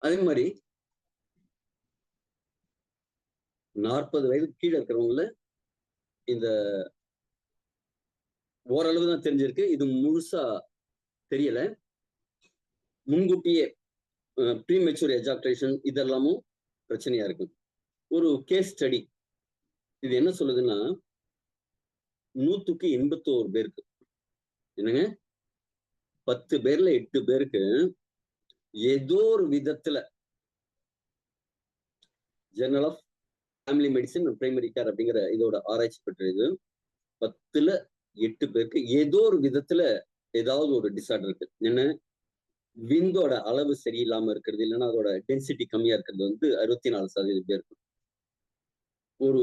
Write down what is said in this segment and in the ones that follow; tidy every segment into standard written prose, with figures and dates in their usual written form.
அதே மாதிரி 40 வயதுக்கு கீழே இருக்கிறவங்கள இந்த ஓரளவு தான் தெரிஞ்சிருக்கு, இது முழுசா தெரியல. முன்கூட்டியே ப்ரீமெச்சூர் எஜாக்டேஷன் இதெல்லாமும் பிரச்சனையா இருக்கு. ஒரு கேஸ் ஸ்டடி இது என்ன சொல்லுதுன்னா 181 பேருக்கு, என்னங்க 10 பேர்ல 8 பேருக்கு ஏதோ ஒரு விதத்துல journal of family medicine and primary care அப்படிங்கிற இதோட ஆராய்ச்சி பெற்ற இது 10ல 8 பேருக்கு ஏதோ ஒரு விதத்துல ஏதாவது ஒரு டிசார்டர் இருக்கு. என்ன விந்தோட அளவு சரியில்லாம இருக்கிறது, இல்லைன்னா அதோட டென்சிட்டி கம்மியா இருக்கிறது வந்து 64% பேருக்கு. ஒரு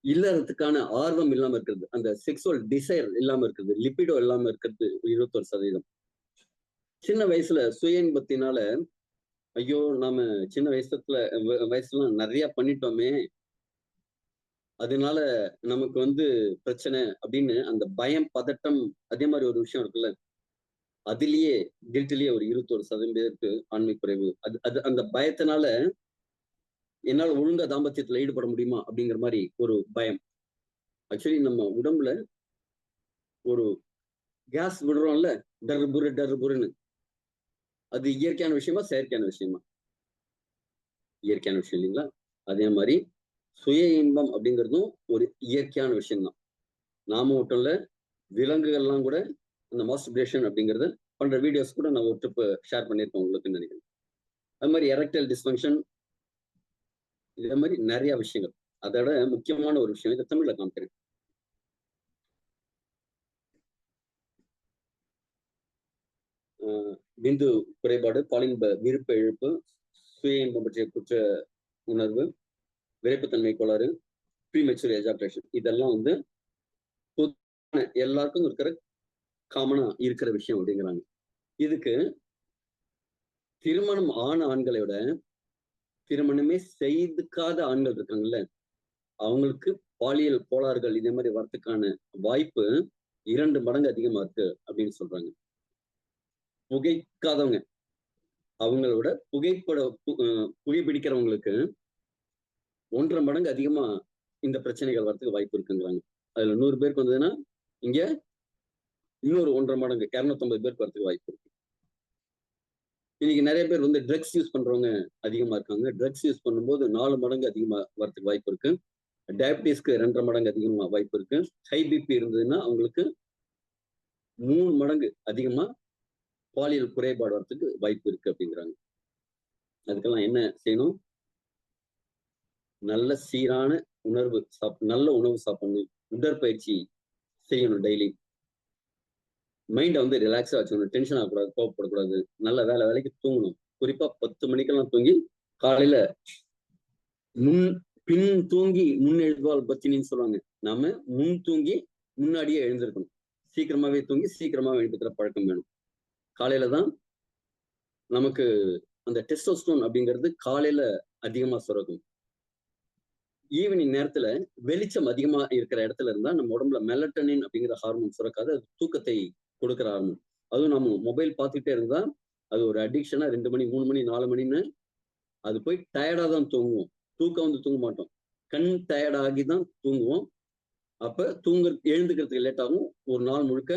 இல்லறதுக்கான ஆர்வம் இல்லாம இருக்கிறது, அந்த செக்ஸுவல் டிசைர் இல்லாம இருக்கிறது, லிபிடோ இல்லாம இருக்கிறது 21%. சின்ன வயசுல சுய இன்பத்தினால ஐயோ நாம சின்ன வயசுல நிறைய பண்ணிட்டோமே, அதனால நமக்கு வந்து பிரச்சனை அப்படின்னு அந்த பயம் பதட்டம் அதே மாதிரி ஒரு விஷயம் இருக்குல்ல, அதுலயே கில்ட்டிலேயே ஒரு 21% பேருக்கு ஆண்மை குறைவு. அது அந்த பயத்தினால என்னால ஒழுங்கா தாம்பத்தியத்துல ஈடுபட முடியுமா அப்படிங்கிற மாதிரி ஒரு பயம். ஆக்சுவலி நம்ம உடம்புல ஒரு கேஸ் விடுறோம்ல, டர் புருன்னு, அது இயற்கையான விஷயமா செயற்கையான விஷயமா? இயற்கையான விஷயம் இல்லைங்களா? அதே மாதிரி சுய இன்பம் அப்படிங்கிறதும் ஒரு இயற்கையான விஷயம்தான். நாம மட்டும் இல்ல, விலங்குகள்லாம் கூட அந்த மாஸ்டர்பேஷன் அப்படிங்கறத பண்ற வீடியோஸ் கூட நான் ஒரு ட்ரிப் ஷேர் பண்ணியிருக்கேன் உங்களுக்கு நினைக்கிறேன். அது மாதிரி எரெக்டைல் டிஸ்ஃபங்க்ஷன், இதே மாதிரி நிறைய விஷயங்கள். அதோட முக்கியமான ஒரு விஷயம் இதை தமிழ்ல காமிக்கிறேன். பிந்து குறைபாடு, பாலின் விருப்ப இழப்பு, சுய இன்பம் பற்றிய குற்ற உணர்வு, விரைப்புத்தன்மை கோளாறு, ப்ரீமெச்சூர் எஜாக்டேஷன், இதெல்லாம் வந்து எல்லாருக்கும் இருக்கிற காமனா இருக்கிற விஷயம் அப்படிங்கிறாங்க. இதுக்கு திருமணம் ஆன ஆண்களை விட திருமணமே செய்துக்காத ஆண்கள் இருக்காங்கல்ல, அவங்களுக்கு பாலியல் கோளாறுகள் இதே மாதிரி வரத்துக்கான வாய்ப்பு 2 மடங்கு அதிகமா இருக்கு அப்படின்னு சொல்றாங்க. புகைக்காதவங்க அவங்களோட புகைப்பிடிக்கிறவங்களுக்கு 1.5 மடங்கு அதிகமா இந்த பிரச்சனைகள் வரதுக்கு வாய்ப்பு இருக்குங்கிறாங்க. அதுல 100 பேருக்கு வந்ததுன்னா இங்க இன்னொரு 1.5 மடங்கு 250 பேருக்கு வரதுக்கு வாய்ப்பு இருக்கு. இன்னைக்கு நிறைய பேர் வந்து ட்ரக்ஸ் யூஸ் பண்றவங்க அதிகமா இருக்காங்க. ட்ரக்ஸ் யூஸ் பண்ணும்போது 4 மடங்கு அதிகமா வரதுக்கு வாய்ப்பு இருக்கு. டயபிட்டிஸ்க்கு 2.5 மடங்கு அதிகமா வாய்ப்பு இருக்கு. ஹை பிபி இருந்ததுன்னா அவங்களுக்கு 3 மடங்கு அதிகமா பாலியல் குறைபாடு வரதுக்கு வாய்ப்பு இருக்கு அப்படிங்கிறாங்க. அதுக்கெல்லாம் என்ன செய்யணும்? நல்ல சீரான நல்ல உணவு சாப்பிடணும், உடற்பயிற்சி செய்யணும் டெய்லி. மைண்டை வந்து ரிலாக்ஸா வச்சுக்கணும், டென்ஷன் ஆகக்கூடாது, கோவப்படக்கூடாது, நல்ல வேலைக்கு தூங்கணும். குறிப்பா 10 மணிக்கெல்லாம் தூங்கி காலையில பின் தூங்கி முன் எழுதுவாள் பத்தினின்னு சொல்லுவாங்க. நாம முன் தூங்கி முன்னாடியே எழுந்திருக்கணும். சீக்கிரமாவே தூங்கி சீக்கிரமாவே எழுந்துக்கிற பழக்கம் வேணும். காலையில தான் நமக்கு அந்த டெஸ்டோஸ்டரோன் அப்படிங்கிறது காலையில அதிகமா சுரக்கும். ஈவினிங் நேரத்துல வெளிச்சம் அதிகமா இருக்கிற இடத்துல இருந்தா நம்ம உடம்புல மெலட்டனின் அப்படிங்கிற ஹார்மோன் சுரக்காது, அது தூக்கத்தை கொடுக்கிற ஹார்மோன். அதுவும் நம்ம மொபைல் பார்த்துக்கிட்டே இருந்தா அது ஒரு அடிக்ஷனா 2 மணி 3 மணி 4 மணின்னு அது போய் டயர்டா தான் தூங்குவோம். தூக்கம் வந்து தூங்க மாட்டோம், கண் டயர்டாகி தான் தூங்குவோம். அப்ப எழுந்துக்கிறதுக்கு லேட் ஆகும், ஒரு நாள் முழுக்க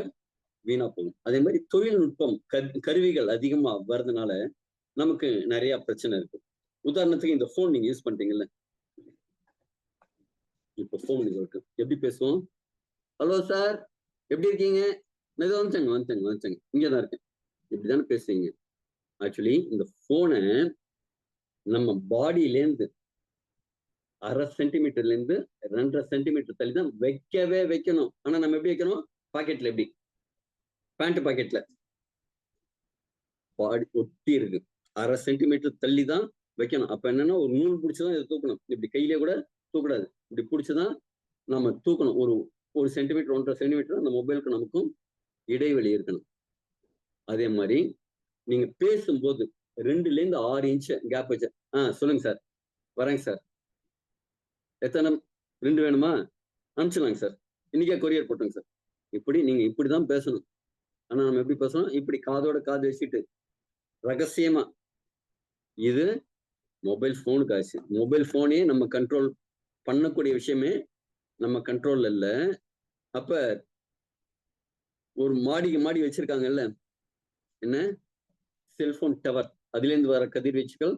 வீணா போகும். அதே மாதிரி தொழில்நுட்பம் கருவிகள் அதிகமா வர்றதுனால நமக்கு நிறைய பிரச்சனை இருக்கு. உதாரணத்துக்கு இந்த போன் நீங்க யூஸ் பண்றீங்கல்ல, இப்ப போன் இருக்கு, எப்படி பேசுவோம்? ஹலோ சார், எப்படி இருக்கீங்க? வந்துட்டேங்க இங்கதான் இருக்கேன், இப்படிதானே பேசுறீங்க. ஆக்சுவலி இந்த போனை நம்ம பாடியிலேருந்து 1/2 சென்டிமீட்டர்ல இருந்து 2.5 சென்டிமீட்டர் தள்ளி தான் வைக்கவே வைக்கணும். ஆனா நம்ம எப்படி வைக்கணும்? பாக்கெட்ல, எப்படி பேண்ட் பாக்கெட்ல பாடி ஒட்டி இருக்கு, 1/2 சென்டிமீட்டர் தள்ளி தான் வைக்கணும். அப்ப என்னன்னா ஒரு நூல் பிடிச்சுதான் இதை தூக்கணும். இப்படி கையிலே கூட தூக்கூடாது, இப்படி பிடிச்சுதான் நம்ம தூக்கணும். ஒரு சென்டிமீட்டர் 1.5 சென்டிமீட்டர் அந்த மொபைலுக்கு நமக்கும் இடைவெளி இருக்கணும். அதே மாதிரி நீங்க பேசும்போது 2ல இருந்து 6 இன்ச் கேப் வச்சு சொல்லுங்க சார், வரேங்க சார், எத்தனை 2 வேணுமா? அனுப்பிச்சுலாங்க சார், இன்னைக்கே கொரியர் போட்டுங்க சார். இப்படி நீங்க இப்படிதான் பேசணும். ஆனா நம்ம எப்படி பேசணும்? இப்படி காதோட காது வச்சுட்டு ரகசியமா இது மொபைல் போனுக்கு ஆச்சு. மொபைல் போனே நம்ம கண்ட்ரோல் பண்ணக்கூடிய விஷயமே நம்ம கண்ட்ரோல்ல இல்ல. அப்ப ஒரு மாடிக்கு மாடி வச்சிருக்காங்கல்ல, என்ன செல்போன் டவர், அதுல இருந்து வர கதிர்வீச்சுகள்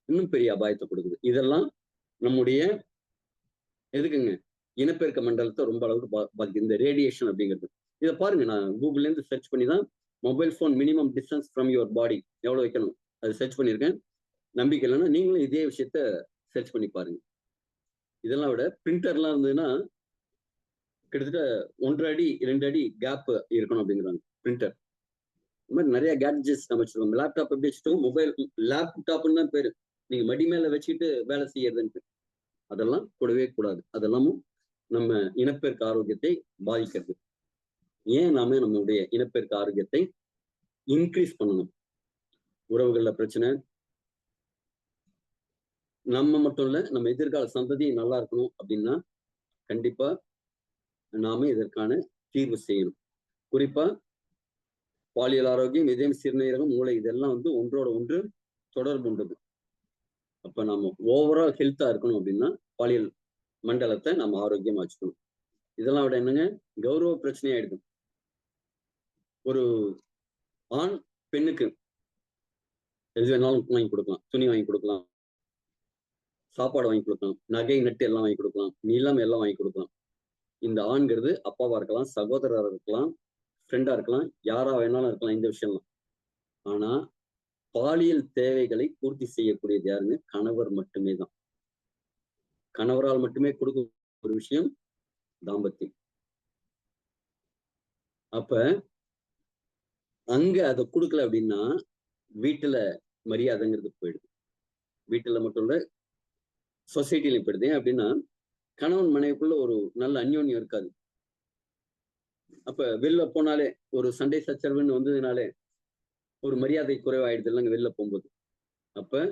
இன்னும் பெரிய அபாயத்தை கொடுக்குது. இதெல்லாம் நம்முடைய எதுக்குங்க இனப்பெருக்க மண்டலத்தை ரொம்ப அளவுக்கு பாதிக்குது இந்த ரேடியேஷன் அப்படிங்கிறது. இதை பாருங்க, நான் கூகுள்ல இருந்து சர்ச் பண்ணி தான் mobile phone minimum distance from your body எவ்வளவு வைக்கணும் அது சர்ச் பண்ணியிருக்கேன். நம்பிக்கை இல்லைன்னா நீங்களும் இதே விஷயத்த சர்ச் பண்ணி பாருங்க. இதெல்லாம் விட பிரிண்டர்லாம் இருந்ததுன்னா கிட்டத்தட்ட 1.5 அடி 2 அடி கேப் இருக்கணும் அப்படிங்கிறாங்க பிரிண்டர். இந்த மாதிரி நிறைய கேட்ஜெட்ஸ் நம்ம வச்சிருக்கோம். லேப்டாப் எப்படி வச்சுட்டோம், மொபைல் லேப்டாப்னு தான் பேரு. நீங்க மடி மேல வச்சுக்கிட்டு வேலை செய்யறதுன்ட்டு அதெல்லாம் கூடவே கூடாது. அதெல்லாமும் நம்ம இனப்பெருக்க ஆரோக்கியத்தை பாதிக்கிறது. ஏன் நாம நம்மளுடைய இனப்பெருக்க ஆரோக்கியத்தை இன்க்ரீஸ் பண்ணணும்? உறவுகள்ல பிரச்சனை, நம்ம மட்டும் இல்ல நம்ம எதிர்கால சந்ததி நல்லா இருக்கணும் அப்படின்னா கண்டிப்பா நாம இதற்கான தீர்வு செய்யணும். குறிப்பா பாலியல் ஆரோக்கியம், இதயம், சிறுநீரகம், மூளை இதெல்லாம் வந்து ஒன்றோட ஒன்று தொடர்பு உண்டது. அப்ப நம்ம ஓவரால் ஹெல்த்தா இருக்கணும் அப்படின்னா பாலியல் மண்டலத்தை நம்ம ஆரோக்கியமா வச்சுக்கணும். இதெல்லாம் விட என்னங்க கௌரவ பிரச்சனையாயிடுது. ஒரு ஆண் பெண்ணுக்கு எது வேணாலும் வாங்கி கொடுக்கலாம், துணி வாங்கி கொடுக்கலாம், சாப்பாடு வாங்கி கொடுக்கலாம், நகை நட்டு எல்லாம் வாங்கி கொடுக்கலாம், நிலம் எல்லாம் வாங்கி கொடுக்கலாம். இந்த ஆண்கிறது அப்பாவா இருக்கலாம், சகோதரரா இருக்கலாம், ஃப்ரெண்டா இருக்கலாம், யாரா வேணாலும் இருக்கலாம் இந்த விஷயம்லாம். ஆனா பாலியல் தேவைகளை பூர்த்தி செய்யக்கூடியது யாருங்க? கணவர் மட்டுமே தான். கணவரால் மட்டுமே கொடுக்க ஒரு விஷயம் தாம்பத்தியம். அப்ப அங்க அதை கொடுக்கல அப்படின்னா வீட்டுல மரியாதைங்கிறது போயிடுது. வீட்டுல மட்டும் இல்ல சொசைட்டிலையும் போயிடுது. அப்படின்னா கணவன் மனைவிக்குள்ள ஒரு நல்ல அந்யோன்யம் இருக்காது. அப்ப வெளில போனாலே ஒரு சண்டை சச்சரவுன்னு வந்ததுனாலே ஒரு மரியாதை குறைவாயிடுது இல்லைங்க வெளில போகும்போது. அப்ப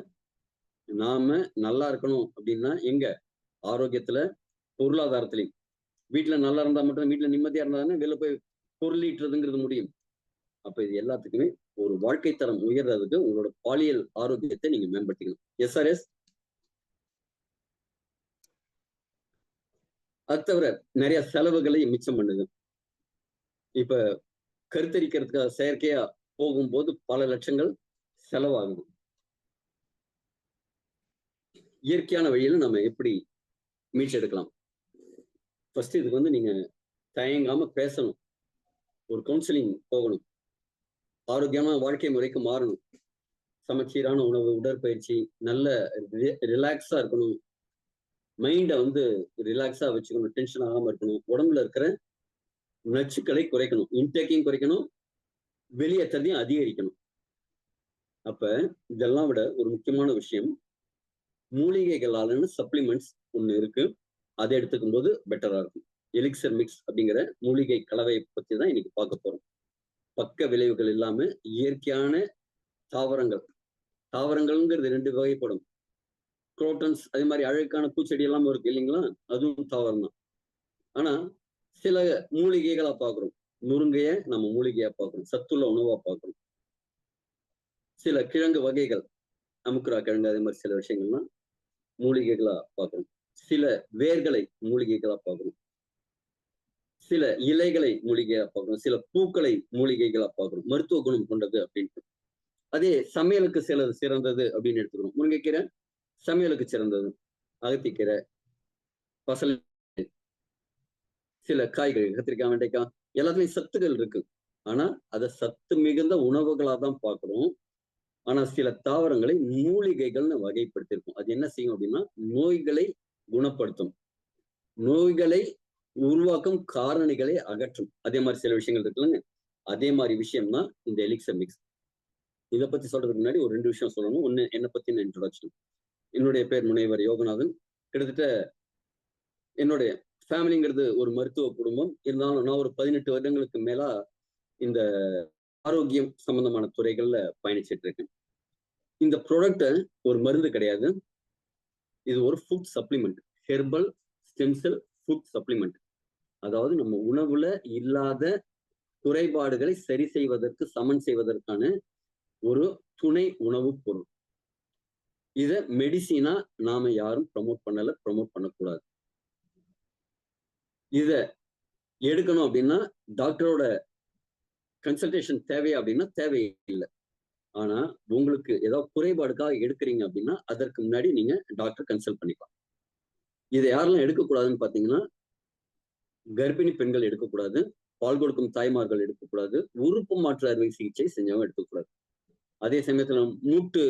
நாம நல்லா இருக்கணும் அப்படின்னா எங்க ஆரோக்கியத்துல, பொருளாதாரத்திலையும். வீட்டுல நல்லா இருந்தா மட்டும் வீட்டுல நிம்மதியா இருந்தா தானே வெளில போய் பொருளீட்டுறதுங்கிறது முடியும். அப்ப இது எல்லாத்துக்குமே ஒரு வாழ்க்கை தரம் உயர்றதுக்கு உங்களோட பாலியல் ஆரோக்கியத்தை நீங்க மேம்படுத்திக்கணும். எஸ்ஆர்எஸ். அது தவிர நிறைய செலவுகளை மிச்சம் பண்ணுது. இப்ப கருத்தரிக்கிறதுக்காக செயற்கையா போகும்போது பல லட்சங்கள் செலவாகுது. இயற்கையான வழியில நம்ம எப்படி மீட்டெடுக்கலாம்? ஃபர்ஸ்ட் இதுக்கு வந்து நீங்க தயங்காம பேசணும். ஒரு கவுன்சிலிங் போகணும். ஆரோக்கியமான வாழ்க்கை முறைக்கு மாறணும். சமச்சீரான உணவு, உடற்பயிற்சி, நல்ல ரிலாக்ஸா இருக்கணும். மைண்டை வந்து ரிலாக்ஸா வச்சுக்கணும், டென்ஷன் ஆகாம இருக்கணும். உடம்புல இருக்கிற நச்சுக்களை குறைக்கணும், இன்டேக்கையும் குறைக்கணும், வெளியேற்றத்தையும் அதிகரிக்கணும். அப்ப இதெல்லாம் விட ஒரு முக்கியமான விஷயம், மூலிகைகளாலான சப்ளிமெண்ட்ஸ் ஒண்ணு இருக்கு. அதை எடுத்துக்கும் போது பெட்டரா இருக்கும். எலிக்சர் மிக்ஸ் அப்படிங்கிற மூலிகை கலவையை பத்தி தான் இன்னைக்கு பார்க்க போறோம். பக்க விளைவுகள் இல்லாம இயற்கையான தாவரங்கள். தாவரங்கள்ங்கிறது 2 வகைப்படும். குரோட்டன்ஸ் அதே மாதிரி அழகான பூச்செடி எல்லாம் இருக்கு இல்லைங்களா? அதுவும் தாவரம் தான். ஆனா சில மூலிகைகளா பார்க்கிறோம். முருங்கைய நம்ம மூலிகையா பார்க்கிறோம், சத்துள்ள உணவா பார்க்கிறோம். சில கிழங்கு வகைகள், அமுக்குரா கிழங்கு அதே மாதிரி சில விஷயங்கள்லாம் மூலிகைகளா பார்க்கிறோம். சில வேர்களை மூலிகைகளா பார்க்கிறோம். சில இலைகளை மூலிகையா பார்க்கிறோம். சில பூக்களை மூலிகைகளா பார்க்கிறோம். மருத்துவ குணம் கொண்டது அப்படின்ட்டு. அதே சமையலுக்கு சிலது சிறந்தது அப்படின்னு எடுத்துக்கிறோம். முருங்கைக்கீரை சமையலுக்கு சிறந்தது. அகத்திக்கீரை, பசல், சில காய்கறி, கத்திரிக்காய், வெண்டைக்காய் எல்லாத்துலயும் சத்துக்கள் இருக்கு. ஆனா அதை சத்து மிகுந்த உணவுகளா தான் பார்க்கிறோம். ஆனா சில தாவரங்களை மூலிகைகள்னு வகைப்படுத்தியிருக்கும். அது என்ன செய்யும் அப்படின்னா நோய்களை குணப்படுத்தும், நோய்களை உருவாக்கும் காரணிகளை அகற்றும். அதே மாதிரி சில விஷயங்கள் இருக்குல்லங்க, அதே மாதிரி விஷயம் தான் இந்த எலிக்சர் மிக்ஸ். இதை பத்தி சொல்றதுக்கு முன்னாடி ஒரு 2 விஷயம் சொல்லணும். ஒண்ணு என்னை பத்தின இன்ட்ரோடக்ஷன். என்னுடைய பேர் முனைவர் யோகநாதன். கிட்டத்தட்ட என்னுடைய ஃபேமிலிங்கிறது ஒரு மருத்துவ குடும்பம். இருந்தாலும் நான் ஒரு 18 வருடங்களுக்கு மேலா இந்த ஆரோக்கியம் சம்பந்தமான துறைகள்ல பயணிச்சுட்டு இருக்கேன். இந்த ப்ராடக்ட் ஒரு மருந்து கிடையாது. இது ஒரு food supplement. Herbal stem cell food supplement. அதாவது நம்ம உணவுல இல்லாத குறைபாடுகளை சரி செய்வதற்கு, சமன் செய்வதற்கான ஒரு துணை உணவுப் பொருள். இத மெடிசினா நாம யாரும் ப்ரமோட் பண்ணல, ப்ரமோட் பண்ணக்கூடாது. இத எடுக்கணும் அப்படின்னா டாக்டரோட கன்சல்டேஷன் தேவையா அப்படின்னா தேவையில்லை. ஆனா உங்களுக்கு ஏதாவது குறைபாடுக்காக எடுக்கிறீங்க அப்படின்னா அதற்கு முன்னாடி நீங்க டாக்டர் கன்சல்ட் பண்ணிக்கலாம். இதை யாரெல்லாம் எடுக்கக்கூடாதுன்னு பாத்தீங்கன்னா, கர்ப்பிணி பெண்கள் எடுக்கக்கூடாது, பால் கொடுக்கும் தாய்மார்கள் எடுக்கக்கூடாது, உறுப்பு மாற்று அறுவை சிகிச்சை செஞ்சவங்க எடுக்கக்கூடாது. அதே சமயத்துல மூட்டு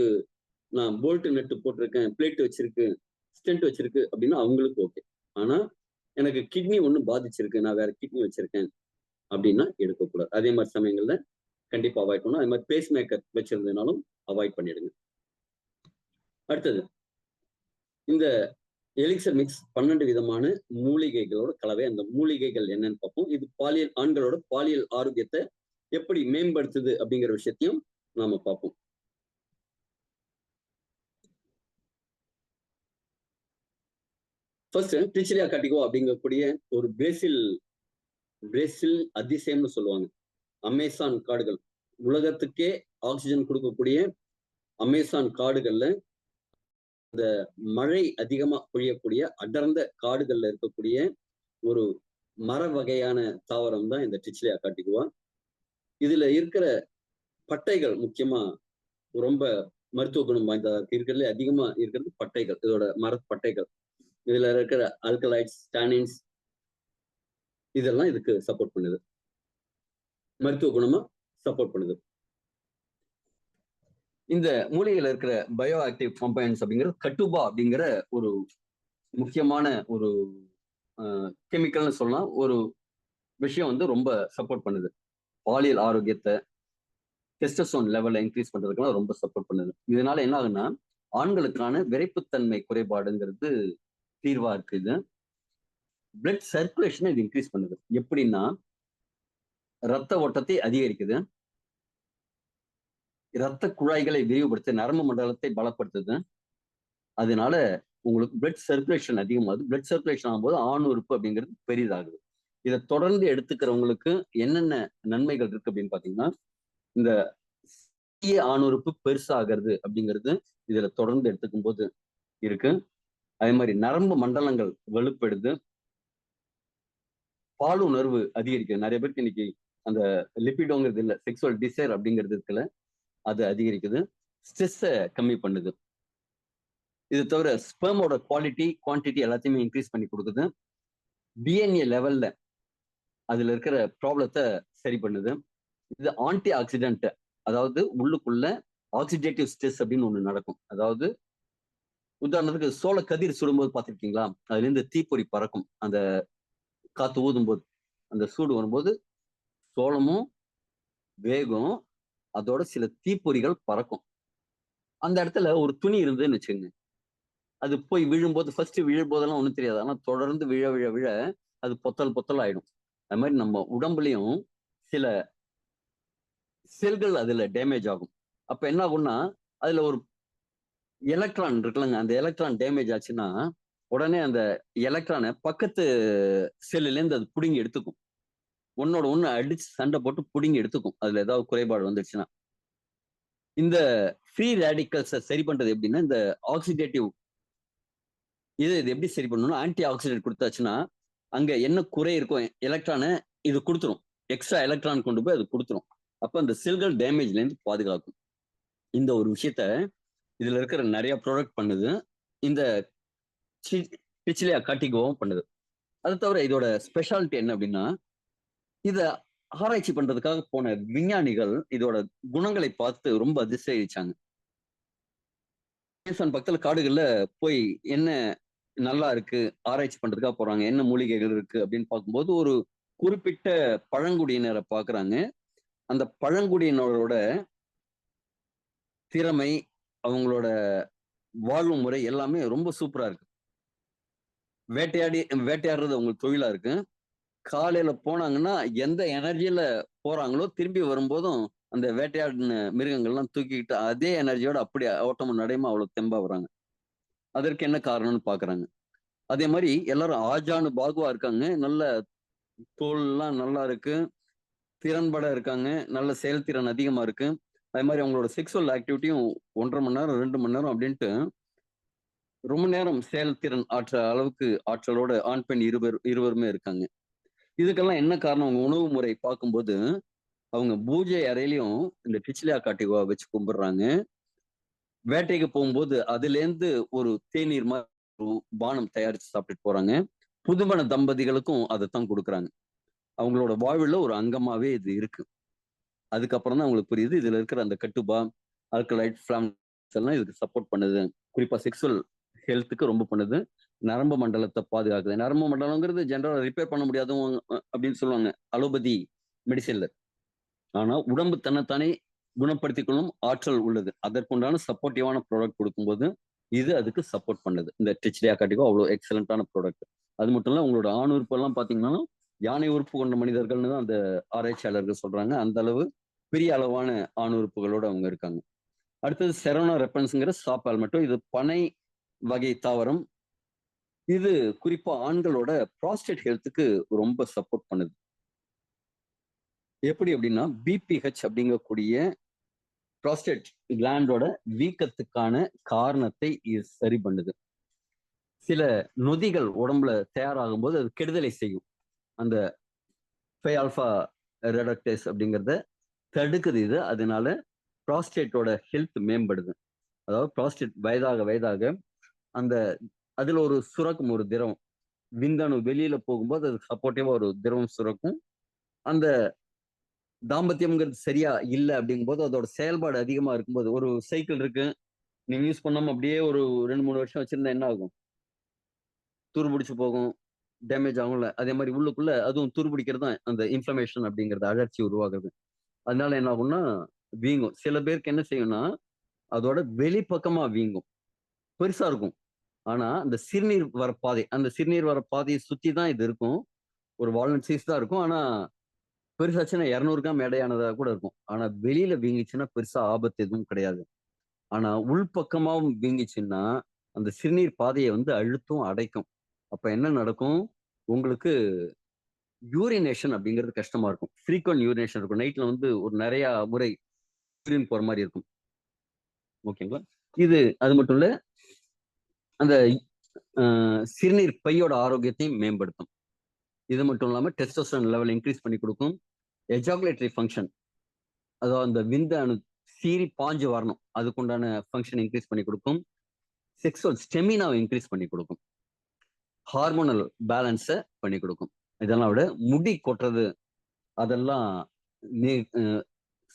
நான் போல்ட் நட்டு போட்டிருக்கேன், பிளேட் வச்சிருக்கு, ஸ்டென்ட் வச்சிருக்கு அப்படின்னா அவங்களுக்கு ஓகே. ஆனா எனக்கு கிட்னி ஒண்ணு பாதிச்சிருக்கு, நான் வேற கிட்னி வச்சிருக்கேன் அப்படின்னா எடுக்கக்கூடாது. அதே மாதிரி சமயங்கள்ல கண்டிப்பா அவாய்ட் பண்ணணும். அதே மாதிரி பேஸ் மேக்கர் வச்சிருந்ததுனாலும் அவாய்ட் பண்ணிடுங்க. அடுத்தது இந்த எலிக்சர் மிக்ஸ் 12 விதமான மூலிகைகளோட கலவை. அந்த மூலிகைகள் என்னன்னு பார்ப்போம். இது ஆண்களோட பாலியல் ஆரோக்கியத்தை எப்படி மேம்படுத்துது அப்படிங்கிற விஷயத்தையும் நாம பார்ப்போம். ஃபர்ஸ்ட் ட்ரிச்சிலியா கார்டிகா அப்படிங்கக்கூடிய ஒரு பிரேசில் அதிசயம்னு சொல்லுவாங்க. அமேசான் காடுகள், உலகத்துக்கே ஆக்சிஜன் கொடுக்கக்கூடிய அமேசான் காடுகள்ல இந்த மழை அதிகமா பொழியக்கூடிய அடர்ந்த காடுகள்ல இருக்கக்கூடிய ஒரு மர வகையான தாவரம் தான் இந்த ட்ரிச்சிலியா கார்டிகா. இதுல இருக்கிற பட்டைகள் முக்கியமா ரொம்ப மருத்துவ குணம் வாய்ந்ததா இருக்கு. இருக்கிறதுல அதிகமா இருக்கிறது பட்டைகள், இதோட மரப்பட்டைகள். இதுல இருக்கிற ஆல்கலைட்ஸ், டானின்ஸ் இதெல்லாம் இதுக்கு சப்போர்ட் பண்ணுது, மருத்துவ குணமா சப்போர்ட் பண்ணுது. இந்த மூலிகையில இருக்கிற பயோ ஆக்டிவ் கம்பைன்ஸ் அப்படிங்கிறது கட்டுபா அப்படிங்கிற ஒரு முக்கியமான ஒரு கெமிக்கல்னு சொல்லலாம். ஒரு விஷயம் வந்து ரொம்ப சப்போர்ட் பண்ணுது. பாலியல் ஆரோக்கியத்தை, டெஸ்டஸ்டரோன் லெவலை இன்க்ரீஸ் பண்றதுக்கெல்லாம் ரொம்ப சப்போர்ட் பண்ணுது. இதனால என்ன ஆகுன்னா ஆண்களுக்கான விரைப்புத்தன்மை குறைபாடுங்கிறது தீர்வா இருக்கு. இது பிளட் சர்க்குலேஷனை இது இன்க்ரீஸ் பண்ணுது. எப்படின்னா ரத்த ஓட்டத்தை அதிகரிக்குது, ரத்த குழாய்களை விரிவுபடுத்த, நரம்பு மண்டலத்தை பலப்படுத்துது. அதனால உங்களுக்கு பிளட் சர்க்குலேஷன் அதிகமாகுது. பிளட் சர்க்குலேஷன் ஆகும்போது ஆண் உறுப்பு அப்படிங்கிறது பெரிதாகுது. இதை தொடர்ந்து எடுத்துக்கிறவங்களுக்கு என்னென்ன நன்மைகள் இருக்கு அப்படின்னு பாத்தீங்கன்னா, இந்த ஆண் உறுப்பு பெருசாகிறது அப்படிங்கிறது இதுல தொடர்ந்து எடுத்துக்கும் போது இருக்கு. அதே மாதிரி நரம்பு மண்டலங்கள் வலுப்படுது, பாலுணர்வு அதிகரிக்குது. நிறைய பேருக்கு இன்னைக்கு அந்த லிபிடோங்கிறது இல்லை, செக்ஸுவல் டிசைர் அப்படிங்கிறது இருக்குல்ல, அது அதிகரிக்குது. ஸ்ட்ரெஸ்ஸை கம்மி பண்ணுது. இது தவிர ஸ்பெர்மோட குவாலிட்டி, குவான்டிட்டி எல்லாத்தையுமே இன்க்ரீஸ் பண்ணி கொடுக்குது. டிஎன்ஏ லெவல்ல அதுல இருக்கிற ப்ராப்ளத்தை சரி பண்ணுது. இது ஆன்டி ஆக்சிடென்ட், அதாவது உள்ளுக்குள்ள ஆக்சிடேட்டிவ் ஸ்ட்ரெஸ் அப்படின்னு ஒண்ணு நடக்கும். அதாவது உதாரணத்துக்கு சோள கதிர் சுடும்போது பார்த்திருக்கீங்களா, அதுல இருந்து தீப்பொறி பறக்கும். அந்த காத்து ஊதும் போது அந்த சூடு வரும்போது சோளமும் வேகும், அதோட சில தீப்பொறிகள் பறக்கும். அந்த இடத்துல ஒரு துணி இருந்ததுன்னு வச்சுக்கோங்க, அது போய் விழும்போது ஃபர்ஸ்ட் விழும்போதெல்லாம் ஒண்ணும் தெரியாது. ஆனா தொடர்ந்து விழ விழ விழ அது பொத்தல் பொத்தல் ஆயிடும். அது மாதிரி நம்ம உடம்புலயும் சில செல்கள் அதுல டேமேஜ் ஆகும். அப்ப என்ன ஆகும்னா அதுல ஒரு எலக்ட்ரான் இருக்குல்லங்க, அந்த எலக்ட்ரான் டேமேஜ் ஆச்சுன்னா உடனே அந்த எலக்ட்ரானை பக்கத்து செல்லுல இருந்து அது புடுங்கி எடுத்துக்கும். ஒன்னோட ஒண்ணு அடிச்சு சண்டை போட்டு புடுங்கி எடுத்துக்கும், அதுல ஏதாவது குறைபாடு வந்துச்சுன்னா. இந்த ஃப்ரீ ரேடிக்கல்ஸை சரி பண்றது எப்படின்னா, இந்த ஆக்சிடேட்டிவ் இது எப்படி சரி பண்ணணும்னா, ஆன்டி ஆக்சிடென்ட் கொடுத்தாச்சுன்னா அங்க என்ன குறை இருக்கும் எலக்ட்ரானை இது கொடுத்துரும், எக்ஸ்ட்ரா எலக்ட்ரான் கொண்டு போய் அது கொடுத்துரும். அப்ப அந்த செல்கள் டேமேஜ்ல இருந்து பாதுகாக்கும். இந்த ஒரு விஷயத்த இதுல இருக்கிற நிறைய ப்ராடக்ட் பண்ணுது. இந்த ட்ரிச்சிலியா கார்டிகாவும் பண்ணுது. அது தவிர இதோட ஸ்பெஷாலிட்டி என்ன அப்படின்னா, இத ஆராய்ச்சி பண்றதுக்காக போன விஞ்ஞானிகள் இதோட குணங்களை பார்த்து ரொம்ப அதிசயிச்சாங்க. அமேசான் பக்கத்துல காடுகள்ல போய் என்ன நல்லா இருக்கு ஆராய்ச்சி பண்றதுக்காக போறாங்க, என்ன மூலிகைகள் இருக்கு அப்படின்னு பார்க்கும்போது ஒரு குறிப்பிட்ட பழங்குடியினரை பார்க்கறாங்க. அந்த பழங்குடியினரோட திறமை, அவங்களோட வாழ்வு முறை எல்லாமே ரொம்ப சூப்பரா இருக்கு. வேட்டையாடுறது அவங்களுக்கு தொழிலா இருக்கு. காலையில போனாங்கன்னா எந்த எனர்ஜியில போறாங்களோ திரும்பி வரும்போதும் அந்த வேட்டையாடின மிருகங்கள்லாம் தூக்கிக்கிட்டு அதே எனர்ஜியோட அப்படி ஓட்டமும் நடையுமா அவ்வளவு தெம்பா வராங்க. அதற்கு என்ன காரணம்னு பாக்குறாங்க. அதே மாதிரி எல்லாரும் ஆஜானு பாகுவா இருக்காங்க. நல்ல தோல்லாம் நல்லா இருக்கு, திறன்பட இருக்காங்க, நல்ல செயல்திறன் அதிகமா இருக்கு. அதே மாதிரி அவங்களோட செக்ஸுவல் ஆக்டிவிட்டியும் 1.5 மணி நேரம் 2 மணி நேரம் அப்படின்ட்டு ரொம்ப நேரம் செயல்திறன் ஆற்ற அளவுக்கு ஆற்றலோட ஆண் பெண் இருவருமே இருக்காங்க. இதுக்கெல்லாம் என்ன காரணம்? அவங்க உணவு முறை பார்க்கும்போது அவங்க பூஜை அறையிலயும் இந்த டிச்லியா காட்டிவா வச்சு கும்பிடுறாங்க. வேட்டைக்கு போகும்போது அதுலேருந்து ஒரு தேநீர் மாதிரி ஒரு பானம் தயாரிச்சு சாப்பிட்டுட்டு போறாங்க. புதுமண தம்பதிகளுக்கும் அதைத்தான் கொடுக்குறாங்க. அவங்களோட வாழ்வுல ஒரு அங்கமாவே இது இருக்கு. அதுக்கப்புறம் தான் அவங்களுக்கு புரியுது இதுல இருக்கிற அந்த கட்டுபா, ஆல்கலைட், ஃபிளாம்ஸ் எல்லாம் இதுக்கு சப்போர்ட் பண்ணுது. குறிப்பா செக்ஸுவல் ஹெல்த்துக்கு ரொம்ப பண்ணுது. நரம்பு மண்டலத்தை பாதுகாக்குது. நரம்பு மண்டலம்ங்கிறது ஜெனரலா ரிப்பேர் பண்ண முடியாதவங்க அப்படின்னு சொல்லுவாங்க அலோபதி மெடிசின்ல. ஆனா உடம்பு தன்னைத்தானே குணப்படுத்திக் கொள்ளும் ஆற்றல் உள்ளது. அதற்குண்டான சப்போர்ட்டிவான ப்ராடக்ட் கொடுக்கும்போது இது அதுக்கு சப்போர்ட் பண்ணுது. இந்த டிச்லியா காட்டிகோ அவ்வளோ எக்ஸலண்டான ப்ராடக்ட். அது மட்டும் இல்ல உங்களோட ஆண் உறுப்பு எல்லாம் பாத்தீங்கன்னா யானை உறுப்பு கொண்ட மனிதர்கள்னு தான் அந்த ஆராய்ச்சியாளர்கள் சொல்றாங்க. அந்த அளவு பெரிய அளவான ஆண் உறுப்புகளோட அவங்க இருக்காங்க. அடுத்தது செரோனா ரெப்பன்ஸ்ங்கிற சாப்பால் இது பனை வகை தாவரம். இது குறிப்பா ஆண்களோட ப்ராஸ்டேட் ஹெல்த்துக்கு ரொம்ப சப்போர்ட் பண்ணுது. எப்படி அப்படின்னா பிபிஹெச் அப்படிங்கக்கூடிய ப்ராஸ்டேட் கிளாண்டோட வீக்கத்துக்கான காரணத்தை இது சரி பண்ணுது. சில நொதிகள் உடம்புல தயாராகும் போது அது கெடுதலை செய்யும். அந்த ஃபை ஆல்பா ரெடக்டேஸ் அப்படிங்கிறத தடுக்குது இது. அதனால ப்ராஸ்டேட்டோட ஹெல்த் மேம்படுது. அதாவது ப்ராஸ்டேட் வயதாக வயதாக அந்த அதுல ஒரு சுரக்கும் ஒரு திரவம். விந்தணு வெளியில போகும்போது அது சப்போர்ட்டிவா ஒரு திரவம் சுரக்கும். அந்த தாம்பத்தியம்ங்கிறது சரியா இல்ல அப்படிங்கும்போது அதோட செயல்பாடு அதிகமா இருக்கும்போது ஒரு சைக்கிள் இருக்கு. நீங்க யூஸ் பண்ணாம அப்படியே ஒரு 2, 3 வருஷம் வச்சிருந்தா என்ன ஆகும்? துருபிடிச்சு போகும். டேமேஜ் ஆகும்ல. அதே மாதிரி உள்ளுக்குள்ள அதுவும் துருபிடிக்கிறது தான் அந்த இன்ஃப்ளமேஷன் அப்படிங்கிறது அழற்சி உருவாகுது. அதனால என்ன ஆகும்னா வீங்கும். சில பேருக்கு என்ன செய்யும்னா, அதோட வெளிப்பக்கமா வீங்கும். பெருசா இருக்கும். ஆனா, அந்த சிறுநீர் வர பாதை, அந்த சிறுநீர் வர பாதைய சுத்தி தான் இது இருக்கும். ஒரு வால்நட் சைஸ் தான் இருக்கும். ஆனா, பெருசாச்சுன்னா 200 கிராம் எடையானதா கூட இருக்கும். ஆனா, வெளியில வீங்கிச்சுன்னா பெருசா ஆபத்து எதுவும் கிடையாது. ஆனா, உள்பக்கமாவும் வீங்கிச்சுன்னா, அந்த சிறுநீர் பாதைய வந்து அழுத்தும், அடைக்கும். அப்ப என்ன நடக்கும்? உங்களுக்கு யூரினேஷன் அப்படிங்கிறது கஷ்டமா இருக்கும். ஃப்ரீக்வென்ட் யூரினேஷன் இருக்கும். நைட்ல வந்து ஒரு நெறைய முறை யூரின் போற மாரி இருக்கும். ஓகேங்களா? இது அது மட்டும் இல்ல. அந்த அ சிறுநீர் பையோட ஆரோக்கியத்தையும் மேம்படுத்தும். இது மட்டும் இல்லாம டெஸ்டோஸ்டெரான் லெவல் இன்கிரீஸ் பண்ணி குடுக்கும். எஜாகுலேட்டரி ஃபங்ஷன் அதாவது அந்த விந்து அணு சீறி பாஞ்சு வரணும். அதுக்குண்டான ஃபங்ஷன் இன்கிரீஸ் பண்ணி குடுக்கும். செக்ஸுவல் ஸ்டெமினாவ இன்கிரீஸ் பண்ணி குடுக்கும். ஹார்மோனல் பேலன்ஸ பண்ணி குடுக்கும். இதெல்லாம் விட முடி கொட்டுறது அதெல்லாம் நீ அ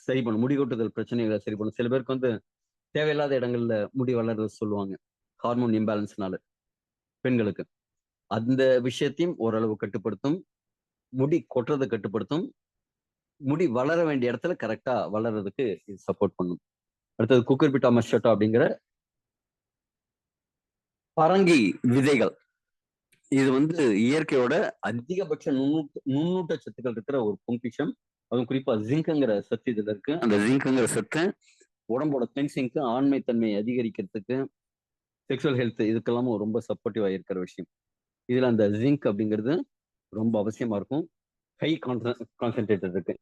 சரி பண்ணும். முடி கொட்டுதல் பிரச்சனைகள சரி பண்ணும். சில பேருக்கு வந்து தேவையில்லாத இடங்கள்ல முடி வளர்றது சொல்லுவாங்க. ஹார்மோன் இம்பேலன்ஸ்னால பெண்களுக்கு. அந்த விஷயத்தையும் ஓரளவு கட்டுப்படுத்தும். முடி கொட்டுறத கட்டுப்படுத்தும். முடி வளர வேண்டிய இடத்துல கரெக்ட்டா வளர்றதுக்கு இது சப்போர்ட் பண்ணும். அடுத்தது குக்குர்பிட்டா மஸ்கட்டா அப்படிங்கிற பரங்கி விதைகள். இது வந்து இயற்கையோட அதிகபட்ச நுண்ணூட்ட சத்துக்கள் இருக்கிற ஒரு பொக்கிஷம். அதுவும் குறிப்பா ஜிங்க்ங்கிற சத்து இதுல இருக்கு. அந்த ஜிங்க்ங்கிற சத்து உடம்போட கிளென்சிங்க்கு, ஆண்மை தன்மையை அதிகரிக்கிறதுக்கு, செக்ஷுவல் ஹெல்த் இதுக்கெல்லாமும் ரொம்ப சப்போர்ட்டிவா இருக்கிற விஷயம். இதுல அந்த ஜிங்க் அப்படிங்கிறது ரொம்ப அவசியமா இருக்கும். ஹை கான்சன்ட்ரேட்டட் இருக்கு.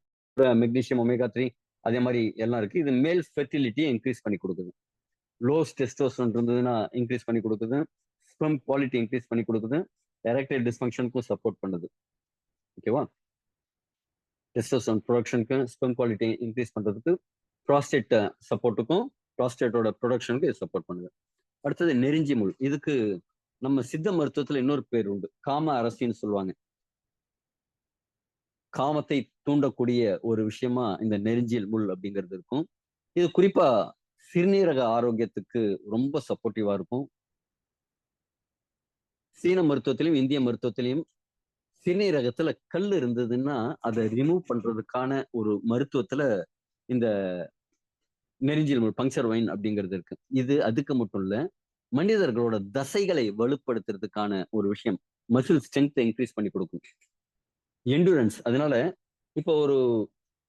மெக்னீசியம், ஒமேகா 3 அதே மாதிரி எல்லாம் இருக்கு. இது மேல் ஃபெர்டிலிட்டியை இன்க்ரீஸ் பண்ணி கொடுக்குது. லோஸ் டெஸ்டோஸ்டெரான் இருந்ததுன்னா இன்க்ரீஸ் பண்ணி கொடுக்குது. ஸ்பெர்ம் குவாலிட்டி இன்க்ரீஸ் பண்ணி கொடுக்குது. எரெக்டைல் டிஸ்ஃபங்க்ஷனுக்கும் சப்போர்ட் பண்ணுது. ஓகேவா? டெஸ்டோஸ்டெரான் ப்ரொடக்ஷனுக்கு, ஸ்பெர்ம் குவாலிட்டி இன்க்ரீஸ் பண்றதுக்கு, ப்ராஸ்டேட் சப்போர்ட்டுக்கும், ப்ராஸ்டேட்டோட ப்ரொடக்ஷனுக்கு இது சப்போர்ட் பண்ணுது. அடுத்தது நெருஞ்சி முள். இதுக்கு நம்ம சித்த மருத்துவத்துல இன்னொரு பேர் உண்டு. காம அரசின்னு சொல்லுவாங்க. காமத்தை தூண்டக்கூடிய ஒரு விஷயமா இந்த நெருஞ்சில் முள் அப்படிங்கிறது இருக்கும். இது குறிப்பா சிறுநீரக ஆரோக்கியத்துக்கு ரொம்ப சப்போர்ட்டிவா இருக்கும். சீன மருத்துவத்திலும், இந்திய மருத்துவத்திலும் சிறுநீரகத்துல கல் இருந்ததுன்னா, அதை ரிமூவ் பண்றதுக்கான ஒரு மருத்துவத்துல இந்த நெருஞ்சில் முள் பங்க்சர் வைன் அப்படிங்கிறது இருக்கு. இது அதுக்கு மட்டும் இல்ல. மனிதர்களோட தசைகளை வலுப்படுத்துறதுக்கான ஒரு விஷயம். மசில் ஸ்ட்ரென்த் இன்க்ரீஸ் பண்ணி கொடுக்கும். எண்டுரன்ஸ். அதனால இப்போ ஒரு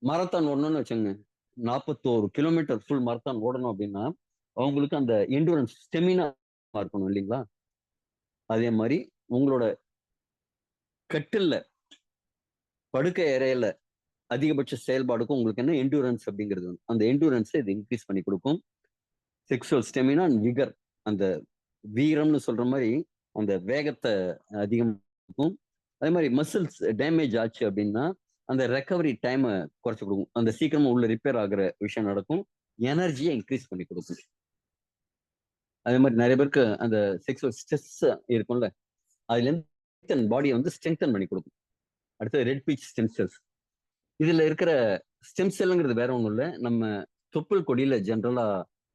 மாரத்தான் ஓடணும்னு வச்சுக்கோங்க. 41 கிலோமீட்டர் ஃபுல் மாரத்தான் ஓடணும் அப்படின்னா, அவங்களுக்கு அந்த எண்டுரன்ஸ் ஸ்டெமினா இருக்கணும் இல்லைங்களா? அதே மாரி உங்களோட கட்டில்ல, படுக்கை அறையில அதிகபட்ச செயல்பாடுக்கும் உங்களுக்கு என்ன எண்டூரன்ஸ் அப்படிங்கிறது வந்து அந்த எண்டூரன்ஸை இது இன்க்ரீஸ் பண்ணி கொடுக்கும். செக்ஷுவல் ஸ்டெமினா அண்ட் விகர், அந்த வீரம்னு சொல்ற மாதிரி அந்த வேகத்தை அதிகமாக்கும். அதே மாதிரி மசில்ஸ் டேமேஜ் ஆச்சு அப்படின்னா அந்த ரெக்கவரி டைமை குறைச்சு கொடுக்கும். அந்த சீக்கிரமா உள்ள ரிப்பேர் ஆகுற விஷயம் நடக்கும். எனர்ஜியை இன்க்ரீஸ் பண்ணி கொடுக்கும். அதே மாதிரி நிறைய பேருக்கு அந்த செக்ஷுவல் ஸ்ட்ரெஸ் இருக்கும்ல, அதுல இருந்து பாடியை வந்து ஸ்ட்ரெங்தன் பண்ணி கொடுக்கும். அடுத்து ரெட் பீச் ஸ்டெம் செல்ஸ். இதுல இருக்கிற ஸ்டெம் செல்லுங்கிறது வேற ஒண்ணும் இல்லை, நம்ம தொப்புள் கொடியில ஜென்ரலா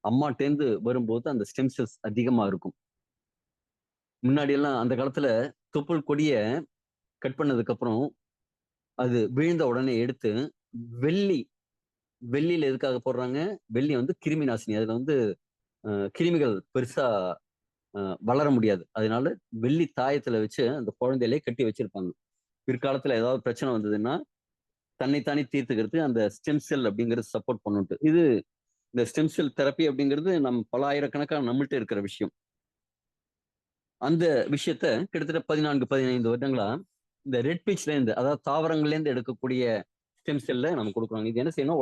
அம்மாட்டேந்து வரும்போது அந்த ஸ்டெம் செல்ஸ் அதிகமா இருக்கும். முன்னாடி எல்லாம் அந்த காலத்துல தொப்புள் கொடிய கட் பண்ணதுக்கு அப்புறம் அது விழுந்த உடனே எடுத்து வெள்ளி, வெள்ளியில எதுக்காக போடுறாங்க? வெள்ளி வந்து கிருமி நாசினி. அதுல வந்து கிருமிகள் பெருசா வளர முடியாது. அதனால வெள்ளி தாயத்துல வச்சு அந்த குழந்தையிலே கட்டி வச்சிருப்பாங்க. பிற்காலத்துல ஏதாவது பிரச்சனை வந்ததுன்னா தன்னைத்தானே தீர்த்துக்கிறது அந்த ஸ்டெம் செல் அப்படிங்கிறது சப்போர்ட் பண்ணுட்டு. இது இந்த ஸ்டெம் செல் தெரப்பி அப்படிங்கிறது நம்ம பல ஆயிரக்கணக்கான நம்மள்ட்ட இருக்கிற விஷயம். அந்த விஷயத்த கிட்டத்தட்ட 14-15 வருடங்களா இந்த ரெட் பீச்ல இருந்து, அதாவது தாவரங்கள்ல இருந்து எடுக்கக்கூடிய ஸ்டெம் செல்ல நம்ம கொடுக்குறாங்க. இது என்ன செய்யணும்,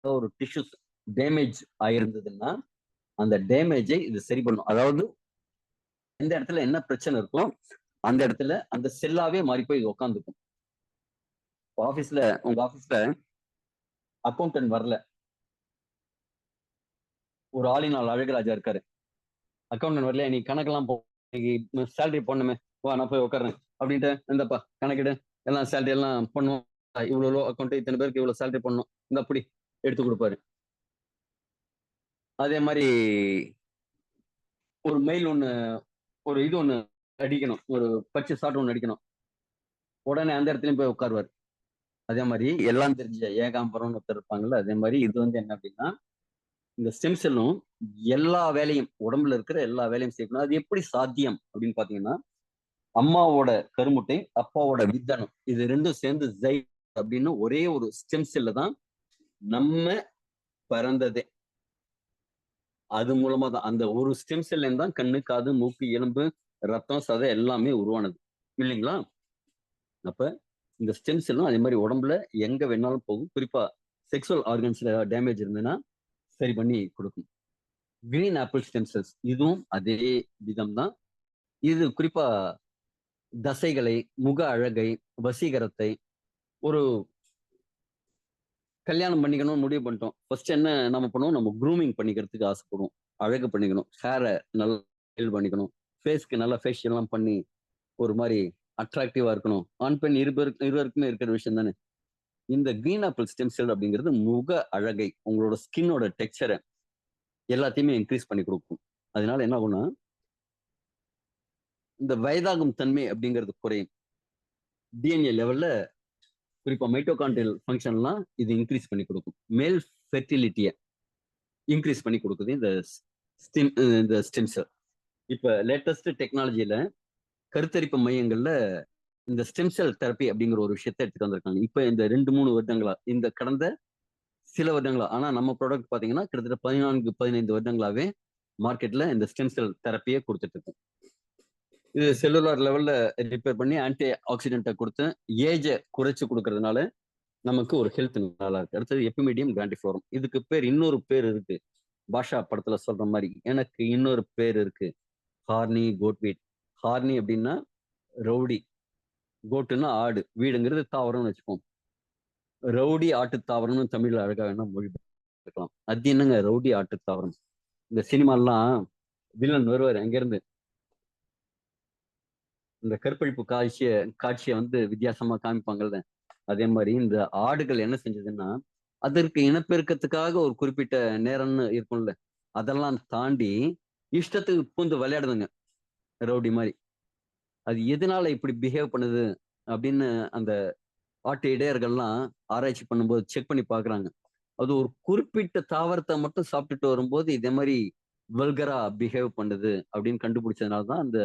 ஒரு டிஷ்யூஸ் டேமேஜ் ஆயிருந்ததுன்னா அந்த டேமேஜை இது சரி பண்ணும். அதாவது எந்த இடத்துல என்ன பிரச்சனை இருக்கோ அந்த இடத்துல அந்த செல்லாவே மாறி போய் இது உட்காந்துக்கும். ஆபீஸ்ல, உங்க ஆபீஸ்ல அக்கௌண்டன்ட் வரல, ஒரு ஆளினால் அழகுராஜா இருக்காரு. அக்கௌண்டன்ட் வரல, நீ கணக்கெல்லாம் சேலரி போடணுமே, வா நான் போய் உட்காறேன் அப்படின்ட்டு, இந்தப்பா கணக்கிடு, எல்லாம் சேலரி எல்லாம் பண்ணுவோம், இவ்வளோ அக்கௌண்ட் இத்தனை பேருக்கு இவ்வளவு சேலரி பண்ணணும், இந்த அப்படி எடுத்து கொடுப்பாரு. அதே மாதிரி ஒரு மெயில் ஒண்ணு, ஒரு இது ஒண்ணு அடிக்கணும், ஒரு பர்ச்சேஸ் ஆர்டர் ஒண்ணு அடிக்கணும், உடனே அந்த இடத்துலயும் போய் உட்காருவார். அதே மாதிரி எல்லாம் தெரிஞ்ச ஏகாம்பரம்னு ஒருத்தர் இருப்பாங்கல்ல, அதே மாதிரி இது வந்து என்ன அப்படின்னா இந்த ஸ்டெம் செல்லும் எல்லா வேலையும், உடம்புல இருக்கிற எல்லா வேலையும் செய்யணும். அது எப்படி சாத்தியம் அப்படின்னு பாத்தீங்கன்னா, அம்மாவோட கருமுட்டை, அப்பாவோட வித்தனம், இது ரெண்டும் சேர்ந்து ஜை அப்படின்னு ஒரே ஒரு ஸ்டெம் செல்ல தான் நம்ம பிறந்ததே. அது மூலமா தான், அந்த ஒரு ஸ்டெம் செல்ல தான் கண்ணு, காது, மூக்கு, எலும்பு, ரத்தம், சதை எல்லாமே உருவானது இல்லைங்களா? அப்ப இந்த ஸ்டெம் செல்லும் அதே மாதிரி உடம்புல எங்க வேணாலும் போகும். குறிப்பா செக்ஸுவல் ஆர்கன்ஸ்ல டேமேஜ் இருந்ததுன்னா சரி பண்ணி கொடுக்கும். கிரீன் ஆப்பிள் ஸ்டெம் செல்ஸ், இதுவும் அதே விதம் தான். இது குறிப்பா தசைகளை, முக அழகை, வசீகரத்தை, ஒரு கல்யாணம் பண்ணிக்கணும்னு முடிவு பண்ணிட்டோம். ஃபர்ஸ்ட் என்ன நம்ம பண்ணுவோம், நம்ம க்ரூமிங் பண்ணிக்கிறதுக்கு ஆசைப்படுவோம். அழகு பண்ணிக்கணும், ஹேரை நல்லா பண்ணிக்கணும், ஃபேஸ்க்கு நல்லா ஃபேஷியல் எல்லாம் பண்ணி ஒரு மாதிரி அட்ராக்டிவா இருக்கணும். ஆண் பெண் இருவருக்குமே இருக்கிற விஷயம் தானே. இந்த கிரீன் ஆப்பிள் ஸ்டெம் செல் அப்படிங்கிறது முக அழகை, உங்களோட ஸ்கின்னோட டெக்ஸ்சரை எல்லாத்தையுமே இன்க்ரீஸ் பண்ணி கொடுக்கும். அதனால என்ன ஆகும்னா இந்த வயதாகும் தன்மை அப்படிங்கிறது குறையும். டிஎன்ஏ லெவல்ல குறிப்பா மைட்டோகாண்ட்ரியல் ஃபங்க்ஷன்லாம் இது இன்க்ரீஸ் பண்ணி கொடுக்கும். மேல் ஃபெர்டிலிட்டியை இன்க்ரீஸ் பண்ணி கொடுக்குது இந்த ஸ்டெம் செல். இப்ப லேட்டஸ்ட் டெக்னாலஜியில கருத்தரிப்பு மையங்கள்ல இந்த ஸ்டெம் செல் தெரப்பி அப்படிங்கிற ஒரு விஷயத்தை எடுத்துட்டு வந்திருக்காங்க. இப்ப இந்த 2-3 வருடங்களா, இந்த கடந்த சில வருடங்களா, ஆனா நம்ம ப்ராடக்ட் பாத்தீங்கன்னா கிட்டத்தட்ட 14-15 வருடங்களாவே மார்க்கெட்ல இந்த ஸ்டெம் செல் தெரப்பியை கொடுத்துட்டு இருக்கு. இது செல்லுலார் லெவல்ல ரிப்பேர் பண்ணி ஆன்டி ஆக்சிடென்ட்டை கொடுத்து ஏஜை குறைச்சு கொடுக்கறதுனால நமக்கு ஒரு ஹெல்த் நல்லா இருக்கு. அடுத்தது எபிமீடியம் கிராண்டிஃப்ளோரம். இதுக்கு பேர், இன்னொரு பேர் இருக்கு, பாஷா படத்துல சொல்ற மாதிரி எனக்கு இன்னொரு பேர் இருக்கு, ஹார்னி கோட் வீட். ஹார்னி அப்படின்னா ரவுடி, கோட்டுன்னா ஆடு, வீடுங்கிறது தாவரம்னு வச்சுப்போம். ரவுடி ஆட்டு தாவரம்னு தமிழ்ல அழகா வேணா மொழி இருக்கலாம். அது என்னங்க ரவுடி ஆட்டு தாவரம்? இந்த சினிமாலாம் வில்லன் வருவாரு அங்கிருந்து, இந்த கற்பழிப்பு காட்சியை வந்து வித்தியாசமா காமிப்பாங்கல்ல, அதே மாதிரி இந்த ஆடுகள் என்ன செஞ்சதுன்னா அதற்கு இனப்பெருக்கத்துக்காக ஒரு குறிப்பிட்ட நேரம்னு இருக்கும்ல, அதெல்லாம் தாண்டி இஷ்டத்துக்கு பூந்து விளையாடுதுங்க ரவுடி மாதிரி. அது எதனால இப்படி பிஹேவ் பண்ணுது அப்படின்னு அந்த ஆட்டு இடையர்கள்லாம் ஆராய்ச்சி பண்ணும்போது செக் பண்ணி பாக்குறாங்க. அது ஒரு குறிப்பிட்ட தாவரத்தை மட்டும் சாப்பிட்டுட்டு வரும்போது இதே மாதிரி வல்கரா பிஹேவ் பண்ணுது அப்படின்னு கண்டுபிடிச்சதுனாலதான் அந்த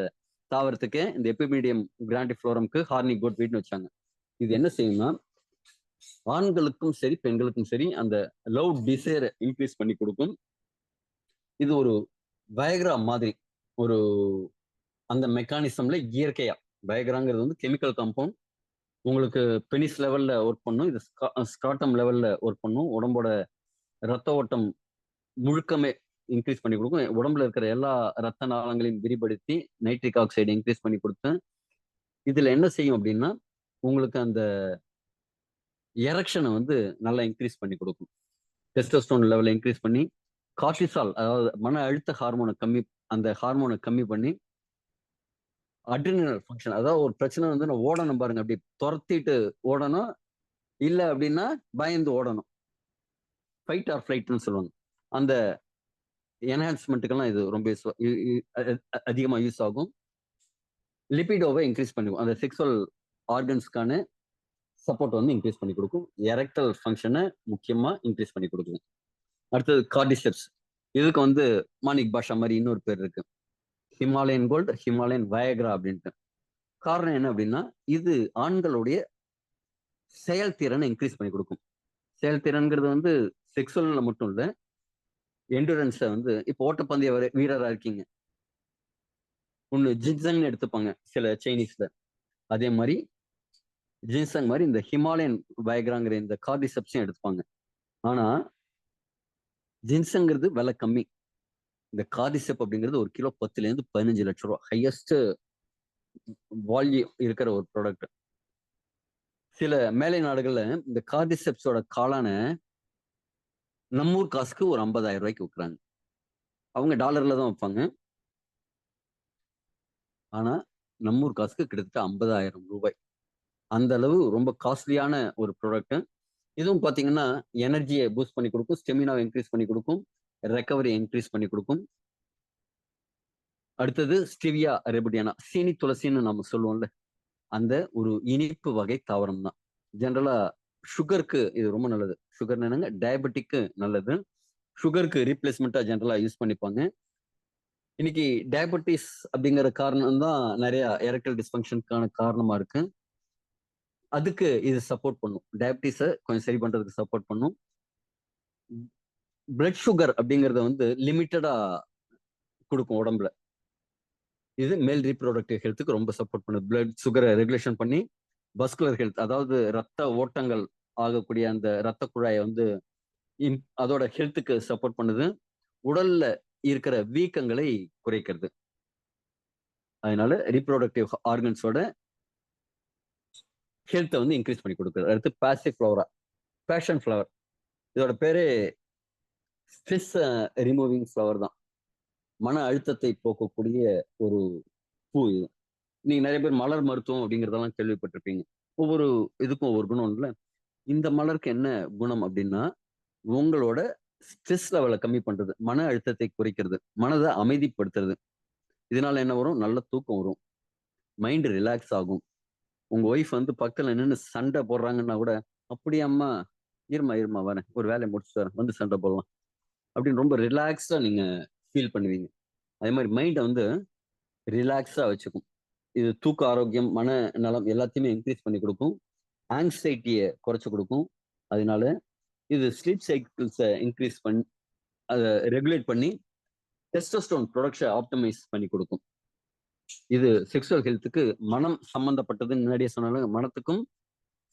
தாவரத்துக்கு இந்த எபிமீடியம் கிராண்டிஃப்ளோரம்க்கு ஹார்னி கோட் வீட்னு வச்சாங்க. இது என்ன செய்யும்னா ஆண்களுக்கும் சரி பெண்களுக்கும் சரி அந்த லவ் டிசைரை இன்க்ரீஸ் பண்ணி கொடுக்கும். இது ஒரு வயக்ரா மாதிரி ஒரு அந்த மெக்கானிசம்ல இயற்கையா, வயக்ராங்கிறது வந்து கெமிக்கல் காம்பவுண்ட், உங்களுக்கு பெனிஸ் லெவல்ல ஒர்க் பண்ணும். இது ஸ்காட்டம் லெவல்ல ஒர்க் பண்ணும். உடம்போட ரத்த ஓட்டம் முழுக்கமே இன்க்ரீஸ் பண்ணி கொடுக்கும். உடம்புல இருக்கிற எல்லா ரத்த நாளங்களையும் விரிபடுத்தி நைட்ரிக் ஆக்சைடு இன்க்ரீஸ் பண்ணி கொடுத்து, இதுல என்ன செய்யும் அப்படின்னா, உங்களுக்கு அந்த எரெக்ஷனை வந்து நல்லா இன்க்ரீஸ் பண்ணி கொடுக்கும். டெஸ்டோஸ்டரோன் லெவலை இன்க்ரீஸ் பண்ணி, கார்டிசால் அதாவது மன அழுத்த ஹார்மோனை அந்த ஹார்மோனை கம்மி பண்ணி, அட்ரினல் ஃபங்க்ஷன் அதாவது ஒரு பிரச்சனை வந்து நான் ஓடணும் பாருங்க, அப்படி துரத்திட்டு ஓடணும், இல்ல அப்படின்னா பயந்து ஓடணும். ஃபைட் ஆர் ஃபிளைட்னு சொல்லுவாங்க. அந்த என்ஹான்ஸ்மெண்ட்டுக்கெல்லாம் இது ரொம்ப அதிகமா யூஸ் ஆகும். லிபிடோவை இன்க்ரீஸ் பண்ணிக்கும். அந்த செக்ஸுவல் ஆர்கன்ஸ்க்கான சப்போர்ட் வந்து இன்க்ரீஸ் பண்ணி கொடுக்கும். எரெக்டல் ஃபங்க்ஷனை முக்கியமா இன்க்ரீஸ் பண்ணி கொடுக்கும். அடுத்தது கார்டிசெப்ஸ். இதுக்கு வந்து மாணிக் பாஷா மாதிரி இன்னொரு பேர் இருக்கு. ஹிமாலயன் கோல்டு, ஹிமாலயன் வயக்ரா அப்படின்ட்டு. காரணம் என்ன அப்படின்னா, இது ஆண்களுடைய செயல்திறனை இன்க்ரீஸ் பண்ணி கொடுக்கும். செயல்திறன்கிறது வந்து செக்ஸுவல்ல மட்டும் இல்ல, எண்டுரன்ஸை வந்து இப்போ ஓட்டப்பந்தய வீரரா இருக்கீங்க, ஒண்ணு ஜின்சங் எடுத்துப்பாங்க சில சைனீஸ்ல. அதே மாதிரி ஜின்சங் மாதிரி இந்த ஹிமாலயன் வயக்ராங்கிற இந்த கார்டிசெப்ஸையும் எடுத்துப்பாங்க. ஆனா ஜின்சங்கிறது விலை கம்மி. இந்த கார்டிசெப் அப்படிங்கிறது ஒரு கிலோ 10 இருந்து 15 லட்சம் ரூபாய் ஹையஸ்ட் வால்யூ இருக்கிற ஒரு ப்ராடக்ட். சில மேலை நாடுகள்ல இந்த கார்டிசெப்ஸோட காளான நம்மூர் காசுக்கு ஒரு 50,000 ரூபாய்க்கு விற்கிறாங்க. அவங்க டாலர்ல தான் வைப்பாங்க. ஆனா நம்மூர் காசுக்கு கிட்டத்தட்ட 50,000 ரூபாய். அந்த அளவு ரொம்ப காஸ்ட்லியான ஒரு ப்ராடக்ட். இதுவும் பாத்தீங்கன்னா எனர்ஜியை பூஸ்ட் பண்ணி கொடுக்கும், ஸ்டெமினாவை இன்க்ரீஸ் பண்ணி கொடுக்கும், ரெக்கவரி இன்க்ரீஸ் பண்ணி கொடுக்கும். அடுத்தது ஸ்டிவியா ரெபடியானா, சீனி துளசின்னு நம்ம சொல்லுவோம்ல, அந்த ஒரு இனிப்பு வகை தாவரம் தான். ஜென்ரலா சுகருக்கு இது ரொம்ப நல்லது. சுகர் என்னங்க, டயபெட்டிக்கு நல்லது. சுகருக்கு ரீப்ளேஸ்மெண்டா ஜென்ரலா யூஸ் பண்ணிப்பாங்க. இன்னைக்கு டயபெட்டிஸ் அப்படிங்கிற காரணம் தான் நிறைய எரக்டல் டிஸ்பங்ஷனுக்கான காரணமா இருக்கு. அதுக்கு இது சப்போர்ட் பண்ணும். டயபிட்டிஸை கொஞ்சம் சரி பண்றதுக்கு சப்போர்ட் பண்ணும். பிளட் சுகர் அப்படிங்கறத வந்து லிமிட்டடா கொடுக்கும் உடம்புல. இது மேல் ரீப்ரொடக்டிவ் ஹெல்த்துக்கு ரொம்ப சப்போர்ட் பண்ணுது. பிளட் சுகரை ரெகுலேஷன் பண்ணி பஸ்குலர் ஹெல்த், அதாவது ரத்த ஓட்டங்கள் ஆகக்கூடிய அந்த ரத்த குழாயை வந்து அதோட ஹெல்த்துக்கு சப்போர்ட் பண்ணுது. உடல்ல இருக்கிற வீக்கங்களை குறைக்கிறது. அதனால ரீப்ரொடக்டிவ் ஆர்கன்ஸோட ஹெல்த்தை வந்து இன்க்ரீஸ் பண்ணி கொடுக்குறது. அடுத்து பாசிஃப்ளவரா, பேஷன் ஃப்ளவர். இதோட பேரு ஸ்ட்ரெஸ் ரிமூவிங் ஃப்ளவர் தான். மன அழுத்தத்தை போக்கக்கூடிய ஒரு பூ இது. நீங்க நிறைய பேர் மலர் மருத்துவம் அப்படிங்கறதெல்லாம் கேள்விப்பட்டிருப்பீங்க. ஒவ்வொரு இதுக்கும் ஒவ்வொரு குணம் இல்ல. இந்த மலருக்கு என்ன குணம் அப்படின்னா, உங்களோட ஸ்ட்ரெஸ் லெவலை கம்மி பண்றது, மன அழுத்தத்தை குறைக்கிறது, மனதை அமைதிப்படுத்துறது. இதனால என்ன வரும், நல்ல தூக்கம் வரும், மைண்ட் ரிலாக்ஸ் ஆகும். உங்க ஒய்ஃப் வந்து பக்கத்துல நின்று சண்டை போடுறாங்கன்னா கூட, அப்படி அம்மா இருமா இருமா வரேன், ஒரு வேலையை முடிச்சுட்டு வரேன், வந்து சண்டை போடலாம் அப்படின்னு ரொம்ப ரிலாக்ஸ்டா நீங்க ஃபீல் பண்ணுவீங்க. அதே மாதிரி மைண்டை வந்து ரிலாக்ஸா வச்சுக்கும். இது தூக்க ஆரோக்கியம், மன நலம் எல்லாத்தையுமே இன்க்ரீஸ் பண்ணி கொடுக்கும். ஆங்ஸைட்டியை குறைச்சு கொடுக்கும். அதனால இது ஸ்லீப் சைக்கிள்ஸை இன்க்ரீஸ் பண்ணி அதை ரெகுலேட் பண்ணி டெஸ்டோஸ்டரோன் ப்ரொடக்ஷன் ஆப்டிமைஸ் பண்ணி கொடுக்கும். இது செக்ஷுவல் ஹெல்த்துக்கு மனம் சம்பந்தப்பட்டதுன்னு முன்னாடியே சொன்னாலும், மனத்துக்கும்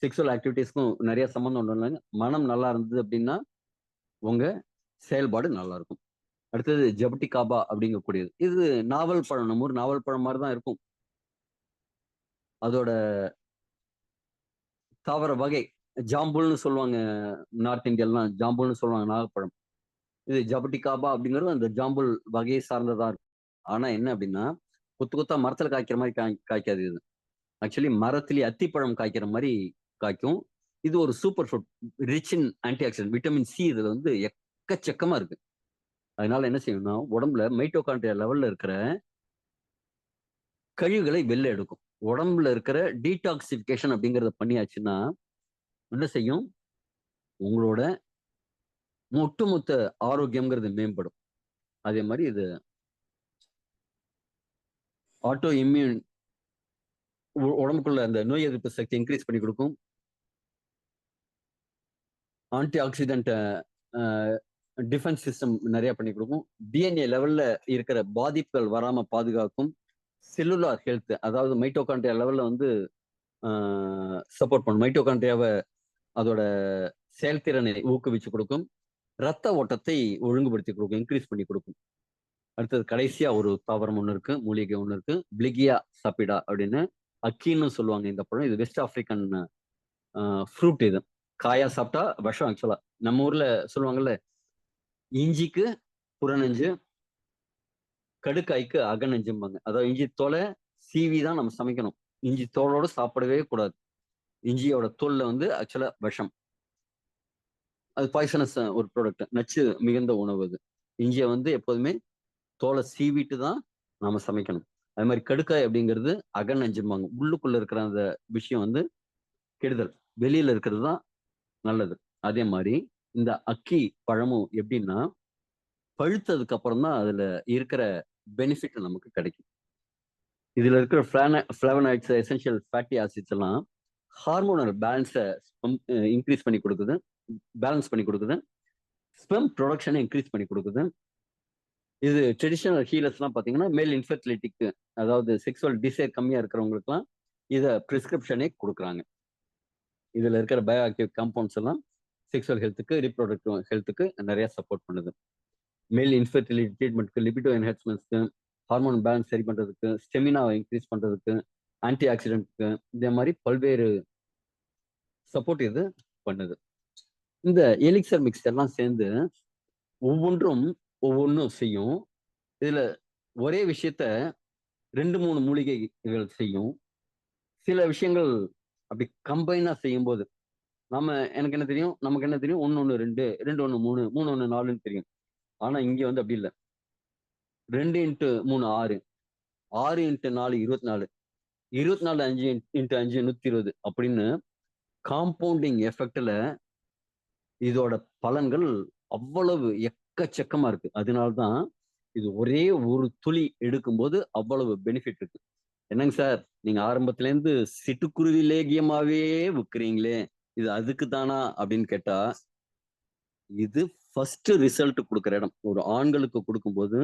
செக்ஷுவல் ஆக்டிவிட்டிஸ்க்கும் நிறைய சம்பந்தம் உண்டு. மனம் நல்லா இருந்தது அப்படின்னா உங்க செயல்பாடு நல்லா இருக்கும். அடுத்தது ஜபட்டிகாபா அப்படிங்கக்கூடியது. இது நாவல் பழம், நம்ம ஊர் நாவல் பழம் மாதிரி தான் இருக்கும். அதோட தாவர வகை ஜாம்புல்னு சொல்லுவாங்க. நார்த் இந்தியாலாம் ஜாம்புல்னு சொல்லுவாங்க நாகப்பழம். இது ஜபட்டிகாபா அப்படிங்கிறது அந்த ஜாம்புல் வகையை சார்ந்ததா இருக்கும். ஆனா என்ன அப்படின்னா, கொத்து கொத்தா மரத்துல காய்க்கிற மாதிரி காய்க்காது இது. ஆக்சுவலி மரத்திலேயே அத்திப்பழம் காய்க்கிற மாதிரி காய்க்கும். இது ஒரு super food, rich in anti accident, vitamin C இதுல வந்து எக்கச்சக்கமா இருக்கு. அதனால என்ன செய்யணும்னா, உடம்புல மைட்டோகாண்ட்ரியா லெவல்ல இருக்கிற கழிவுகளை வெளில எடுக்கும். உடம்புல இருக்கிற டீடாக்சிபிகேஷன் அப்படிங்கறத பண்ணியாச்சுன்னா என்ன செய்யும், உங்களோட ஒட்டுமொத்த ஆரோக்கியம்ங்கிறது மேம்படும். அதே மாதிரி இது ஆட்டோ இம்யூன், உடம்புக்குள்ள அந்த நோய் எதிர்ப்பு சக்தி இன்க்ரீஸ் பண்ணி கொடுக்கும். ஆன்டி ஆக்சிடென்ட் டிஃபென்ஸ் சிஸ்டம் நிறைய பண்ணி கொடுக்கும். டிஎன்ஏ லெவல்ல இருக்கிற பாதிப்புகள் வராம பாதுகாக்கும். செல்லுலார் ஹெல்த், அதாவது மைட்டோகாண்ட்ரியா லெவல்ல வந்து சப்போர்ட் பண்ணும். மைட்டோகாண்ட்ரியாவை அதோட செயல்திறனை ஊக்குவிச்சு கொடுக்கும். ரத்த ஓட்டத்தை ஒழுங்குபடுத்தி கொடுக்கும், இன்க்ரீஸ் பண்ணி கொடுக்கும். அடுத்தது கடைசியா ஒரு தாவரம் ஒண்ணு இருக்கு, மூலிகை ஒண்ணு இருக்கு, பிளிகியா சப்பிடா அப்படின்னு. அக்கின்னு சொல்லுவாங்க இந்த பழம். இது வெஸ்ட் ஆப்பிரிக்கன் ஃப்ரூட். இது காயா சாப்பிட்டா விஷம். ஆக்சுவலா நம்ம ஊர்ல சொல்லுவாங்கல்ல, இஞ்சிக்கு புறநெஞ்சு, கடுக்காய்க்கு அகநெஞ்சும்பாங்க. அதாவது இஞ்சி தோலை சீவி தான் நம்ம சமைக்கணும், இஞ்சி தோலோட சாப்பிடவே கூடாது. இஞ்சியோட தோல்ல வந்து ஆக்சுவலா விஷம், அது பாய்சனஸ் ஒரு ப்ராடக்ட், நச்சு மிகுந்த உணவு. அது இஞ்சியை வந்து எப்போதுமே தோலை சீவிட்டு தான் நாம சமைக்கணும். அது மாதிரி கடுக்காய் அப்படிங்கிறது அகநஞ்சும்பாங்க. உள்ளுக்குள்ள இருக்கிற அந்த விஷயம் வந்து கெடுதல், வெளியில இருக்கிறது தான் நல்லது. அதே மாதிரி இந்த அக்கி பழமும் எப்படின்னா, பழுத்ததுக்கு அப்புறம் தான் அதுல இருக்கிற பெனிஃபிட் நமக்கு கிடைக்கும். இதுல இருக்கிற ஃபிளவனாய்ட்ஸ், எசென்ஷியல் ஃபேட்டி ஆசிட்ஸ் எல்லாம் ஹார்மோனல் பேலன்ஸை இன்க்ரீஸ் பண்ணி கொடுக்குது, பேலன்ஸ் பண்ணி கொடுக்குது. ஸ்பெர்ம் ப்ரொடக்ஷனை இன்க்ரீஸ் பண்ணி கொடுக்குது. இது ட்ரெடிஷனல் ஹீலர்ஸ்லாம் பார்த்தீங்கன்னா மேல் இன்ஃபர்டிலிட்டிக்கு, அதாவது செக்ஸுவல் டிசைர் கம்மியா இருக்கிறவங்களுக்குலாம் இதை ப்ரிஸ்கிரிப்ஷனே கொடுக்குறாங்க. இதுல இருக்கிற பயோ ஆக்டிவ் காம்பவுண்ட்ஸ் எல்லாம் செக்ஸுவல் ஹெல்த்துக்கு, ரீப்ரொடக்டிவ் ஹெல்த்துக்கு நிறைய சப்போர்ட் பண்ணுது. மேல் இன்ஃபர்டிலிட்டி ட்ரீட்மெண்ட்க்கு, லிபிடோ என்ஹான்ஸ்மெண்ட்ஸ்க்கு, ஹார்மோன் பேலன்ஸ் சரி பண்றதுக்கு, ஸ்டெமினாவை இன்க்ரீஸ் பண்றதுக்கு, ஆன்டி ஆக்சிடென்ட்க்கு, இந்த மாதிரி பல்வேறு சப்போர்ட் இது பண்ணுது. இந்த எலிக்சர் மிக்ஸ் எல்லாம் சேர்ந்து ஒவ்வொன்றும் ஒவ்வொன்றும் செய்யும். இதுல ஒரே விஷயத்த 2-3 மூலிகைகள் செய்யும். சில விஷயங்கள் அப்படி கம்பைனா செய்யும் போது எனக்கு என்ன தெரியும், நமக்கு என்ன தெரியும், 1 1 2, 2 1 3, 3 1 4ன்னு தெரியும். ஆனா இங்க வந்து அப்படி இல்லை. 2 × 3 6, 6 × 4 24, 24 5 × 5 120 அப்படின்னு காம்பவுண்டிங் எஃபெக்ட்ல இதோட பலன்கள் அவ்வளவு எக்கச்சக்கமா இருக்கு. அதனால்தான் இது ஒரே ஒரு துளி எடுக்கும்போது அவ்வளவு பெனிஃபிட் இருக்கு. என்னங்க சார், நீங்க ஆரம்பத்துல இருந்து சிட்டுக்குருவி லேகியமாவே விற்கிறீங்களே, இது அதுக்கு தானா அப்படின்னு கேட்டா, இது ஃபர்ஸ்ட் ரிசல்ட் கொடுக்குற இடம். ஒரு ஆண்களுக்கு கொடுக்கும்போது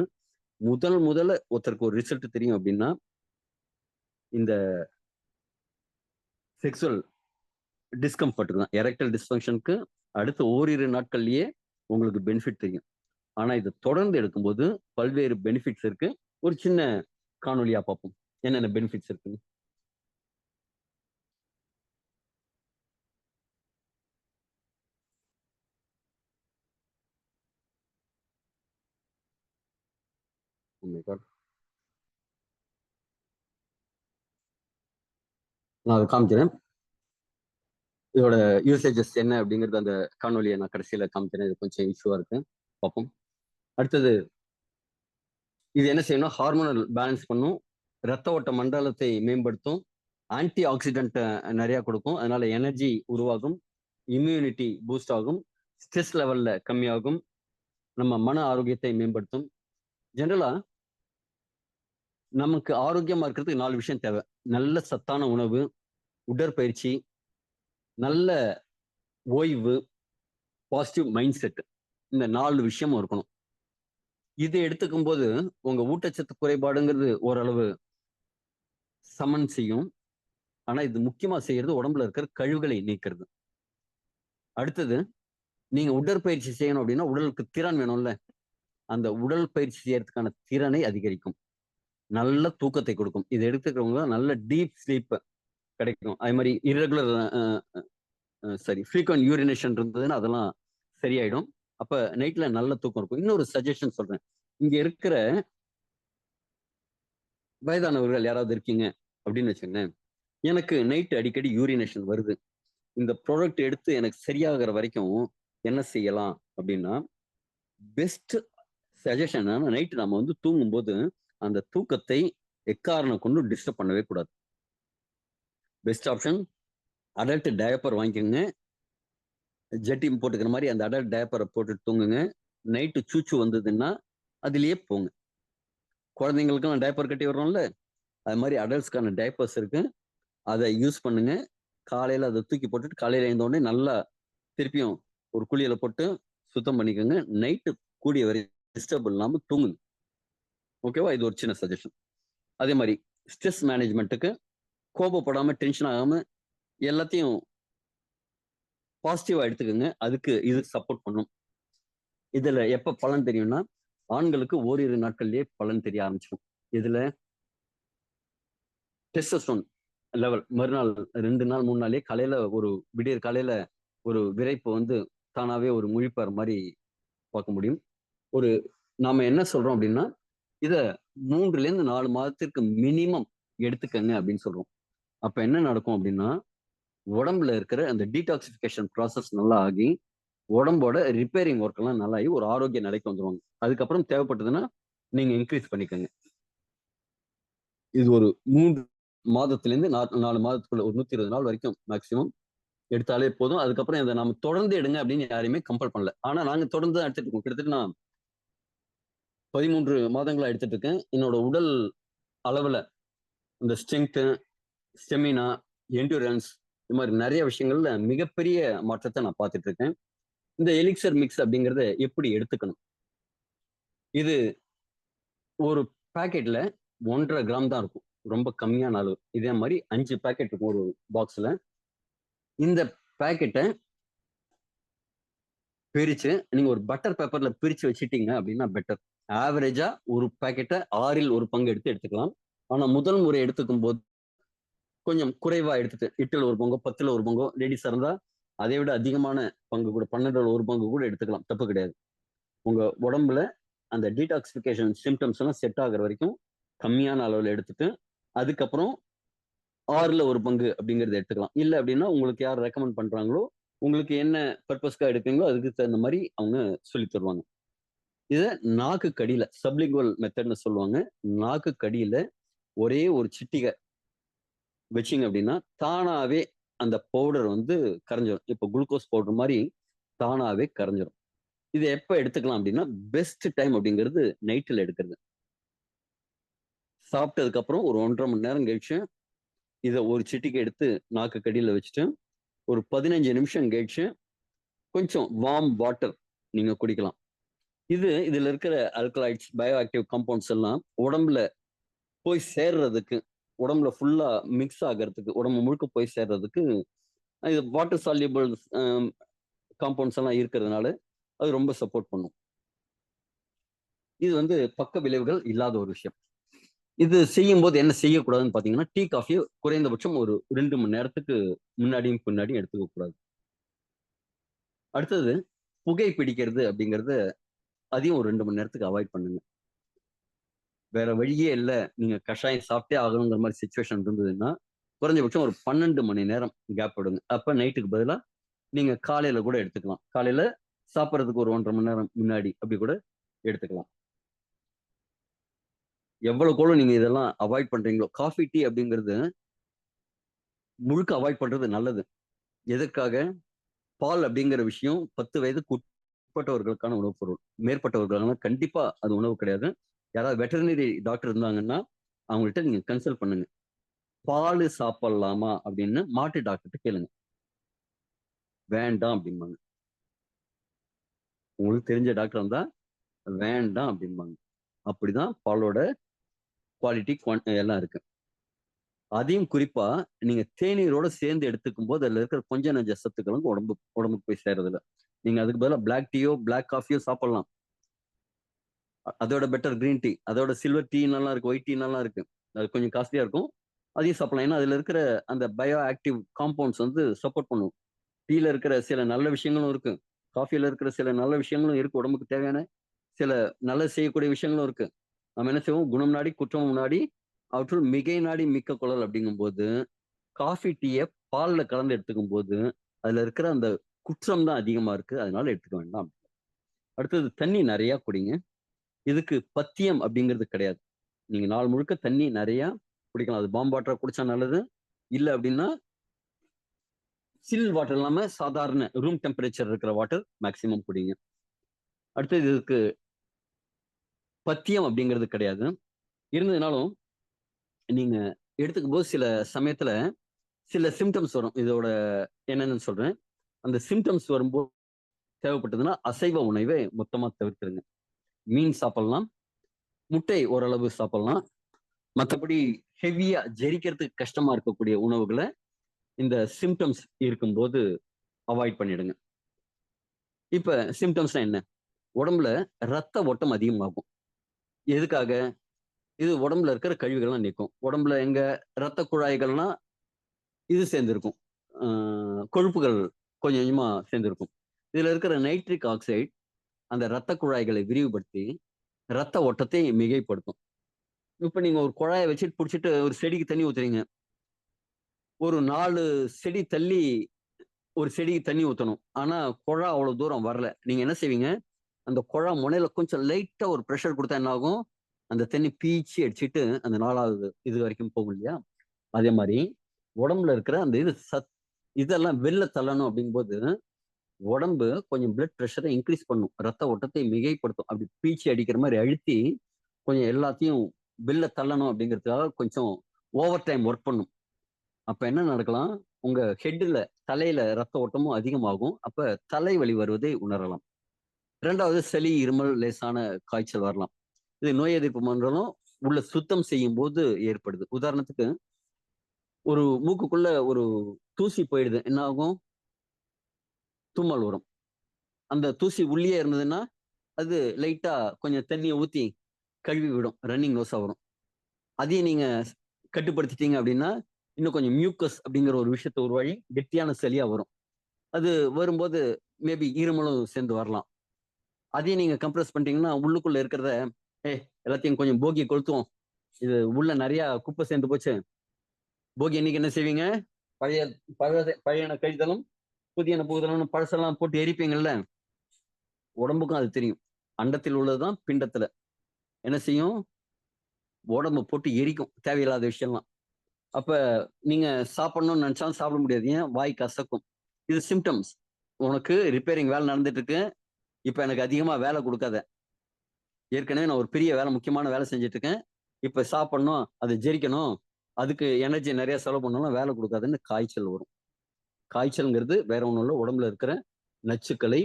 முதல்ல ஒருத்தருக்கு ஒரு ரிசல்ட் தெரியும் அப்படின்னா, இந்த செக்ஸுவல் டிஸ்கம்ஃபர்ட் தான். எரெக்டல் டிஸ்ஃபங்க்ஷனுக்கு அடுத்த ஓரிரு நாட்கள்லயே உங்களுக்கு பெனிஃபிட் தெரியும். ஆனா இது தொடர்ந்து எடுக்கும்போது பல்வேறு பெனிஃபிட்ஸ் இருக்கு. ஒரு சின்ன காணொலியா பார்ப்போம் என்னென்ன பெனிஃபிட்ஸ் இருக்குன்னு. Oh my God. நான் அதை காமிக்கிறேன். இதோட யூசேஜஸ் என்ன அப்படிங்கிறது அந்த காணொலியை நான் கடைசியில காமிக்கிறேன். இது கொஞ்சம் இஷ்யூவா இருக்கு, பார்ப்போம். அடுத்தது இது என்ன செய்யணும், ஹார்மோனல் பேலன்ஸ் பண்ணும், ரத்த ஓட்ட மண்டலத்தை மேம்படுத்தும், ஆன்டி ஆக்சிடென்ட் நிறைய கொடுக்கும். அதனால எனர்ஜி உருவாகும், இம்யூனிட்டி பூஸ்ட் ஆகும், ஸ்ட்ரெஸ் லெவல்ல கம்மியாகும், நம்ம மன ஆரோக்கியத்தை மேம்படுத்தும். ஜெனரலா நமக்கு ஆரோக்கியமா இருக்கிறதுக்கு 4 விஷயம் தேவை. நல்ல சத்தான உணவு, உடற்பயிற்சி, நல்ல ஓய்வு, பாசிட்டிவ் மைண்ட் செட். இந்த 4 விஷயமும் இருக்கணும். இது எடுத்துக்கும் போது உங்க ஊட்டச்சத்து குறைபாடுங்கிறது ஓரளவு சமன் செய்யும். ஆனா இது முக்கியமா செய்யறது உடம்புல இருக்கிற கழிவுகளை நீக்கிறது. அடுத்தது, நீங்க உடற்பயிற்சி செய்யணும் அப்படின்னா உடலுக்கு திறன் வேணும்ல, அந்த உடல் பயிற்சி செய்யறதுக்கான திறனை அதிகரிக்கும், நல்ல தூக்கத்தை கொடுக்கும். இதை எடுத்துக்கிறவங்க நல்ல டீப் ஸ்லீப் கிடைக்கும். அதே மாதிரி இரகுலர் ஃப்ரீக்வெண்ட் யூரினேஷன் இருந்ததுன்னா அதெல்லாம் சரியாயிடும். அப்ப நைட்ல நல்ல தூக்கம் இருக்கும். இன்னொரு சஜஷன் சொல்றேன். இங்க இருக்கிற வயதானவர்கள் யாராவது இருக்கீங்க அப்படின்னு வச்சுக்கோங்க, எனக்கு நைட் அடிக்கடி யூரினேஷன் வருது, இந்த ப்ராடக்ட் எடுத்து எனக்கு சரியாகிற வரைக்கும் என்ன செய்யலாம் அப்படின்னா, பெஸ்ட் சஜஷன் நைட்டு நம்ம வந்து தூங்கும்போது அந்த தூக்கத்தை எக்காரணம் கொண்டு டிஸ்டர்ப் பண்ணவே கூடாது. பெஸ்ட் ஆப்ஷன் அடல்ட் டயப்பர் வாங்கிக்கோங்க. ஜெட்டி போட்டுக்கிற மாதிரி அந்த அடல்ட் டயப்பரை போட்டு தூங்குங்க. நைட்டு சூச்சு வந்ததுன்னா அதுலயே போங்க. குழந்தைங்களுக்கு நான் டயப்பர் கட்டி வர்றோம்ல, அது மாதிரி அடல்ட்ஸ்க்கான டயப்பர்ஸ் இருக்கு, அதை யூஸ் பண்ணுங்க. காலையில அதை தூக்கி போட்டுட்டு காலையில எழுந்த உடனே நல்லா திருப்பியும் ஒரு குளியலை போட்டு சுத்தம் பண்ணிக்கோங்க. நைட்டு கூடிய வரை டிஸ்டர்ப் இல்லாம தூங்குங்க. ஓகேவா? இது ஒரு சின்ன சஜஷன். அதே மாதிரி ஸ்ட்ரெஸ் மேனேஜ்மெண்ட்டுக்கு கோபப்படாம, டென்ஷன் ஆகாம எல்லாத்தையும் பாசிட்டிவா எடுத்துக்கோங்க. அதுக்கு இது சப்போர்ட் பண்ணும். இதுல எப்ப பலன் தெரியும்னா, ஆண்களுக்கு ஓரிரு நாட்கள்லயே பலன் தெரிய ஆரம்பிச்சிடும். இதுல டெஸ்டோஸ்டெரோன் லெவல் மறுநாள் 2 நாள் 3 நாள்லயே காலையில விடியற் காலையில ஒரு விரைப்பு வந்து தானாவே ஒரு முழிப்பார் மாரி பார்க்க முடியும். ஒரு நாம என்ன சொல்றோம் அப்படின்னா, இத 3லேருந்து 4 மாதத்திற்கு மினிமம் எடுத்துக்கங்க அப்படின்னு சொல்றோம். அப்ப என்ன நடக்கும் அப்படின்னா, உடம்புல இருக்கிற அந்த டீடாக்சிஃபிகேஷன் ப்ராசஸ் நல்லா ஆகி, உடம்போட ரிப்பேரிங் ஒர்க் எல்லாம் நல்லாகி ஒரு ஆரோக்கிய நிலைக்கு வந்துருவாங்க. அதுக்கப்புறம் தேவைப்பட்டதுன்னா, நீங்க இன்கிரீஸ் பண்ணிக்கங்க. இது ஒரு 3 மாதத்திலேருந்து 4 மாதத்துக்குள்ள ஒரு 120 நாள் வரைக்கும் மேக்ஸிமம் எடுத்தாலே போதும். அதுக்கப்புறம் இத நாம தொடர்ந்து எடுங்க அப்படின்னு யாரையுமே கம்பல் பண்ணல. ஆனா நாங்க தொடர்ந்து தான் எடுத்துட்டு இருக்கோம். கிட்டத்தட்ட நான் 13 மாதங்களா எடுத்துட்டு இருக்கேன். என்னோட உடல் அளவுல இந்த ஸ்ட்ரெங்த், ஸ்டெமினா, என்டூரன்ஸ் இது மாரி நெறைய விஷயங்கள்ல மிகப்பெரிய மாற்றத்த நான் பார்த்துட்டு இருக்கேன். இந்த எலிக்சர் மிக்ஸ் அப்படிங்கிறத எப்படி எடுத்துக்கணும்? இது ஒரு பாக்கெட்ல 1 1/2 கிராம் தான் இருக்கும். ரொம்ப கம்மியான அளவு. இதே மாரி 5 பாக்கெட் இருக்கும் ஒரு பாக்ஸ்ல. இந்த பாக்கெட்ட பிரிச்சு நீங்க ஒரு பட்டர் பேப்பர்ல பிரிச்சு வச்சுட்டீங்க அப்படின்னா பெட்டர். ஆவரேஜா ஒரு பாக்கெட்ட 6ல் 1 பங்கு எடுத்துக்கலாம். ஆனா முதல் முறை எடுத்துக்கும்போது கொஞ்சம் குறைவா எடுத்துட்டு 8ல் 1 பங்கோ, 10ல் 1 பங்கோ லேடீஸா இருந்தா அதை விட அதிகமான பங்கு கூட 12ல் 1 பங்கு கூட எடுத்துக்கலாம். தப்பு கிடையாது. உங்க உடம்புல அந்த டீடாக்சிஃபிகேஷன் சிம்ப்டம்ஸ் எல்லாம் செட் ஆகுற வரைக்கும் கம்மியான அளவுல எடுத்துட்டு, அதுக்கப்புறம் 6ல 1 பங்கு அப்படிங்கிறத எடுத்துக்கலாம். இல்ல அப்படின்னா உங்களுக்கு யார் ரெக்கமெண்ட் பண்றாங்களோ, உங்களுக்கு என்ன பர்ப்பஸ்க்கா எடுப்பீங்களோ அதுக்கு தகுந்த மாரி அவங்க சொல்லித் தருவாங்க. இத நாக்கு கடியில சப்லிங்குவல் மெத்தட்ன்னு சொல்லுவாங்க. நாக்கு கடியில ஒரே ஒரு சிட்டிகை வச்சீங்க அப்படின்னா, தானாவே அந்த பவுடர் வந்து கரைஞ்சிரும். இப்போ குளுக்கோஸ் பவுடர் மாரி தானாவே கரைஞ்சிரும். இத எப்ப எடுத்துக்கலாம் அப்படின்னா, பெஸ்ட் டைம் அப்படிங்கிறது நைட்ல எடுக்கிறது. சாப்பிட்டதுக்கு அப்புறம் ஒரு 1 1/2 மணி நேரம் கழிச்சு, இத ஒரு சிட்டிகை எடுத்து நாக்கு கடியில வச்சுட்டு, ஒரு 15 நிமிஷம் கழிச்சு, கொஞ்சம் வார்ம் வாட்டர் நீங்க குடிக்கலாம். இதுல இருக்கிற அல்கலாய்ட்ஸ், பயோ ஆக்டிவ் காம்பவுண்ட்ஸ் எல்லாம் உடம்புல போய் சேர்றதுக்கு, உடம்புல ஃபுல்லா மிக்ஸ் ஆகறதுக்கு, உடம்பு முழுக்க போய் சேர்றதுக்கு, இது வாட்டர் சால்யுபிள் அ காம்பவுண்ட்ஸ் எல்லாம் இருக்கிறதுனால, அது ரொம்ப சப்போர்ட் பண்ணும். இது வந்து பக்க விளைவுகள் இல்லாத ஒரு விஷயம். இது செய்யும்போது என்ன செய்யக்கூடாதுன்னு பார்த்தீங்கன்னா, டீ, காஃபிய குறைந்தபட்சம் ஒரு 2 மணி நேரத்துக்கு முன்னாடியும், பின்னாடியும் எடுத்துக்க கூடாது. அடுத்தது புகை பிடிக்கிறது அப்படிங்கிறத அதையும் ஒரு 2 மணி நேரத்துக்கு அவாய்ட் பண்ணுங்க. வேற வழியே இல்ல. நீங்க கஷாயம் சாப்பிட்டே ஆகணுங்கிற மாரி சிச்சுவேஷன் இருந்ததுன்னா, குறைஞ்சபட்சம் ஒரு 12 மணி நேரம் கேப் விடுங்க. அப்ப நைட்டுக்கு பதிலா நீங்க காலையில கூட எடுத்துக்கலாம். காலையில சாப்பிடுறதுக்கு ஒரு 1 1/2 மணி நேரம் முன்னாடி அப்படி கூட எடுத்துக்கலாம். எவ்வளவுக்கு எவ்வளவு நீங்க இதெல்லாம் அவாய்ட் பண்றீங்களோ, காஃபி, டீ அப்படிங்கிறது முழுக்க அவாய்ட் பண்றது நல்லது. எதற்காக? பால் அப்படிங்கிற விஷயம் 10 வயதுக்கு உட்பட்டவர்களுக்கான உணவுப் பொருள். மேற்பட்டவர்கள்லாம் கண்டிப்பா அது உணவு கிடையாது. யாராவது வெட்டரினரி டாக்டர் இருந்தாங்கன்னா, அவங்கள்ட்ட நீங்க கன்சல்ட் பண்ணுங்க. பாலு சாப்பிடலாமா? அப்படின்னு மாட்டு டாக்டர்ட்ட கேளுங்க. வேண்டாம் அப்படிம்பாங்க. உங்களுக்கு தெரிஞ்ச டாக்டர் இருந்தா, வேண்டாம் அப்படிம்பாங்க. அப்படிதான் பாலோட குவாலிட்டி, எல்லாம் இருக்கு. அதையும் குறிப்பா நீங்க தேநீரோட சேர்ந்து எடுத்துக்கும்போது, அதுல இருக்கிற கொஞ்ச நெஞ்ச சத்துக்களும் உடம்புக்கு போய் சேர்றதில்ல. நீங்க அதுக்கு பதிலா பிளாக் டீயோ, பிளாக் காஃபியோ சாப்பிடலாம். அதோட பெட்டர் கிரீன் டீ. அதோட சில்வர் டீன்னலாம் இருக்கு. ஒயிட் டீன்னலாம் இருக்கு. அது கொஞ்சம் காஸ்ட்லியா இருக்கும். அதையும் சாப்பிடலாம். ஏன்னா, அதுல இருக்கிற அந்த பயோ ஆக்டிவ் காம்பவுண்ட்ஸ் வந்து சப்போர்ட் பண்ணும். டீல இருக்கிற சில நல்ல விஷயங்களும் இருக்கு. காஃபில இருக்கிற சில நல்ல விஷயங்களும் இருக்கு. உடம்புக்கு தேவையான சில நல்லது செய்யக்கூடிய விஷயங்களும் இருக்கு. நம்ம என்ன செய்வோம்? குணம் நாடி குற்றம் நாடி அவற்றுள் மிகை நாடி மிக்க குறள் அப்படிங்கும்போது, காஃபி, டீய பால்ல கலந்து எடுத்துக்கும்போது, அதுல இருக்கிற அந்த குற்றம் தான் அதிகமா இருக்கு. அதனால எடுத்துக்க வேண்டாம். அடுத்தது தண்ணி நெறையா குடிங்க. இதுக்கு பத்தியம் அப்படிங்கிறது கிடையாது. நீங்க நாள் முழுக்க தண்ணி நெறையா குடிக்கலாம். அது பாம் வாட்டரா குடிச்சா நல்லது. இல்ல அப்படின்னா, சில் வாட்டர் இல்லாம சாதாரண ரூம் டெம்பரேச்சர் இருக்கிற வாட்டர் மேக்ஸிமம் குடிங்க. அடுத்தது இதுக்கு பத்தியம் அப்படிங்கிறது கிடையாது. இருந்ததுனாலும், நீங்க எடுத்துக்கும்போது சில சமயத்துல சில சிம்ப்டம்ஸ் வரும். இதோட என்னன்னு சொல்றேன். அந்த சிம்ப்டம்ஸ் வரும்போது தேவைப்பட்டதுன்னா, அசைவ உணவை மொத்தமா தவிர்த்துருங்க. மீன் சாப்பிடலாம், முட்டை ஓரளவு சாப்பிடலாம். மத்தபடி ஹெவியா ஜெரிக்கிறதுக்கு கஷ்டமா இருக்கக்கூடிய உணவுகள இந்த சிம்டம்ஸ் இருக்கும்போது அவாய்ட் பண்ணிடுங்க. இப்ப சிம்டம்ஸ்னா என்ன? உடம்புல ரத்த ஓட்டம் அதிகமாகும். எதுக்காக? இது உடம்புல இருக்கிற கழிவுகள்லாம் நீக்கும். உடம்புல எங்க ரத்த குழாய்கள்லாம் இது சேர்ந்திருக்கும். அ கொழுப்புகள் கொஞ்சம் கொஞ்சமா சேர்ந்திருக்கும். இதுல இருக்கிற நைட்ரிக் ஆக்சைடு அந்த ரத்த குழாய்களை விரிவுபடுத்தி, ரத்த ஓட்டத்தை மிகைப்படுத்தும். இப்ப நீங்க ஒரு குழாய வச்சுட்டு புடிச்சிட்டு ஒரு செடிக்கு தண்ணி ஊத்துறீங்க. ஒரு 4 செடி தள்ளி ஒரு செடிக்கு தண்ணி ஊத்தணும். ஆனா, குழா அவ்வளவு தூரம் வரல. நீங்க என்ன செய்வீங்க? அந்த குழா முனையில கொஞ்சம் லைட்டா ஒரு பிரஷர் குடுத்தா என்ன ஆகும்? அந்த தண்ணி பீய்ச்சி அடிச்சுட்டு அந்த 4வது இது வரைக்கும் போகும் இல்லையா? அதே மாரி உடம்புல இருக்கிற அந்த இதெல்லாம் வெளில தள்ளணும் அப்படிங்கும்போது, உடம்பு கொஞ்சம் பிளட் பிரஷர இன்கிரீஸ் பண்ணும். ரத்த ஓட்டத்தை மிகைப்படுத்தும். அப்படி பீச்சி அடிக்கிற மாரி அழுத்தி, கொஞ்சம் எல்லாத்தையும் வெளில தள்ளணும் அப்படிங்கிறதுக்காக கொஞ்சம் ஓவர் டைம் ஒர்க் பண்ணும். அப்ப என்ன நடக்கலாம்? உங்க ஹெட்ல தலையில ரத்த ஓட்டமும் அதிகமாகும். அப்ப தலைவலி வருவதை உணரலாம். 2வது சளி, இருமல், லேசான காய்ச்சல் வரலாம். இது நோய் எதிர்ப்பு மண்டலம் உள்ள சுத்தம் செய்யும்போது ஏற்படுது. உதாரணத்துக்கு, ஒரு மூக்குக்குள்ள ஒரு தூசி போயிடுது. என்ன ஆகும்? தும்மல் வரும். அந்த தூசி உள்ளேயே இருந்ததுன்னா, அது லைட்டா கொஞ்சம் தண்ணிய ஊத்தி கழுவி விடும். ரன்னிங் நோஸா வரும். அதையும் நீங்க கட்டுப்படுத்திட்டீங்க அப்படின்னா, இன்னும் கொஞ்சம் மியூக்கஸ் அப்படிங்கிற ஒரு விஷயத்த உருவாகி கெட்டியான சளியா வரும். அது வரும்போது மேபி இருமலும் சேர்ந்து வரலாம். அதையும் நீங்க கம்ப்ரஸ் பண்ணிட்டீங்கன்னா, உள்ளுக்குள்ள இருக்கிறத, "ஏய் எல்லாத்தையும் கொஞ்சம் போகிய கொளுத்துவோம். இது உள்ள நெறையா குப்பை சேர்ந்து போச்சு. போகி அன்னைக்கு என்ன செய்வீங்க? பழைய பழையன கழிதலும், புதியன புகுதலும்னு பழசெல்லாம் போட்டு எரிப்பீங்கல்ல." உடம்புக்கும் அது தெரியும். அண்டத்தில் உள்ளது தான் பிண்டத்துல. என்ன செய்யும்? உடம்ப போட்டு எரிக்கும். தேவையில்லாத விஷயம்லாம். அப்ப நீங்க சாப்பிடணும்னு நெனச்சாலும் சாப்பிட முடியாது. ஏன்? வாய் கசக்கும். இது சிம்ப்டம்ஸ். உனக்கு ரிப்பேரிங் வேலை நடந்துட்டு இருக்கு. இப்ப எனக்கு அதிகமா வேலை குடுக்காத. ஏற்கனவே நான் ஒரு பெரிய வேலை, முக்கியமான வேலை செஞ்சுட்டு இருக்கேன். இப்ப சாப்பிடணும், அது ஜெரிக்கணும், அதுக்கு எனர்ஜி நெறைய செலவு பண்ணணும்னா வேலை குடுக்காதன்னு காய்ச்சல் வரும். காய்ச்சல்ங்கிறது வேற ஒண்ணும் இல்ல. உடம்புல இருக்கிற நச்சுக்களை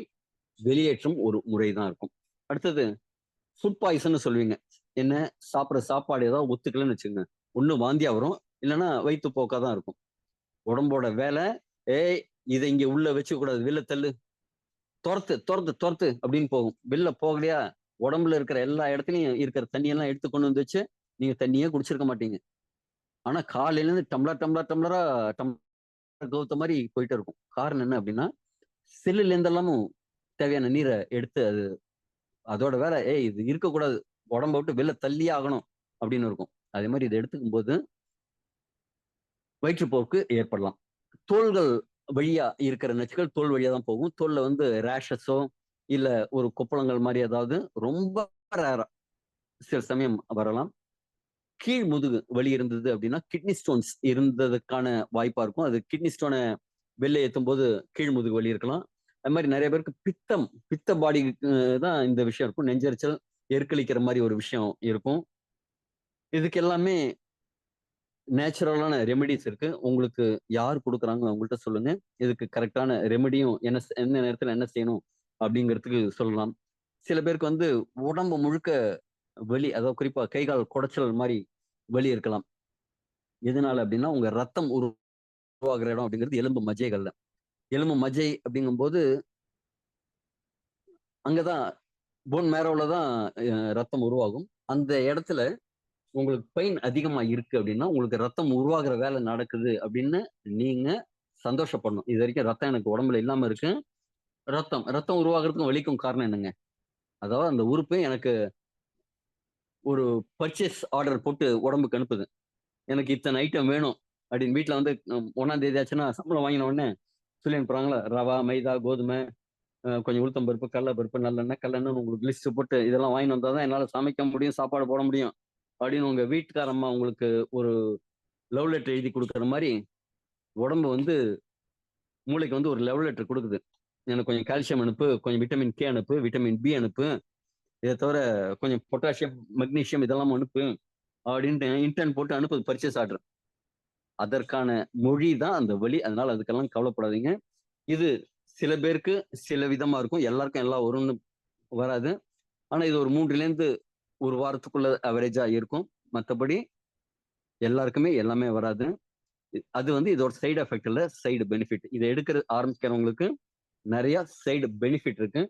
வெளியேற்றும் ஒரு முறை தான் இருக்கும். அடுத்தது ஃபுட் பாய்சன்னு சொல்லுவீங்க. என்ன? சாப்பிடுற சாப்பாடு ஏதாவது ஒத்துக்கலன்னு வச்சுக்கங்க. ஒண்ணு வாந்தியா வரும். இல்லன்னா வயித்துப்போக்கா தான் இருக்கும். உடம்போட வேலை, "ஏய் இத இங்க உள்ள வச்சுக்கக்கூடாது. வெளில தள்ளு. தொரத்து, தொரத்து, தொரத்து" அப்படின்னு போகும். வெளில போகலையா, உடம்புல இருக்கிற எல்லா இடத்துலயும் இருக்கிற தண்ணியெல்லாம் எடுத்து கொண்டு வந்து வச்சு, நீங்க தண்ணியே குடிச்சிருக்க மாட்டீங்க. ஆனா காலையிலேருந்து டம்ளர், டம்ளர், டம்ளரா கவுத்த மாரி போயிட்டே இருக்கும். காரணம் என்ன அப்படின்னா, செல்லுல இருந்தெல்லாமும் தேவையான நீர எடுத்து அதோட வேலை, "ஏய் இது இருக்கக்கூடாது. உடம்ப விட்டு வெளில தள்ளியே ஆகணும்" அப்படின்னு இருக்கும். அதே மாரி இத எடுத்துக்கும்போது வயிற்றுப்போக்கு ஏற்படலாம். தோள்கள் வழியா இருக்கிற நச்சுக்கள் தோல் வழியா தான் போகும். தோல்ல வந்து ரேஷஸோ, இல்ல ஒரு கொப்பளங்கள் மாரி ஏதாவது ரொம்ப ரேரா சில சமயம் வரலாம். கீழ் முதுகு வலி இருந்தது அப்படின்னா, கிட்னி ஸ்டோன்ஸ் இருந்ததுக்கான வாய்ப்பா இருக்கும். அது கிட்னி ஸ்டோன வெளில ஏத்தும்போது கீழ் முதுகு வலி இருக்கலாம். அது மாரி நெறைய பேருக்கு பித்த பாடிக்கு தான் இந்த விஷயம் இருக்கும். நெஞ்செரிச்சல், எருக்களிக்கிற மாரி ஒரு விஷயம் இருக்கும். இதுக்கு எல்லாமே நேச்சுரலான ரெமெடிஸ் இருக்கு. உங்களுக்கு யார் குடுக்குறாங்களோ அவங்கள்ட்ட சொல்லுங்க. இதுக்கு கரெக்ட்டான ரெமெடியும் எந்த நேரத்துல என்ன செய்யணும் அப்படிங்கிறதுக்கு சொல்லலாம். சில பேருக்கு வந்து உடம்பு முழுக்க வலி, அதாவது குறிப்பா கை, கால் குடைச்சல் மாரி வலி இருக்கலாம். எதனால அப்படின்னா, உங்க ரத்தம் உருவாகுற இடம் அப்படிங்கிறது எலும்பு மஜ்ஜைகள்ல. எலும்பு மஜ்ஜை அப்படிங்கும்போது, அங்க தான் போன் மேரோல தான் ரத்தம் உருவாகும். அந்த இடத்துல உங்களுக்கு பெயின் அதிகமா இருக்கு அப்படின்னா, உங்களுக்கு ரத்தம் உருவாகுற வேலை நடக்குது அப்படின்னு நீங்க சந்தோஷப்படணும். இதுவரைக்கும் ரத்தம் எனக்கு உடம்புல இல்லாம இருக்கு. ரத்தம் உருவாகுறதுக்கும் வலிக்கும் காரணம் என்னங்க? அதாவது அந்த உறுப்பு எனக்கு ஒரு பர்ச்சேஸ் ஆர்டர் போட்டு உடம்புக்கு அனுப்புது. எனக்கு இத்தன ஐட்டம் வேணும் அப்படின்னு வீட்ல வந்து 1ஆம் தேதி ஆச்சுன்னா சம்பளம் வாங்கின உடனே சொல்லி அனுப்புறாங்கல்ல. ரவா, மைதா, கோதுமை, கொஞ்சம் உளுத்தம் பருப்பு, கடல பருப்பு, நல்லெண்ணெய், கல்லெண்ணெய்ன்னு உங்களுக்கு லிஸ்ட் போட்டு இதெல்லாம் வாங்கின்னு வந்தா தான் என்னால சமைக்க முடியும், சாப்பாடு போட முடியும். அப்படின்னு உங்க வீட்டுக்காரம்மா உங்களுக்கு ஒரு லவ் லெட்டர் எழுதி குடுக்குற மாரி, உடம்பு வந்து மூளைக்கு வந்து ஒரு லவ் லெட்டர் குடுக்குது. எனக்கு கொஞ்சம் கால்சியம் அனுப்பு, கொஞ்சம் விட்டமின் கே அனுப்பு, விட்டமின் பி அனுப்பு. இத தவிர கொஞ்சம் பொட்டாசியம், மக்னீசியம் இதெல்லாம் அனுப்பு. அப்படின்ட்டு இன்டர்ன் போட்டு அனுப்புது பர்ச்சேஸ் ஆர்டர். அதற்கான மொழி தான் அந்த வலி. அதனால அதுக்கெல்லாம் கவலைப்படாதீங்க. இது சில பேருக்கு சில விதமா இருக்கும். எல்லாருக்கும் எல்லாம் வரும்னு வராது. ஆனா இது ஒரு 3லேருந்து 1 வாரத்துக்குள்ள அவரேஜா இருக்கும். மத்தபடி எல்லாருக்குமே எல்லாமே வராது. அது வந்து இதோட சைடு எஃபெக்ட் இல்ல, சைடு பெனிஃபிட். இதை எடுக்கிற ஆரம்பிக்கிறவங்களுக்கு நிறைய சைடு பெனிஃபிட் இருக்கு.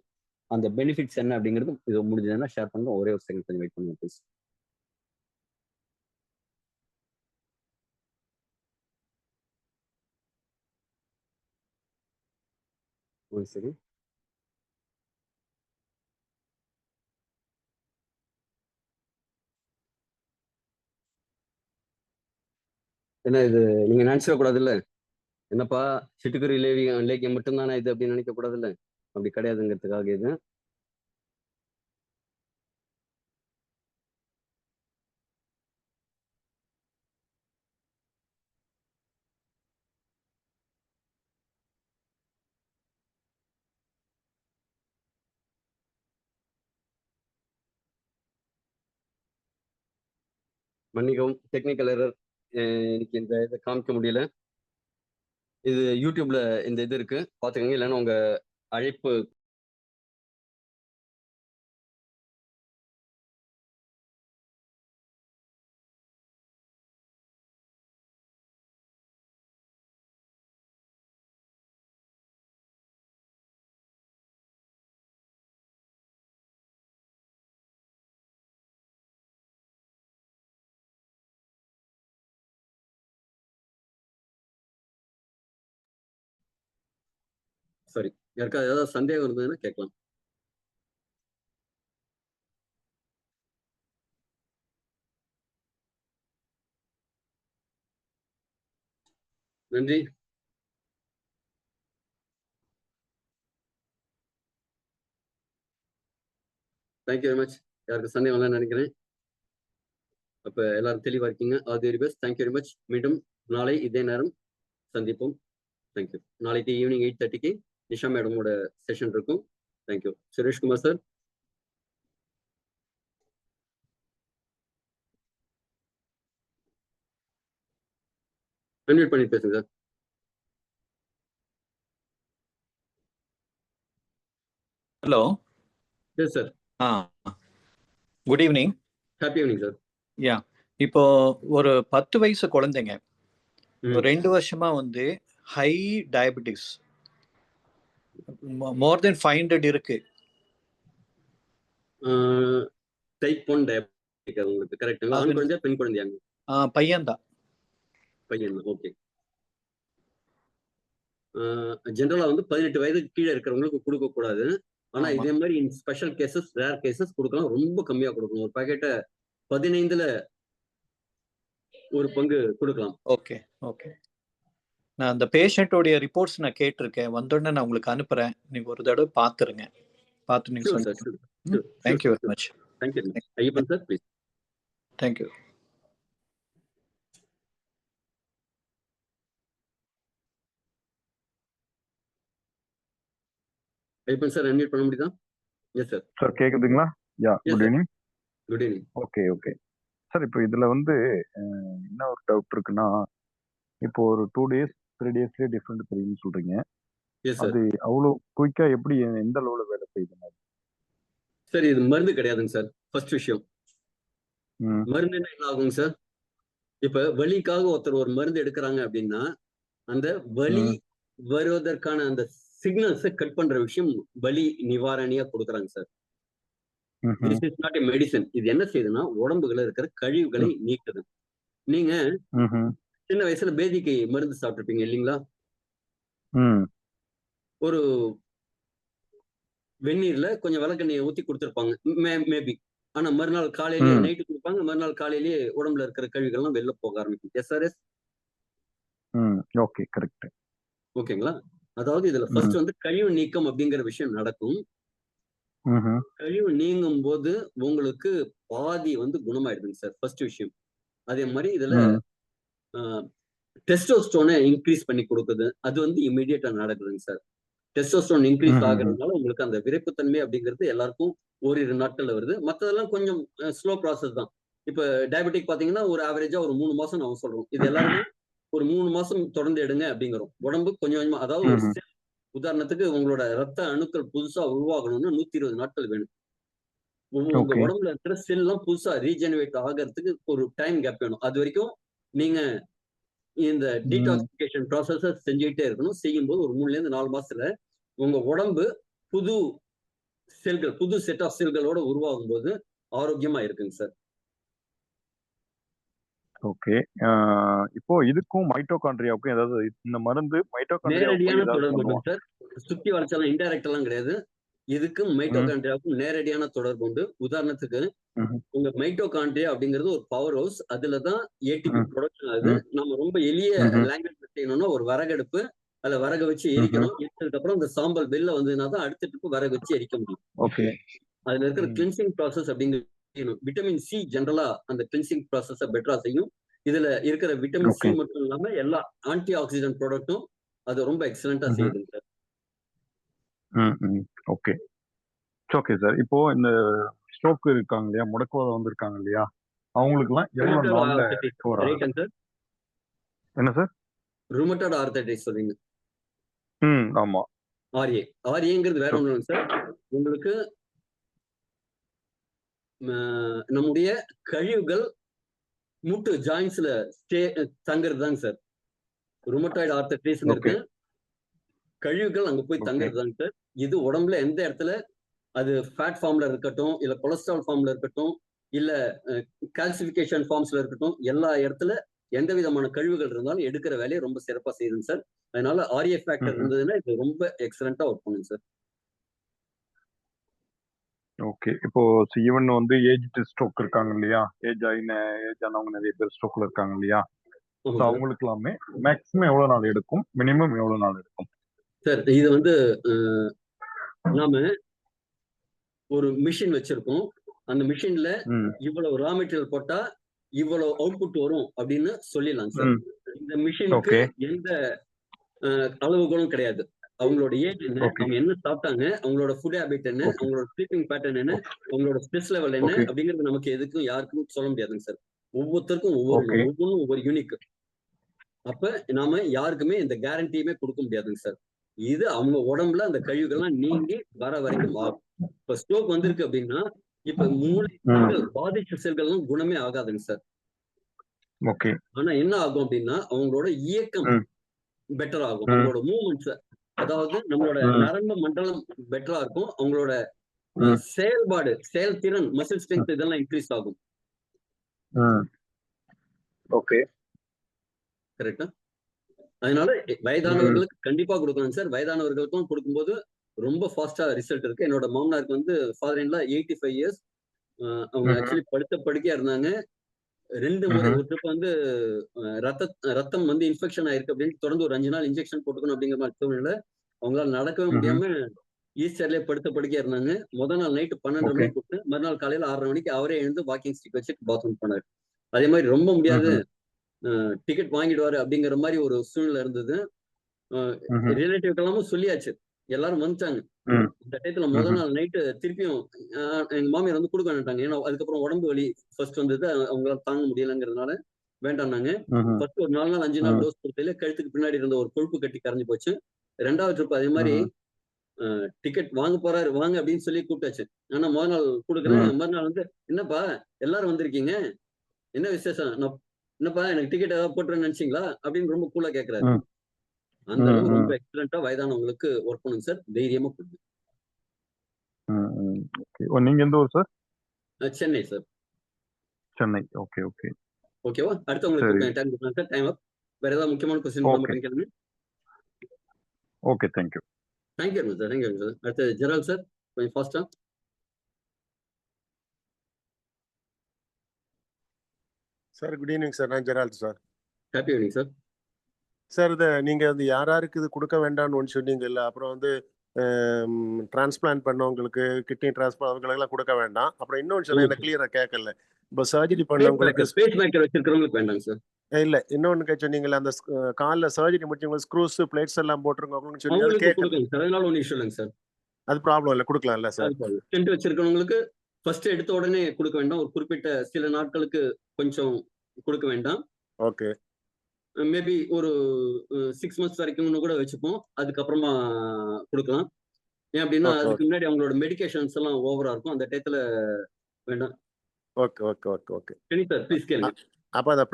அந்த பெனிஃபிட்ஸ் என்ன அப்படிங்கிறது இது முடிஞ்சதுன்னா ஷேர் பண்ணுங்க. ஒரே ஒரு செகண்ட் கொஞ்சம் வெயிட் பண்ணுங்க ப்ளீஸ். ஒரு செகண்ட். ஏன்னா இது நீங்க நினைச்சிட கூடாது இல்ல, என்னப்பா சிட்டுக்குருவி லேகியம் மட்டும்தானே இது அப்படின்னு நினைக்க கூடாது இல்ல. அப்படி கிடையாதுங்கிறதுக்காக இது. மன்னிக்கவும், டெக்னிக்கல் எரர். இன்னைக்கு இந்த இதை காமிக்க முடியல. இது யூடியூப்ல இந்த இது இருக்கு, பாத்துக்கோங்க. இல்லைன்னா உங்க அழைப்பு சாரி, யாருக்காவது ஏதாவது சந்தேகம் இருந்ததுன்னா கேட்கலாம். நன்றி. Thank you very much. யாருக்கு சந்தேகம் இல்லைன்னு நினைக்கிறேன். அப்ப எல்லாரும் தெளிவா இருக்கீங்க. All the very best. Thank you very much. மீண்டும் நாளை இதே நேரம் சந்திப்போம். தேங்க்யூ. நாளைக்கு ஈவினிங் 8:30க்கு நிஷா மேடமோட செஷன் இருக்கும். தேங்க்யூ. சுரேஷ்குமார் சார். அன்மியூட் பண்ணி பேசுங்க sir. Hello. Yes sir. Good evening. Happy evening sir. Yeah, இப்போ ஒரு 10 வயசு குழந்தைங்க 2 வருஷமா வந்து ஹை டயபெட்டிஸ், மோர் தென் 500 இருக்கு. டைப் 1 டயபெட்டிக் உங்களுக்கு கரெக்ட்டுங்களா? ஆண் குழந்தையா பெண் குழந்தையாங்க? பையன் தான். பையன். ஓகே. ஜென்ரலா வந்து 18 வயதுக்கு கீழே இருக்கிறவங்களுக்கு கொடுக்க கூடாது. ஆனா இதே மாதிரி ஸ்பெஷல் கேசஸ், ரேர் கேசஸ் கொடுக்கலாம். ரொம்ப கம்மியா கொடுக்கணும். ஒரு பாக்கெட்டை 15ல ஒரு பங்கு கொடுக்கலாம். Okay okay. நான் அந்த பேஷண்ட்டோடைய ரிப்போர்ட்ஸ் நான் கேட்டிருக்கேன். வந்தோடனே நான் உங்களுக்கு அனுப்புறேன். நீங்க ஒரு தடவை பார்த்துருங்க. பார்த்து நீங்க சொல்லுங்க. Thank you very much. Thank you. Ayyappan sir please. Thank you. Ayyappan sir unmute பண்ண முடியுதா? Yes sir. சார் கேக்குதுங்களா? Yeah, good evening. Good evening. Okay okay sir. இப்போ இதுல வந்து என்ன ஒரு டவுட் இருக்குன்னா, இப்போ ஒரு 2 days 3 daysலயே டிஃபரெண்ட் தெரியும்னு சொல்றீங்க. அது அவ்வளோ குயிக்கா எப்படி எந்த அளவுல வேலை செய்யுது? சார் இது மருந்து கிடையாதுங்க சார். ஃபர்ஸ்ட் விஷயம், மருந்து என்ன ஆகுங்க சார்? இப்ப வலிக்காக ஒருத்தர் ஒரு மருந்து எடுக்கிறாங்க அப்படின்னா அந்த வலி வருவதற்கான அந்த சிக்னல்ஸை கட் பண்ற விஷயம் வலி நிவாரணியா கொடுக்குறாங்க sir. This is not a medicine. இது என்ன செய்யுதுன்னா உடம்புல இருக்கிற கழிவுகளை நீக்குது. நீங்க சின்ன வயசுல பேதிக்கு மருந்து சாப்பிட்டுருப்பீங்க இல்லைங்களா? ஒரு வெந்நீர்ல கொஞ்சம் விளக்கெண்ணெயை ஊத்தி கொடுத்துருப்பாங்க மேபி. ஆனா மறுநாள் காலையிலேயே நைட்டு கொடுப்பாங்க, மறுநாள் காலையிலேயே உடம்புல இருக்கிற கழிவுகள்லாம் வெளில போக ஆரம்பிக்கும். எஸ்ஆர்எஸ். Okay, correct. ஓகேங்களா? அதாவது இதுல ஃபர்ஸ்ட் வந்து கழிவு நீக்கம் அப்படிங்கிற விஷயம் நடக்கும். கழிவு நீங்கும் போது உங்களுக்கு பாதி வந்து குணமாயிடுதுங்க சார், ஃபர்ஸ்ட் விஷயம். அதே மாதிரி இதுல டெஸ்டோஸ்டோனை இன்க்ரீஸ் பண்ணி கொடுக்குது. அது வந்து இமீடியட்டா நடக்குதுங்க சார். டெஸ்டோஸ்டோன் இன்க்ரீஸ் ஆகுறதுனால உங்களுக்கு அந்த விரைப்புத்தன்மை அப்படிங்கிறது எல்லாருக்கும் ஓரிரு நாட்கள்ல வருது. மற்றதெல்லாம் கொஞ்சம் ஸ்லோ ப்ராசஸ் தான். இப்ப டயபெட்டிக் பாத்தீங்கன்னா ஒரு ஆவரேஜா ஒரு 3 மாசம் நம்ம சொல்றோம். இது எல்லாருமே ஒரு 3 மாசம் தொடர்ந்து எடுங்க அப்படிங்கிறோம். உடம்பு கொஞ்சம் கொஞ்சமா, அதாவது ஒரு செல் உதாரணத்துக்கு உங்களோட ரத்த அணுக்கள் புதுசா உருவாகணும்னா 120 நாட்கள் வேணும். உங்க உடம்புல இருக்கிற செல் எல்லாம் புதுசா ரீஜெனரேட் ஆகிறதுக்கு ஒரு டைம் கேப் வேணும். அது வரைக்கும் நீங்க இந்த டீடாக்சிபிகேஷன் ப்ராசஸ செஞ்சுக்கிட்டே இருக்கணும். செய்யும்போது ஒரு 3ல இருந்து 4 மாசத்துல உங்க உடம்பு புது செல்கள், புது செட் ஆஃப் செல்களோட உருவாகும் போது ஆரோக்கியமா இருக்குங்க சார். ஓகே. இப்போ இதுக்கும் மைட்டோகாண்ட்ரியாவுக்கும் ஏதாவது இந்த மருந்து மைட்டோகாண்ட்ரியாவுக்கு நேரடியான ஏதாவது தொடர்பு பண்ணுமா? உண்டு சார். சுத்தி வளைச்சலாம் இன்டைரக்ட் எல்லாம் கிடையாது. இதுக்கும் மைட்டோகாண்ட்ரியாவுக்கும் நேரடியான தொடர்பு உண்டு. உதாரணத்துக்கு உங்க மைட்டோகாண்ட்ரியா அப்படிங்கிறது ஒரு பவர் ஹவுஸ். அதுலதான் ஏடிபி ப்ரொடக்ஷன் ஆகுது. நம்ம ரொம்ப எளிய லாங்குவேஜ் செய்யணும்னா ஒரு விறகடுப்பு, அதுல விறகு வச்சு எரிக்கணும். எரிச்சதுக்கு அப்புறம் இந்த சாம்பல் வெளில வந்ததுன்னா தான் அடுத்த ட்ரிப்பு விறகு வச்சு எரிக்க முடியும். ஓகே. அதுல இருக்கிற கிளென்சிங் ப்ராசஸ் அப்படிங்கிறது விட்டமின் சி ஜெனரலா அந்த கிளென்சிங் ப்ராசஸ பெட்டரா செய்யும். இதுல இருக்கிற விட்டமின் சி மட்டும் இல்லாம எல்லா ஆன்டி ஆக்சிடென்ட் ப்ராடக்ட்டும் அது ரொம்ப எக்ஸலண்டா செய்யுதுங்க சார். ஓகே. Okay sir. இப்போ இந்த ஸ்ட்ரோக் இருக்காங்க இல்லையா, முடக்குவாதம் வந்திருக்காங்க இல்லையா, அவங்களுக்குலாம் எவ்வளவு நாள்ல ரெக்கவர் ஆகும்? சார் என்ன சார்? ருமட்டாய்டு ஆர்த்ரைட்டிஸ் சொல்றீங்க? ஆமா. ஆர்ஏங்கிறது வேற ஒண்ணும் இல்லைங்க சார். உங்களுக்கு நம்முடைய கழிவுகள் மூட்டு ஜாயின்ஸ்ல தங்குறது தாங்க சார். ருமட்டாய்டு ஆர்த்ரைட்டிஸ்ங்கிறது கழிவுகள் அங்க போய் தங்குறது தாங்க சார். இது உடம்புல எந்த இடத்துல அது ஃபேட் ஃபார்ம்ல இருக்கட்டும், இல்ல கொலஸ்ட்ரால் ஃபார்ம்ல இருக்கட்டும், இல்ல கால்சிபிகேஷன் ஃபார்ம்ஸ்ல இருக்கட்டும், எல்லா இடத்துல எந்த விதமான கழிவுகள் இருந்தாலும் எடுக்கிற வேலையை ரொம்ப சிறப்பா செய்யுதுங்க சார். அதனால ஆர்ஏ ஃபேக்டர் இருந்ததுன்னா இது ரொம்ப எக்ஸலண்டா ஒர்க் பண்ணுங்க சார். ஓகே. இப்போ ஈவன் வந்து ஏஜ் ஸ்ட்ரோக் இருக்காங்க இல்லையா, ஏஜ் ஆனவங்க நிறைய பேர் ஸ்ட்ரோக்ல இருக்காங்க இல்லையா, அவங்களுக்கு எல்லாமே மேக்ஸிமம் எவ்வளவு நாள் எடுக்கும், மினிமம் எவ்வளவு நாள் எடுக்கும் சார்? இது வந்து நாம ஒரு மிஷின் வச்சிருக்கோம். அந்த மிஷின்ல இவ்வளவு ரா மெட்டீரியல் போட்டா இவ்வளவு அவுட்புட் வரும் அப்படின்னு சொல்லிடலாம் சார். இந்த மிஷினுக்கு எந்த அளவுகளும் கிடையாது. அவங்களோட ஏஜ் என்ன, அவங்க என்ன சாப்பிட்டாங்க, அவங்களோட ஃபுட் ஹேபிட் என்ன, அவங்களோட ஸ்லீப்பிங் பேட்டர்ன் என்ன, அவங்களோட ஸ்ட்ரெஸ் லெவல் என்ன அப்படிங்கிறது நமக்கு எதுக்கும் யாருக்கும் சொல்ல முடியாதுங்க சார். ஒவ்வொருத்தருக்கும் ஒவ்வொன்றும் ஒவ்வொரு யூனிக். அப்ப நாம யாருக்குமே இந்த கேரண்டியுமே கொடுக்க முடியாதுங்க சார். இது அவங்க உடம்புல அந்த கழிவுகள்லாம் நீங்கி வர வரைக்கும் ஆகும். இப்ப ஸ்ட்ரோக் வந்திருக்கு அப்படின்னா இப்ப மூளை பாதிச்ச செல்கள்லாம் குணமே ஆகாதுங்க சார். ஆனா என்ன ஆகும் அப்படின்னா அவங்களோட இயக்கம் பெட்டர் ஆகும். அவங்களோட மூவ்மெண்ட்ஸ், அதாவது நம்மளோட நரம்பு மண்டலம் பெட்டரா இருக்கும். அவங்களோட செயல்பாடு, செயல்திறன், மசில் ஸ்ட்ரென்த் இதெல்லாம் இன்க்ரீஸ் ஆகும். கரெக்டா? அதனால வயதானவர்களுக்கு கண்டிப்பா கொடுக்கணும் சார். வயதானவர்களுக்கும் கொடுக்கும்போது ரொம்ப ஃபாஸ்டா ரிசல்ட் இருக்கு. என்னோட மாமனாருக்கு வந்து ஃபாதர் இன் லா 85 இயர்ஸ். அவங்க ஆக்சுவலி படுத்த படுக்கையா இருந்தாங்க. 2 முறை ஒரு ட்ரிப் வந்து ரத்தம் வந்து இன்ஃபெக்ஷன் ஆயிருக்கு அப்படின்னு தொடர்ந்து ஒரு 5 நாள் இன்ஜெக்ஷன் போட்டுக்கணும் அப்படிங்கிற மாதிரி சூழ்நிலை. அவங்களால நடக்கவே முடியாம ஈஸ்டர்லயே படுத்த படுக்கையா இருந்தாங்க. முதல் நாள் நைட்டு 12:30 மணிக்கு கூப்பிட்டு மறுநாள் காலையில 6:30 மணிக்கு அவரே எழுந்து வாக்கிங் ஸ்டிக் வச்சுட்டு பாத்ரூம் போனாரு. அதே மாதிரி ரொம்ப முடியாது, டிக்கெட் வாங்கிடுவாரு அப்படிங்கிற மாதிரி ஒரு சூழ்நிலை இருந்தது. ரிலேட்டிவ் எல்லாமும் சொல்லியாச்சு, எல்லாரும் வந்துட்டாங்க. இந்த டயத்துல முதல் நாள் நைட்டு திருப்பியும் எங்க மாமியார் வந்து கொடுக்க வேண்டாங்க. ஏன்னா அதுக்கப்புறம் உடம்பு வலி ஃபர்ஸ்ட் வந்தது, அவங்களால தாங்க முடியலங்கிறதுனால வேண்டாம்னாங்க. ஃபர்ஸ்ட் ஒரு 4 நாள் 5 நாள் டோஸ் கொடுத்ததுல கழுத்துக்கு பின்னாடி இருந்த ஒரு கொழுப்பு கட்டி கரைஞ்சு போச்சு. 2வது ட்ரிப் அதே மாதிரி டிக்கெட் வாங்க போறாரு, வாங்க அப்படின்னு சொல்லி கூப்பிட்டாச்சு. ஆனா முதல் நாள் கொடுக்குறேன், மறுநாள் வந்து என்னப்பா எல்லாரும் வந்திருக்கீங்க, என்ன விசேஷம், என்னப்பா எனக்கு டிக்கெட் ஏதாவது போட்டுருன்னு நினைச்சீங்களா அப்படின்னு ரொம்ப கூலா கேட்கிறாரு. அந்த அளவு ரொம்ப எக்ஸலண்டா வயதானவங்களுக்கு ஒர்க் பண்ணுங்க சார். தைரியமா கொடுங்க. நீங்க எந்த ஊர் sir? Chennai sir. Chennai. Okay. ஓகேவா? அடுத்தவங்களுக்கு டைம் கொடுக்கலாம் சார். டைம் அப். வேற ஏதாவது முக்கியமான क्वेश्चन கேளுங்க. Okay, thank you sir. Thank you sir. அடுத்து ஜெரால் சார், கொஞ்சம் ஃபாஸ்டா. Sir good evening sir. நான் Gerald sir. Happy evening sir. Sir இதை நீங்கள் வந்து யாருக்கு இது கொடுக்க வேண்டாம்னு ஒன்று சொன்னீங்கல்ல, அப்புறம் வந்து டிரான்ஸ்பிளான்ட் பண்ணவங்களுக்கு, கிட்னி டிரான்ஸ்பிளான்ட் அவங்களுக்கெல்லாம் கொடுக்க வேண்டாம். அப்புறம் இன்னொன்று சொன்னால் எனக்கு கிளியராக கேட்கல. இப்போ சர்ஜரி பண்ணவங்களுக்கு ஸ்பேஸ் மேக்கர் வச்சிருக்கிறவங்களுக்கு வேண்டாங்க சார். இல்லை, இன்னொன்று சொன்னீங்கல்ல, அந்த காலில் சர்ஜரி முடிச்சவங்க ஸ்க்ரூஸ் பிளேட்ஸ் எல்லாம் போட்டுருக்கவங்களுக்கு சொன்னீங்க, கேட்கல. அதனால ஒன்றும் இஷ்யூ இல்லைங்க சார். அது ப்ராப்ளம் இல்லை, கொடுக்கலாம்ல சார்? ஸ்டென்ட் வச்சிருக்கிறவங்களுக்கு ஃபர்ஸ்ட் எடுத்த உடனே கொடுக்க வேண்டாம். ஒரு குறிப்பிட்ட சில நாட்களுக்கு கொஞ்சம் கொடுக்க வேண்டாம். ஓகே. மேபி ஒரு 6 months வரைக்கும் கூட வச்சுப்போம். அதுக்கப்புறமா கொடுக்கலாம். ஏன் அப்படின்னா அதுக்கு முன்னாடி அவங்களோட மெடிகேஷன்ஸ் எல்லாம் ஓவரா இருக்கும். அந்த டயத்துல வேண்டாம். ஓகே. சார் ப்ளீஸ் கேளுங்க. அப்ப அந்த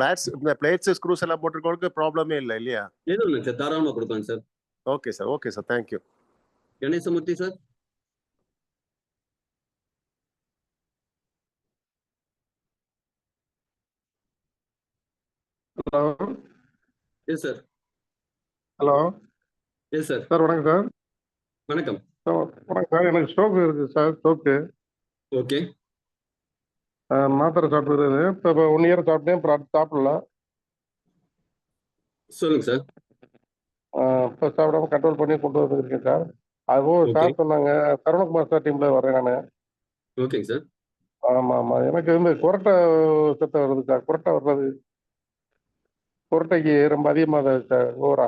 பிளேட்ஸ் ஸ்க்ரூஸ் எல்லாம் போட்டிருக்கவங்களுக்கு ப்ராப்ளமே இல்லை இல்லையா? எதுவும் இல்லைங்க சார், தாராளமா கொடுக்கலாம் sir. Okay sir, okay sir, thank you. Ganesamoorthy sir. Hello. Yes sir. Hello. Yes sir. Sir வணக்கம் சார். வணக்கம். வணக்கம் சார். எனக்கு ஸ்ட்ரோக் இருக்கு சார். ஸ்ட்ரோக்கு. ஓகே. மாத்திரை சாப்பிடுறது இப்போ 1 இயர் சாப்பிட்டேன். அப்புறம் அடுத்து சாப்பிடல. சொல்லுங்க சார். இப்போ சாப்பிடாம கண்ட்ரோல் பண்ணி கொண்டு வந்துருக்கேன் சார். அதுவும் சார் சொன்னாங்க, சரவணகுமார் சார் டீம்ல வரேன் நான். ஓகேங்க சார். ஆமாம் ஆமாம். எனக்கு வந்து குரட்டை சத்தம் வருது சார். குரட்டை வர்றது, குரட்டைக்கு ரொம்ப அதிகமாக சார். ஓவரா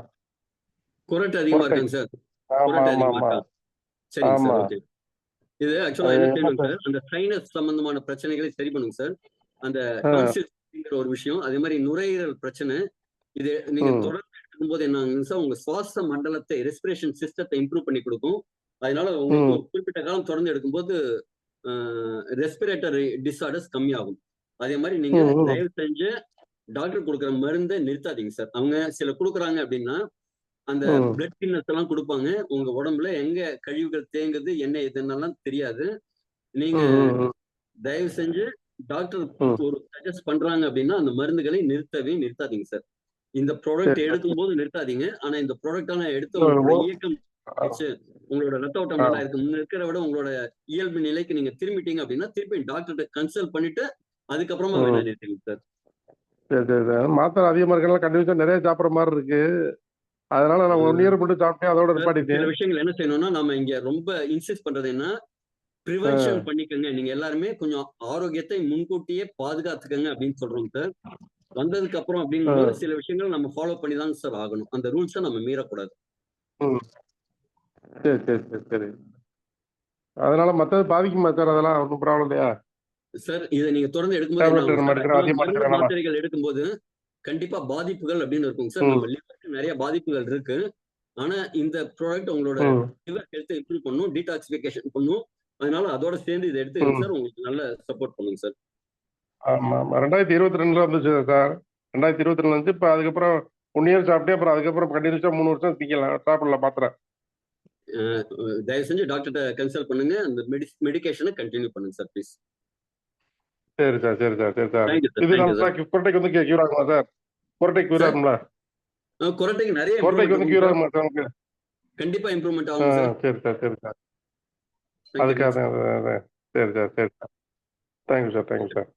குரட்டை அதிகமா இருக்காங்க சார். ஆமாம் குரட்டை ஆமாம் அதிகமா ஆமாம் இருக்கா? சரிங்க சார். ஆமாம். ஓகே. இது ஆக்சுவலா என்ன செய்யணும் சார், அந்த சைனஸ் சம்பந்தமான பிரச்சனைகளை சரி பண்ணுங்க சார். அந்த டான்சில்ங்கிற ஒரு விஷயம், அதே மாதிரி நுரையீரல் பிரச்சனை, இது நீங்க தொடர்ந்து எடுக்கும் போது என்ன ஆகுங்க சார், உங்க சுவாச மண்டலத்தை, ரெஸ்பிரேஷன் சிஸ்டத்தை இம்ப்ரூவ் பண்ணி கொடுக்கும். அதனால உங்களுக்கு ஒரு குறிப்பிட்ட காலம் தொடர்ந்து எடுக்கும்போது ரெஸ்பிரேட்டரி டிஸார்டர்ஸ் கம்மியாகும். அதே மாதிரி நீங்க தயவு செஞ்சு டாக்டர் கொடுக்குற மருந்தை நிறுத்தாதீங்க சார். அவங்க சில கொடுக்குறாங்க அப்படின்னா அந்த பிளட் தின்னஸ் எல்லாம் கொடுப்பாங்க. உங்க உடம்புல எங்க கழிவுகள் தேங்குது, என்ன எதுன்னெல்லாம் தெரியாது. நீங்க தயவு செஞ்சு டாக்டர் ஒரு சஜஸ்ட் பண்றாங்க அப்படின்னா அந்த மருந்துகளை நிறுத்தாதீங்க சார். இந்த ப்ராடக்ட் எடுக்கும் போது நிறுத்தாதீங்க. ஆனா இந்த ப்ராடக்டான எடுத்து உங்களோட இயக்கம் வச்சு உங்களோட ரத்த ஓட்டம் நல்லா இருக்கு, முன்ன இருக்கிற விட உங்களோட இயல்பு நிலைக்கு நீங்க திரும்பிட்டீங்க அப்படின்னா திருப்பி டாக்டர்கிட்ட கன்சல்ட் பண்ணிட்டு அதுக்கப்புறமா வேணா நிறுத்துங்க சார். சரி சரி சார். மாத்திரை அதிகமாக இருக்கனால கண்டிப்பாக நிறைய சாப்பிட்ற மாதிரி இருக்கு. அதனால நான் 1 இயர் மட்டும் சாப்பிட்டேன், அதோட நிப்பாட்டிட்டேன். சில விஷயங்கள் என்ன செய்யணும்னா, நம்ம இங்க ரொம்ப இன்சிஸ்ட் பண்றது என்ன, ப்ரிவென்ஷன் பண்ணிக்கங்க. நீங்க எல்லாருமே கொஞ்சம் ஆரோக்கியத்தை முன்கூட்டியே பாதுகாத்துக்கங்க அப்படின்னு சொல்றோம் சார். வந்ததுக்கு அப்புறம் அப்படிங்கும்போது சில விஷயங்கள் நம்ம ஃபாலோ பண்ணி தான் சார் ஆகணும். அந்த ரூல்ஸை நம்ம மீறக்கூடாது. சரி சரி சரி சரி. அதனால மற்றது பாதிக்குமா சார்? அதெல்லாம் ஒன்றும் ப்ராப்ளம் இல்லையா சார்? இதை நீங்க தொடர்ந்து எடுக்கும்போது மாத்திரைகள் எடுக்கும்போது கண்டிப்பா பாதிப்புகள் அப்படின்னு இருக்குங்க சார். நம்ம லிவருக்கு நிறைய பாதிப்புகள் இருக்கு. ஆனா இந்த ப்ராடக்ட் உங்களோட லிவர் ஹெல்த்தை இம்ப்ரூவ் பண்ணும், டீடாக்சிஃபிகேஷன் பண்ணும். அதனால அதோட சேர்ந்து இதை எடுத்துக்கங்க சார், உங்களுக்கு நல்ல சப்போர்ட் பண்ணுங்க சார். ஆமா ஆமா. 2022 வந்துச்சு சார். 2022 வந்து இப்போ அதுக்கப்புறம் 1 இயர் சாப்பிட்டேன். அப்புறம் அதுக்கப்புறம் கண்டினியூஸா 3 வருஷம் சாப்பிடலாம் மாத்திரை. தயவு செஞ்சு டாக்டர்கிட்ட கன்சல்ட் பண்ணுங்க. அந்த மெடிகேஷனை கண்டினியூ பண்ணுங்க சார் ப்ளீஸ். சரி சார் சரி சார் சரி சார். இது நல்லா குரட்டைக்கு வந்து கியூர் ஆகுமா சார்? குரட்டைக்கு கியூர் ஆகும்ல? குரட்டைக்கு நிறைய குரட்டைக்கு வந்து கியூர் ஆகுமா சார் உங்களுக்கு? கண்டிப்பா இம்ப்ரூவ்மெண்ட் ஆகும் சார். சரி சார் சரி சார். அதுக்காக சரி சார் சரி sir. Thank you sir thank you sir.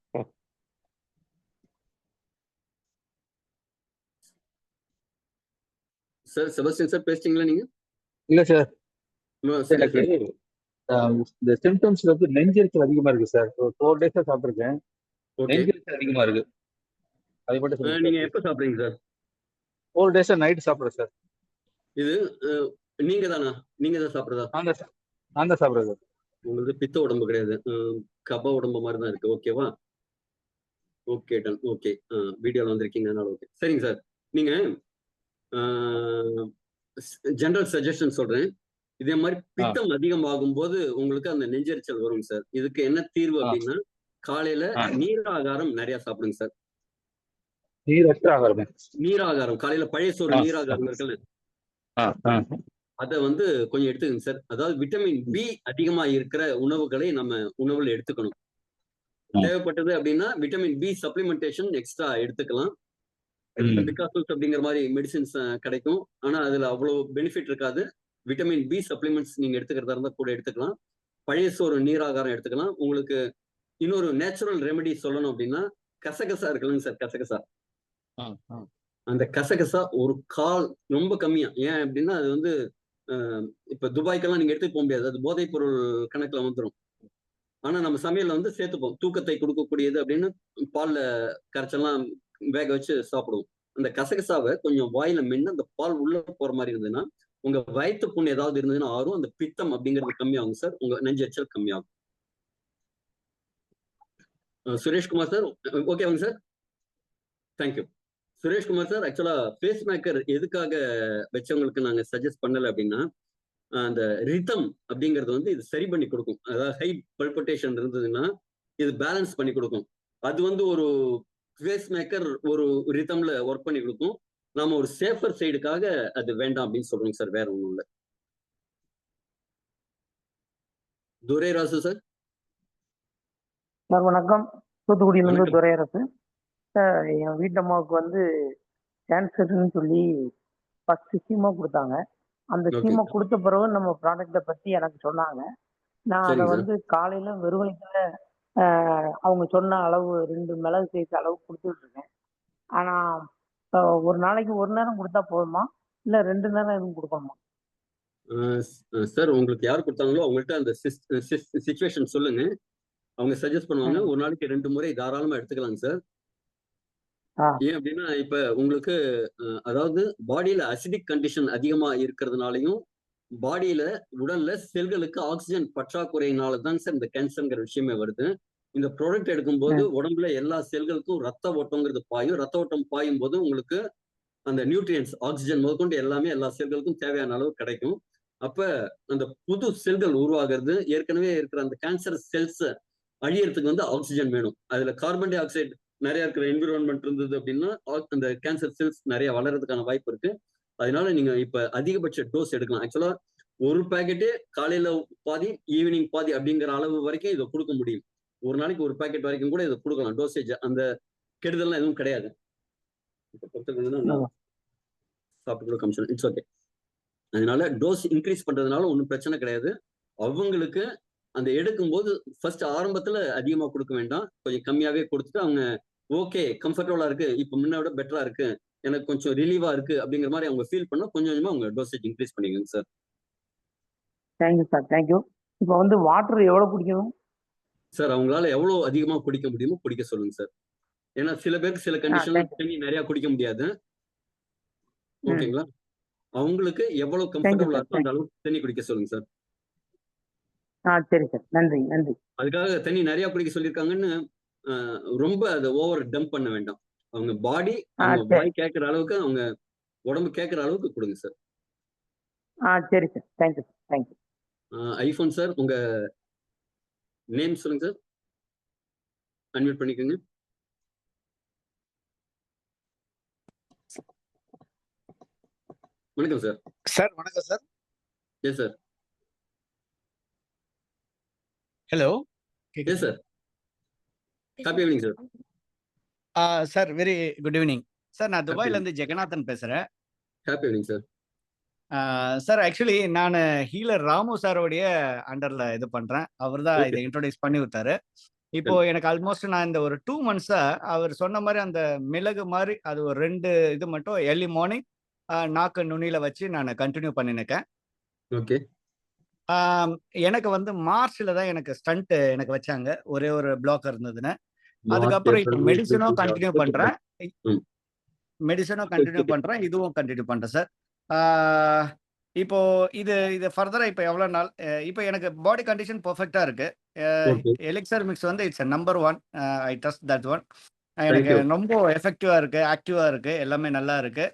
Sir Sebastian sir பேசிட்டீங்களா நீங்க? இல்ல சார், எனக்கு இந்த சிம்டம்ஸ் வந்து நெஞ்செரிச்சல் அதிகமா இருக்கு சார். ஒரு 4 டேஸா சாப்பிட்டுருக்கேன். நெஞ்செரிச்சல் அதிகமா இருக்கு. அது மட்டும் சொல்லுங்க. நீங்க எப்ப சாப்பிடுறீங்க சார்? 4 டேஸா நைட் சாப்பிடுறேன் சார். இது நீங்க தானா? நீங்க தான் சாப்பிடுறதா? நான் தான் சாப்பிடுறேன் சார். உங்களுக்கு பித்த உடம்பு கிடையாது, கப உடம்பு மாதிரி தான் இருக்கு. ஓகேவா? Okay done. ஓகே, வீடியோல வந்திருக்கீங்க அதனால ஓகே. சரிங்க சார். நீங்க ஜெனரல் சஜஷன் சொல்றேன். இதே மாதிரி பித்தம் அதிகமாகும் போது உங்களுக்கு அந்த நெஞ்செரிச்சல் வரும் சார். இதுக்கு என்ன தீர்வு அப்படின்னா, காலையில நீராகாரம் நிறைய சாப்பிடுங்க சார். நீராகாரம் காலையில பழைய சோறு நீராகாரம் இருக்குல்ல, அதை வந்து கொஞ்சம் எடுத்துக்கங்க சார். அதாவது விட்டமின் பி அதிகமா இருக்கிற உணவுகளை நம்ம உணவுல எடுத்துக்கணும். தேவைப்பட்டது அப்படின்னா விட்டமின் பி சப்ளிமெண்டேஷன் எக்ஸ்ட்ரா எடுத்துக்கலாம். பிகாசல்ஸ் அப்படிங்கிற மாதிரி மெடிசின்ஸ் கிடைக்கும். ஆனா அதுல அவ்வளவு பெனிஃபிட் இருக்காது. விட்டமின் பி சப்ளிமெண்ட்ஸ் நீங்க எடுத்துக்கிறதா இருந்தா கூட எடுத்துக்கலாம். பழைய சோறு நீராகாரம் எடுத்துக்கலாம். உங்களுக்கு இன்னொரு நேச்சுரல் ரெமெடி சொல்லணும் அப்படின்னா, கசகசா இருக்குல்லைங்க சார், கசகசா. அந்த கசகசா ஒரு கால், ரொம்ப கம்மியா. ஏன் அப்படின்னா அது வந்து இப்ப துபாய்க்கெல்லாம் நீங்க எடுத்துட்டு போக முடியாது, அது போதைப் பொருள் கணக்குல வந்துடும். ஆனா நம்ம சமையல்ல வந்து சேர்த்துப்போம். தூக்கத்தை கொடுக்கக்கூடியது அப்படின்னு பால்ல கரைச்செல்லாம் வேக வச்சு சாப்பிடுவோம். அந்த கசகசாவை கொஞ்சம் வாயில மென்னு அந்த பால் உள்ள போற மாதிரி இருந்ததுன்னா, உங்க வயிற்று புண் ஏதாவது இருந்ததுன்னா ஆறும். அந்த பித்தம் அப்படிங்கிறது கம்மியாகும் சார். உங்க நெஞ்செரிச்சல் கம்மியாகும். சுரேஷ்குமார் சார் ஓகேவாங்க சார்? தேங்க்யூ. சுரேஷ்குமார் சார், ஆக்சுவலா பேஸ் மேக்கர் எதுக்காக வச்சவங்களுக்கு நாங்க சஜஸ்ட் பண்ணல அப்படின்னா, அந்த ரிதம் அப்படிங்கிறது வந்து இது சரி பண்ணி கொடுக்கும். அதாவது ஹை பல்பிட்டேஷன் இருந்ததுன்னா இது பேலன்ஸ் பண்ணி கொடுக்கும். அது வந்து ஒரு பேஸ் மேக்கர் ஒரு ரிதம்ல ஒர்க் பண்ணி கொடுக்கும். நாம ஒரு சேஃபர் சைடுக்காக அது வேண்டாம் அப்படின்னு சொல்றோங்க சார், வேற ஒண்ணும் இல்ல. துரைராசு சார். சார் வணக்கம், தூத்துக்குடியிலிருந்து வணக்கம். துரையரசு. சார் என் வீட்டம்மாவுக்கு வந்து கேன்சர்னு சொல்லி ஃபர்ஸ்ட் கீமோ கொடுத்தாங்க. அந்த ஓகே கீமோ கொடுத்த பிறகு நம்ம ப்ராடக்ட்டை பற்றி எனக்கு சொன்னாங்க. நான் அதை சரிங்க சார். வந்து காலையில வெறுவயித்துல அவங்க சொன்ன அளவு 2 மிளகு சைஸ் அளவு கொடுத்துட்டு இருக்கேன். ஆனா ஒரு நாளைக்கு ஒரு நேரம் கொடுத்தா போதுமா, இல்ல 2 நேரம் எதுவும் கொடுக்கணுமா? சார் உங்களுக்கு யார் கொடுத்தாங்களோ அவங்கள்ட்ட அந்த சிச்சுவேஷன் சொல்லுங்க, அவங்க சஜஸ்ட் பண்ணுவாங்க. ஒரு நாளைக்கு 2 முறை தாராளமா எடுத்துக்கலாங்க சார். ஆ ஏன் அப்படின்னா இப்ப உங்களுக்கு அதாவது பாடியில அசிடிக் கண்டிஷன் அதிகமா இருக்கிறதுனாலையும் பாடியில உடல்ல செல்களுக்கு ஆக்சிஜன் பற்றாக்குறையினால தான் சார் இந்த கேன்சர்ங்கிற விஷயமே வருது. இந்த ப்ராடக்ட் எடுக்கும்போது உடம்புல எல்லா செல்களுக்கும் ரத்த ஓட்டம்ங்கிறது பாயும். ரத்த ஓட்டம் பாயும் போது உங்களுக்கு அந்த நியூட்ரியன்ஸ் ஆக்சிஜன் முதற்கொண்டு எல்லாமே எல்லா செல்களுக்கும் தேவையான அளவு கிடைக்கும். அப்ப அந்த புது செல்கள் உருவாகிறது, ஏற்கனவே இருக்கிற அந்த கேன்சர் செல்ஸ் அழியறதுக்கு வந்து ஆக்சிஜன் வேணும். அதுல கார்பன் டை ஆக்சைடு நிறைய இருக்கிற என்விரான்மெண்ட் இருந்தது அப்படின்னா அந்த கேன்சர் செல்ஸ் நிறைய வளர்றதுக்கான வாய்ப்பு இருக்கு. அதனால நீங்க இப்ப அதிகபட்ச டோஸ் எடுக்கலாம். ஆக்சுவலா ஒரு பாக்கெட்டே காலையில பாதி ஈவினிங் பாதி அப்படிங்கிற அளவு வரைக்கும் இதை கொடுக்க முடியும். ஒரு நாளைக்கு ஒரு பாக்கெட் வரைக்கும் கூட இதை கொடுக்கலாம். டோசேஜ் அந்த கெடுதல்லாம் எதுவும் கிடையாது. சாப்பிட்டு கமிஷன் இட்ஸ் ஓகே. அதனால டோஸ் இன்க்ரீஸ் பண்றதுனால ஒன்றும் பிரச்சனை கிடையாது. அவங்களுக்கு அந்த எடுக்கும்போது ஃபர்ஸ்ட் ஆரம்பத்துல அதிகமா கொடுக்க வேண்டாம், கொஞ்சம் கம்மியாவே கொடுத்துட்டு அவங்க ஓகே கம்ஃபர்டபுளா இருக்கு, இப்போ முன்ன விட பெட்டரா இருக்கு, எனக்கு கொஞ்சம் ரிலீவா இருக்கு அப்படிங்கிற மாதிரி அவங்க ஃபீல் பண்ணா கொஞ்சம் கொஞ்சமா அவங்க டோசேஜ் இன்க்ரீஸ் பண்ணிக்கோங்க சார். Thank you sir, thank you. இப்போ வந்து வாட்டர் எவ்வளோ குடிக்கணும் சார்? அவங்களால எவ்வளவு அதிகமா குடிக்க முடியுமோ குடிக்க சொல்லுங்க சார். ஏன்னா சில பேருக்கு சில கண்டிஷன்ல தண்ணி நிறைய குடிக்க முடியாது. ஓகேங்களா? அவங்களுக்கு எவ்வளவு கம்ஃபர்டபுளா இருக்கோ அந்த அளவுக்கு தண்ணி குடிக்க சொல்லுங்க சார். சரி சார், நன்றி நன்றி. அதுக்காக தண்ணி நிறைய குடிக்க சொல்லியிருக்காங்கன்னு ரொம்ப அதை ஓவர் டம்ப் பண்ண வேண்டாம். அவங்க பாடி அவங்க வாய் கேட்கிற அளவுக்கு அவங்க உடம்பு கேட்கிற அளவுக்கு கொடுங்க சார். சரி sir, thank you sir, thank you. IPhone sir, உங்க நேம் சொல்லுங்க சார், அன்மியூட் பண்ணிக்கோங்க. வணக்கம் சார். சார் வணக்கம் sir. Yes sir. Hello. Yes sir. Happy evening sir. Sir very good evening sir. நான் துபாயில இருந்து ஜெகநாதன் பேசுறேன். Happy evening sir. Sir actually நான் ஹீலர் ராமு சாரோடைய அண்டர்ல இது பண்றேன். அவர் தான் இதை இன்ட்ரோடியூஸ் பண்ணி விட்டாரு. இப்போ எனக்கு ஆல்மோஸ்ட் நான் இந்த ஒரு 2 months அவர் சொன்ன மாதிரி அந்த மிளகு மாதிரி அது ஒரு 2 இது மட்டும் ஏர்லி மார்னிங் நாக்கு நுனியில வச்சு நான் கண்டினியூ பண்ணிருக்கேன். ஓகே. எனக்கு வந்து மார்ச்ல தான் எனக்கு ஸ்டண்ட் எனக்கு வச்சாங்க, ஒரே ஒரு பிளாக் இருந்ததுன்னு. அதுக்கப்புறம் இப்போ மெடிசனும் கண்டினியூ பண்றேன், இதுவும் கண்டினியூ பண்றேன் சார். இப்போ இது ஃபர்தரா இப்போ எவ்வளவு நாள்? இப்போ எனக்கு பாடி கண்டிஷன் பெர்ஃபெக்ட்டா இருக்கு. எலிக்சர் மிக்ஸ் வந்து it's number 1. I trust that one. எனக்கு ரொம்ப எஃபெக்டிவா இருக்கு, ஆக்டிவா இருக்கு, எல்லாமே நல்லா இருக்கு.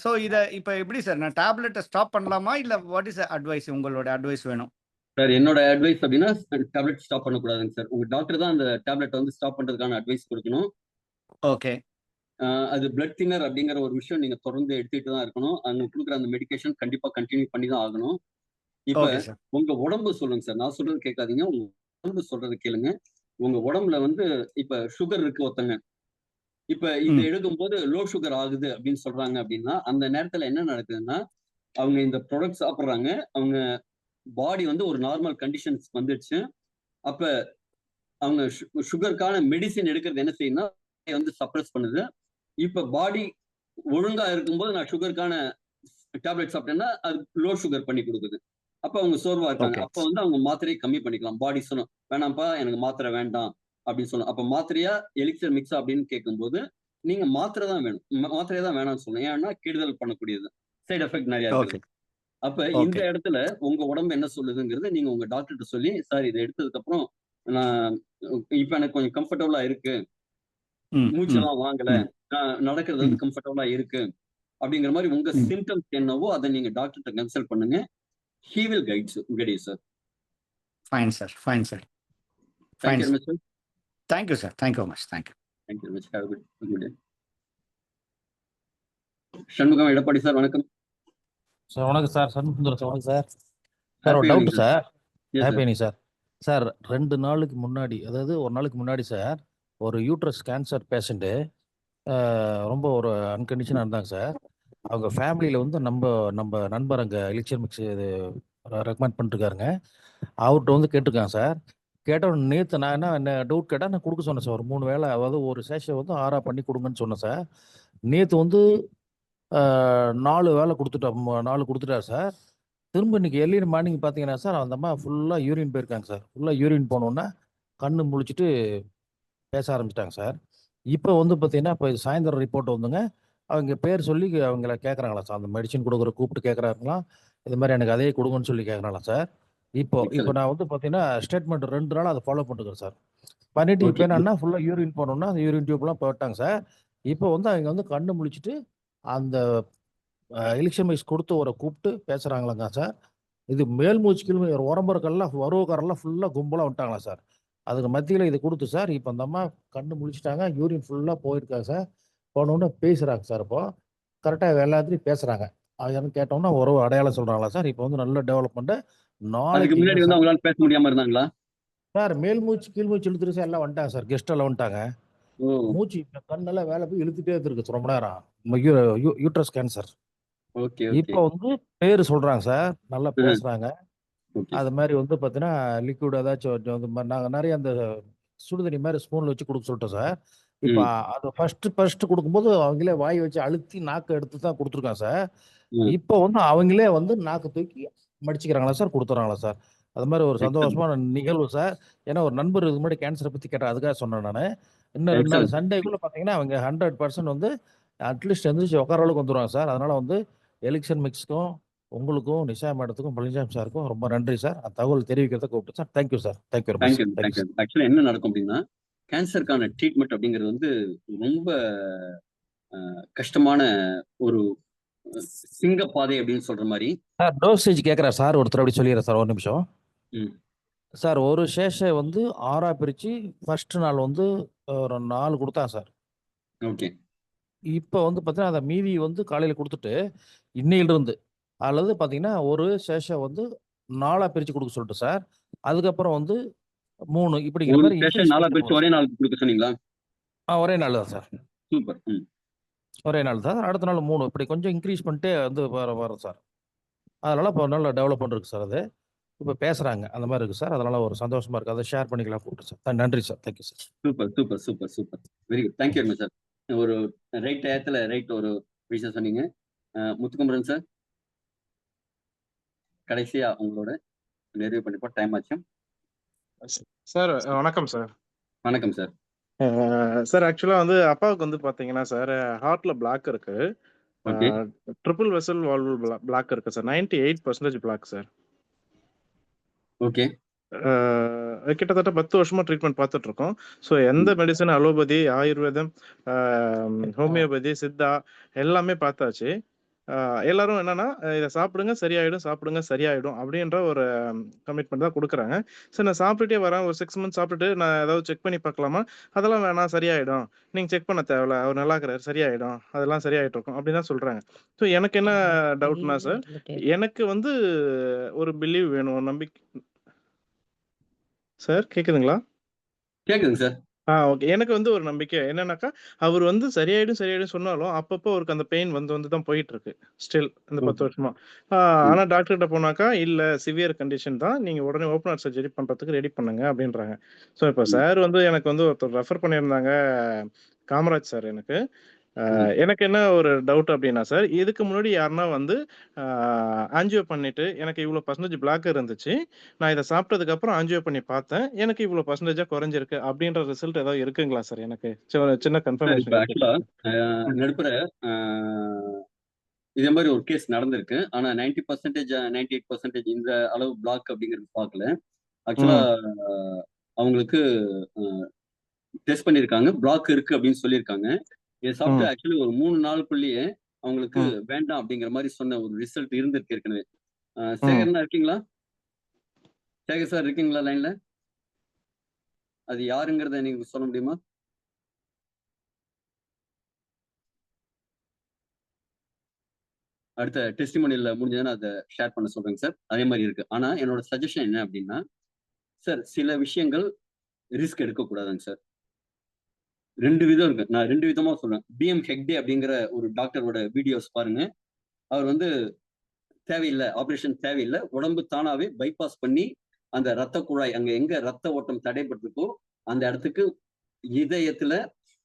ஸோ இதை இப்போ எப்படி சார் நான் டேப்லெட்டை ஸ்டாப் பண்ணலாமா, இல்லை வாட் இஸ் அட்வைஸ்? உங்களோட அட்வைஸ் வேணும் சார். என்னோட அட்வைஸ் அப்படின்னா டேப்லெட் ஸ்டாப் பண்ணக்கூடாதுங்க சார். உங்க டாக்டர் தான் அந்த டேப்லெட் வந்து ஸ்டாப் பண்றதுக்கான அட்வைஸ் கொடுக்கணும். ஓகே. அது பிளட் தின்னர் அப்படிங்கிற ஒரு விஷயம் நீங்க தொடர்ந்து எடுத்துட்டு தான் இருக்கணும். அவங்க கொடுக்குற அந்த மெடிகேஷன் கண்டிப்பா கண்டினியூ பண்ணி தான் ஆகணும். இப்ப உங்க உடம்பு சொல்லுங்க சார், நான் சொல்றது கேட்காதீங்க, உங்க உடம்பு சொல்றது கேளுங்க. உங்க உடம்புல வந்து இப்ப சுகர் இருக்கு ஒருத்தங்க, இப்ப இது எடுக்கும்போது லோ சுகர் ஆகுது அப்படின்னு சொல்றாங்க அப்படின்னா அந்த நேரத்துல என்ன நடக்குதுன்னா அவங்க இந்த ப்ராடக்ட் சாப்பிட்றாங்க, அவங்க பாடி வந்து ஒரு நார்மல் கண்டிஷன்ஸ் வந்துடுச்சு. அப்ப அவங்க சுகருக்கான மெடிசின் எடுக்கிறது என்ன செய்யணும்னா வந்து சப்ரஸ் பண்ணுது. இப்ப பாடி ஒழுங்கா இருக்கும்போது நான் சுகருக்கான டேப்லெட் சாப்பிட்டேன்னா அது லோ சுகர் பண்ணி கொடுக்குது. அப்ப அவங்க சோர்வா இருக்காங்க. அப்ப வந்து அவங்க மாத்திரையை கம்மி பண்ணிக்கலாம். பாடி சொன்னோம் வேணாம்ப்பா எனக்கு மாத்திரை வேண்டாம் அப்படின்னு சொன்னோம். அப்ப மாத்திரையா எலிக்சர் மிக்ஸா அப்படின்னு கேட்கும்போது நீங்க மாத்திரை தான் வேணும், மாத்திரையை தான் வேணாம்னு சொல்லணும். ஏன்னா கெடுதல் பண்ணக்கூடியது, சைடு எஃபெக்ட் நிறைய இருக்கு. அப்ப இந்த இடத்துல உங்க உடம்பு என்ன சொல்லுதுங்கிறது நீங்க உங்க டாக்டர்கிட்ட சொல்லி, சார் இதை எடுத்ததுக்கு அப்புறம் நான் இப்ப எனக்கு கொஞ்சம் கம்ஃபர்டபுளா இருக்கு, மூச்செல்லாம் வாங்கல, நடக்கிறது வந்து கம்ஃபர்டபுளா இருக்கு அப்படிங்கிற மாதிரி உங்க சிம்டம்ஸ் என்னவோ அதை நீங்க டாக்டர்கிட்ட கன்சல்ட் பண்ணுங்க. He will guide you, sir. Fine, sir. Fine, sir. Thank you very much, sir. Thank you, sir. Thank you very much. Thank you. Thank you very much. Have good day. Shanmugam Edappadi sir வணக்கம் sir. வணக்கம் sir. Shanmugasundaram sir. வணக்கம் sir. Sir ஒரு happy doubt sir. Yes happy sir evening sir. Sir 2 நாளுக்கு முன்னாடி, அதாவது ஒரு நாளுக்கு முன்னாடி சார், ஒரு யூட்ரஸ் கேன்சர் பேஷண்ட்டு ரொம்ப ஒரு அன்கண்டிஷனாக இருந்தாங்க சார். அவங்க ஃபேமிலியில் வந்து நம்ம நண்பர் அங்கே எலிக்சர் மிக்ஸ் இது ரெக்கமெண்ட் பண்ணிருக்காருங்க. அவர்கிட்ட வந்து கேட்டிருக்காங்க சார். கேட்டால் நேற்று நான் என்ன டவுட் கேட்டால் நான் கொடுக்க சொன்னேன் சார். ஒரு 3 வேளை, அதாவது ஒரு சேஷை வந்து 6 பண்ணி கொடுங்கன்னு சொன்னேன் சார். நேற்று வந்து 4 வேளை கொடுத்துட்டோம், 4 கொடுத்துட்டார் சார். திரும்ப இன்னைக்கு எர்லி மார்னிங் பார்த்தீங்கன்னா சார், அந்த அம்மா ஃபுல்லாக யூரின் போயிருக்காங்க சார். ஃபுல்லாக யூரின் போனோன்னே கண்ணு முழிச்சிட்டு பேச ஆரம்பிச்சிட்டாங்க சார். இப்போ வந்து பார்த்தீங்கன்னா, இப்போ சாயந்தரம் ரிப்போர்ட் வந்துங்க. அவங்க பேர் சொல்லி அவங்கள கேட்குறாங்களா சார், அந்த மெடிசின் கொடுக்குற கூப்பிட்டு கேட்குறாங்களா, இது மாதிரி எனக்கு அதே கொடுங்கன்னு சொல்லி கேட்குறாங்களா சார். இப்போ எக்ஸலன்ட். நான் வந்து பார்த்தீங்கன்னா ஸ்டேட்மெண்ட் 2 நாள் அதை ஃபாலோ பண்ணிருக்கேன் சார். பண்ணிட்டு இப்போ ஓகே என்னன்னா ஃபுல்லாக யூரின் போனோம்னா அந்த யூரின் டியூப்லாம் போட்டாங்க சார். இப்போ வந்து அவங்க வந்து கண்ணு முழிச்சிட்டு அந்த எலிக்ஷமைஸ் கொடுத்து ஒரு கூப்பிட்டு பேசுகிறாங்களாங்க சார். இது மேல் மூச்சு கீழ் உரம்புறக்கெல்லாம் உறவுக்காரெல்லாம் ஃபுல்லாக கும்பலாக வந்துட்டாங்களா சார். அதுக்கு மத்தியில் இது கொடுத்து சார், இப்போ அந்த அம்மா கண்ணு முழிச்சிட்டாங்க, யூரின் ஃபுல்லாக போயிருக்காங்க சார். போனோடனே பேசுகிறாங்க சார். இப்போ கரெக்டாக எல்லாத்துலேயும் பேசுகிறாங்க. அது எனக்கு கேட்டோம்னா உறவு அடையாளம் சொல்கிறாங்களா சார். இப்போ வந்து நல்ல டெவலப்மெண்ட்டு. அதுக்கு நாளைக்கு முன்னாடி வந்து அவங்களால பேச முடியாம இருந்தாங்களா? சார் மேல் மூச்சு கீழ் மூச்சு இழுத்துட்டு சார் எல்லாம் வந்துட்டாங்க சார். கெஸ்ட் எல்லாம் வந்துட்டாங்க. ஓ மூச்சு இப்போ கண்ணெல்லாம் வேலை போய் இழுத்துட்டே இருக்கு ரொம்ப நேரம். Uterus cancer. ஓகே ஓகே இப்போ வந்து பேர் சொல்கிறாங்க சார், நல்லா ம் பேசுகிறாங்க. ஓகே அது மாதிரி வந்து பார்த்தீங்கன்னா லிக்விட் ஏதாச்சும் வந்து நாங்கள் நிறைய அந்த சுடுதண்ணி மாதிரி ஸ்பூனில் வச்சு கொடுக்க சொல்லிட்டோம் சார். இப்போ ம் அது ஃபர்ஸ்ட் கொடுக்கும்போது அவங்களே வாய் வச்சு அழுத்தி நாக்கு எடுத்து தான் கொடுத்துருக்காங்க சார். ம் இப்போ வந்து அவங்களே வந்து நாக்கு தூக்கி மடிச்சுக்கிறாங்களா சார், கொடுத்துறாங்களா சார். அது மாதிரி ஒரு எக்ஸலன்ட் சந்தோஷமான நிகழ்வு சார். ஏன்னா ஒரு நண்பர் இதுக்கு முன்னாடி கேன்சரை பற்றி கேட்டார், அதுக்காக சொன்னேன் நான். இன்னும் 2 நாள் எக்ஸலன்ட் சண்டேக்குள்ளே பார்த்தீங்கன்னா அவங்க 100% வந்து அட்லீஸ்ட் எந்திரிச்சு உட்கார அளவுக்கு வந்துடுவாங்க சார். அதனால வந்து எலிக்ஷன் மிக்ஸ்க்கும் உங்களுக்கும் நிஷா மேடத்துக்கும் பழனிசாமி சாருக்கும் ரொம்ப நன்றி சார். அந்த தகவல் தெரிவிக்கிறத கூப்பிட்டு sir. Thank you sir. Thank you very much thank you sir. Thank you thank you. Sir. ஆக்சுவலா என்ன நடக்கும் அப்படின்னா, கேன்சருக்கான ட்ரீட்மெண்ட் அப்படிங்கிறது வந்து ரொம்ப கஷ்டமான ஒரு சிங்க பாதை அப்படின்னு சொல்ற மாதிரி. சார் டோசேஜ் கேட்குறாரு சார், ஒருத்தர் அப்படி சொல்லிடுறேன் சார், ஒரு நிமிஷம் ம் சார். ஒரு சேஷை வந்து 6 பிரித்து ஃபர்ஸ்ட் நாள் வந்து ஒரு 4 கொடுத்தாங்க சார். ஓகே இப்போ வந்து பார்த்தீங்கன்னா அதை மீதி வந்து காலையில் கொடுத்துட்டு இன்னையிலிருந்து அல்லது பார்த்தீங்கன்னா ஒரு சேஷை வந்து 4 பிரித்து கொடுக்க சொல்லிட்டு சார். அதுக்கப்புறம் வந்து 3 இப்படிங்கிற ஒரு மாதிரி பேஷண்ட் இன்க்ரீஸ் 4 பண்ணிட்டு பிரிச்சு போகிறோம் ஒரே சார். நாளுக்கு கொடுக்க சொன்னீங்களா? ஒரே நாள் தான் சார். சூப்பர். ம் ஒரே நாள் தான். அடுத்த நாள் 3 இப்படி கொஞ்சம் இன்க்ரீஸ் பண்ணிட்டே வந்து வரோம் சார். அதனால இப்போ நல்ல டெவலப்மெண்ட் இருக்குது சார். அது இப்போ பேசுகிறாங்க அந்த மாதிரி இருக்குது சார். அதனால ஒரு சந்தோஷமா இருக்குது. அதை ஷேர் பண்ணிக்கலாம் கூப்பிட்டு சார். நன்றி sir. Thank you sir. Super super super super. Very good. Thank you very much sir. ஒரு ரைட் டயத்துல ரைட் ஒரு விஷயம் சொன்னீங்க. முத்துக்குமரன் சார், கடைசியா உங்களோட நிறைவு பண்ணிப்போம், டைம் ஆச்சு. சார் வணக்கம் சார். வணக்கம் சார். சார் ஆக்சுவலா வந்து அப்பாவுக்கு வந்து பாத்தீங்கன்னா சார் ஹார்ட்ல பிளாக் இருக்கு. Okay triple vessel valve block இருக்கு சார். 98% block sir. ஓகே கிட்டத்தட்ட 10 வருஷமா ட்ரீட்மெண்ட் பார்த்துட்டு இருக்கோம். ஸோ எந்த மெடிசன் அலோபதி, ஆயுர்வேதம், ஹோமியோபதி, சித்தா எல்லாமே பார்த்தாச்சு. எல்லாரும் என்னன்னா இதை சாப்பிடுங்க சரியாயிடும், சாப்பிடுங்க சரியாயிடும் அப்படின்ற ஒரு கமிட்மெண்ட் தான் கொடுக்குறாங்க. சரி நான் சாப்பிட்டுட்டே வரேன், ஒரு 6 மந்த்ஸ் சாப்பிட்டுட்டு நான் ஏதாவது செக் பண்ணி பார்க்கலாமா? அதெல்லாம் வேணாம், சரியாயிடும், நீங்க செக் பண்ண தேவையில்ல, அவர் நல்லா இருக்கிறாரு, சரியாயிடும், அதெல்லாம் சரியாயிட்டு இருக்கும் அப்படின்னு தான் சொல்றாங்க. ஸோ எனக்கு என்ன டவுட்னா சார், எனக்கு வந்து ஒரு பிலீவ் வேணும், ஒரு நம்பிக்கை. சார் கேக்குதுங்களா? கேக்குதுங்க சார். ஓகே. எனக்கு வந்து ஒரு நம்பிக்கை என்னன்னாக்கா, அவர் வந்து சரியாயிடும் சொன்னாலும், அப்பப்போ அவருக்கு அந்த பெயின் வந்து தான் போயிட்டு இருக்கு. ஸ்டில் இந்த 10 வருஷமா. ஆனா டாக்டர்கிட்ட போனாக்கா, இல்ல சிவியர் கண்டிஷன் தான். நீங்க உடனே ஓப்பன் ஹார்ட் சர்ஜரி பண்றதுக்கு ரெடி பண்ணுங்க அப்படின்றாங்க. ஸோ இப்ப சார் வந்து எனக்கு வந்து ஒருத்தர் ரெஃபர் பண்ணியிருந்தாங்க, காமராஜ் சார் எனக்கு. எனக்கு என்ன ஒரு டவுட் அப்படின்னா சார், இதுக்கு முன்னாடி யாருன்னா வந்து ஆஞ்சியோ பண்ணிட்டு எனக்கு இவ்வளோ % பிளாக் இருந்துச்சு, நான் இதை சாப்பிட்டதுக்கு அப்புறம் ஆஞ்சியோ பண்ணி பார்த்தேன், எனக்கு இவ்வளோ % குறைஞ்சிருக்கு அப்படின்ற ரிசல்ட் ஏதாவது இருக்குங்களா சார்? எனக்கு சின்ன இப்ப கன்ஃபர்மேஷன். ஆக்சுவலா நடுப்புற இதே மாதிரி ஒரு கேஸ் நடந்திருக்கு. ஆனா 90% 98% இந்த அளவு பிளாக் அப்படிங்கிறது பார்க்கல. ஆக்சுவலா அவங்களுக்கு டெஸ்ட் பண்ணியிருக்காங்க, பிளாக் இருக்கு அப்படின்னு சொல்லியிருக்காங்க. இதை சாப்பிட்டு ஆக்சுவலி ஒரு 3 நாளுக்குள்ளேயே அவங்களுக்கு வேண்டாம் அப்படிங்கிற மாதிரி சொன்ன ஒரு ரிசல்ட் இருந்திருக்கு ஏற்கனவே. சேகர்னா இருக்கீங்களா? சேகர் சார் இருக்கீங்களா லைன்ல? அது யாருங்கிறத நீங்க சொல்ல முடியுமா? அடுத்த டெஸ்டிமோனியல்ல முடிஞ்சதுன்னா அதை ஷேர் பண்ண சொல்றேங்க சார். அதே மாதிரி இருக்கு. ஆனா என்னோட சஜஷன் என்ன அப்படின்னா சார், சில விஷயங்கள் ரிஸ்க் எடுக்கக்கூடாதுங்க சார். 2 விதம் இருக்கு. நான் 2 விதமா சொல்றேன். பிஎம் ஹெக்டே அப்படிங்கிற ஒரு டாக்டரோட வீடியோஸ் பாருங்க. அவர் வந்து தேவையில்லை, ஆபரேஷன் தேவையில்லை, உடம்பு தானாவே பைபாஸ் பண்ணி அந்த ரத்த குழாய் அங்க எங்க ரத்த ஓட்டம் தடைபட்டிருக்கோ அந்த இடத்துக்கு இதயத்துல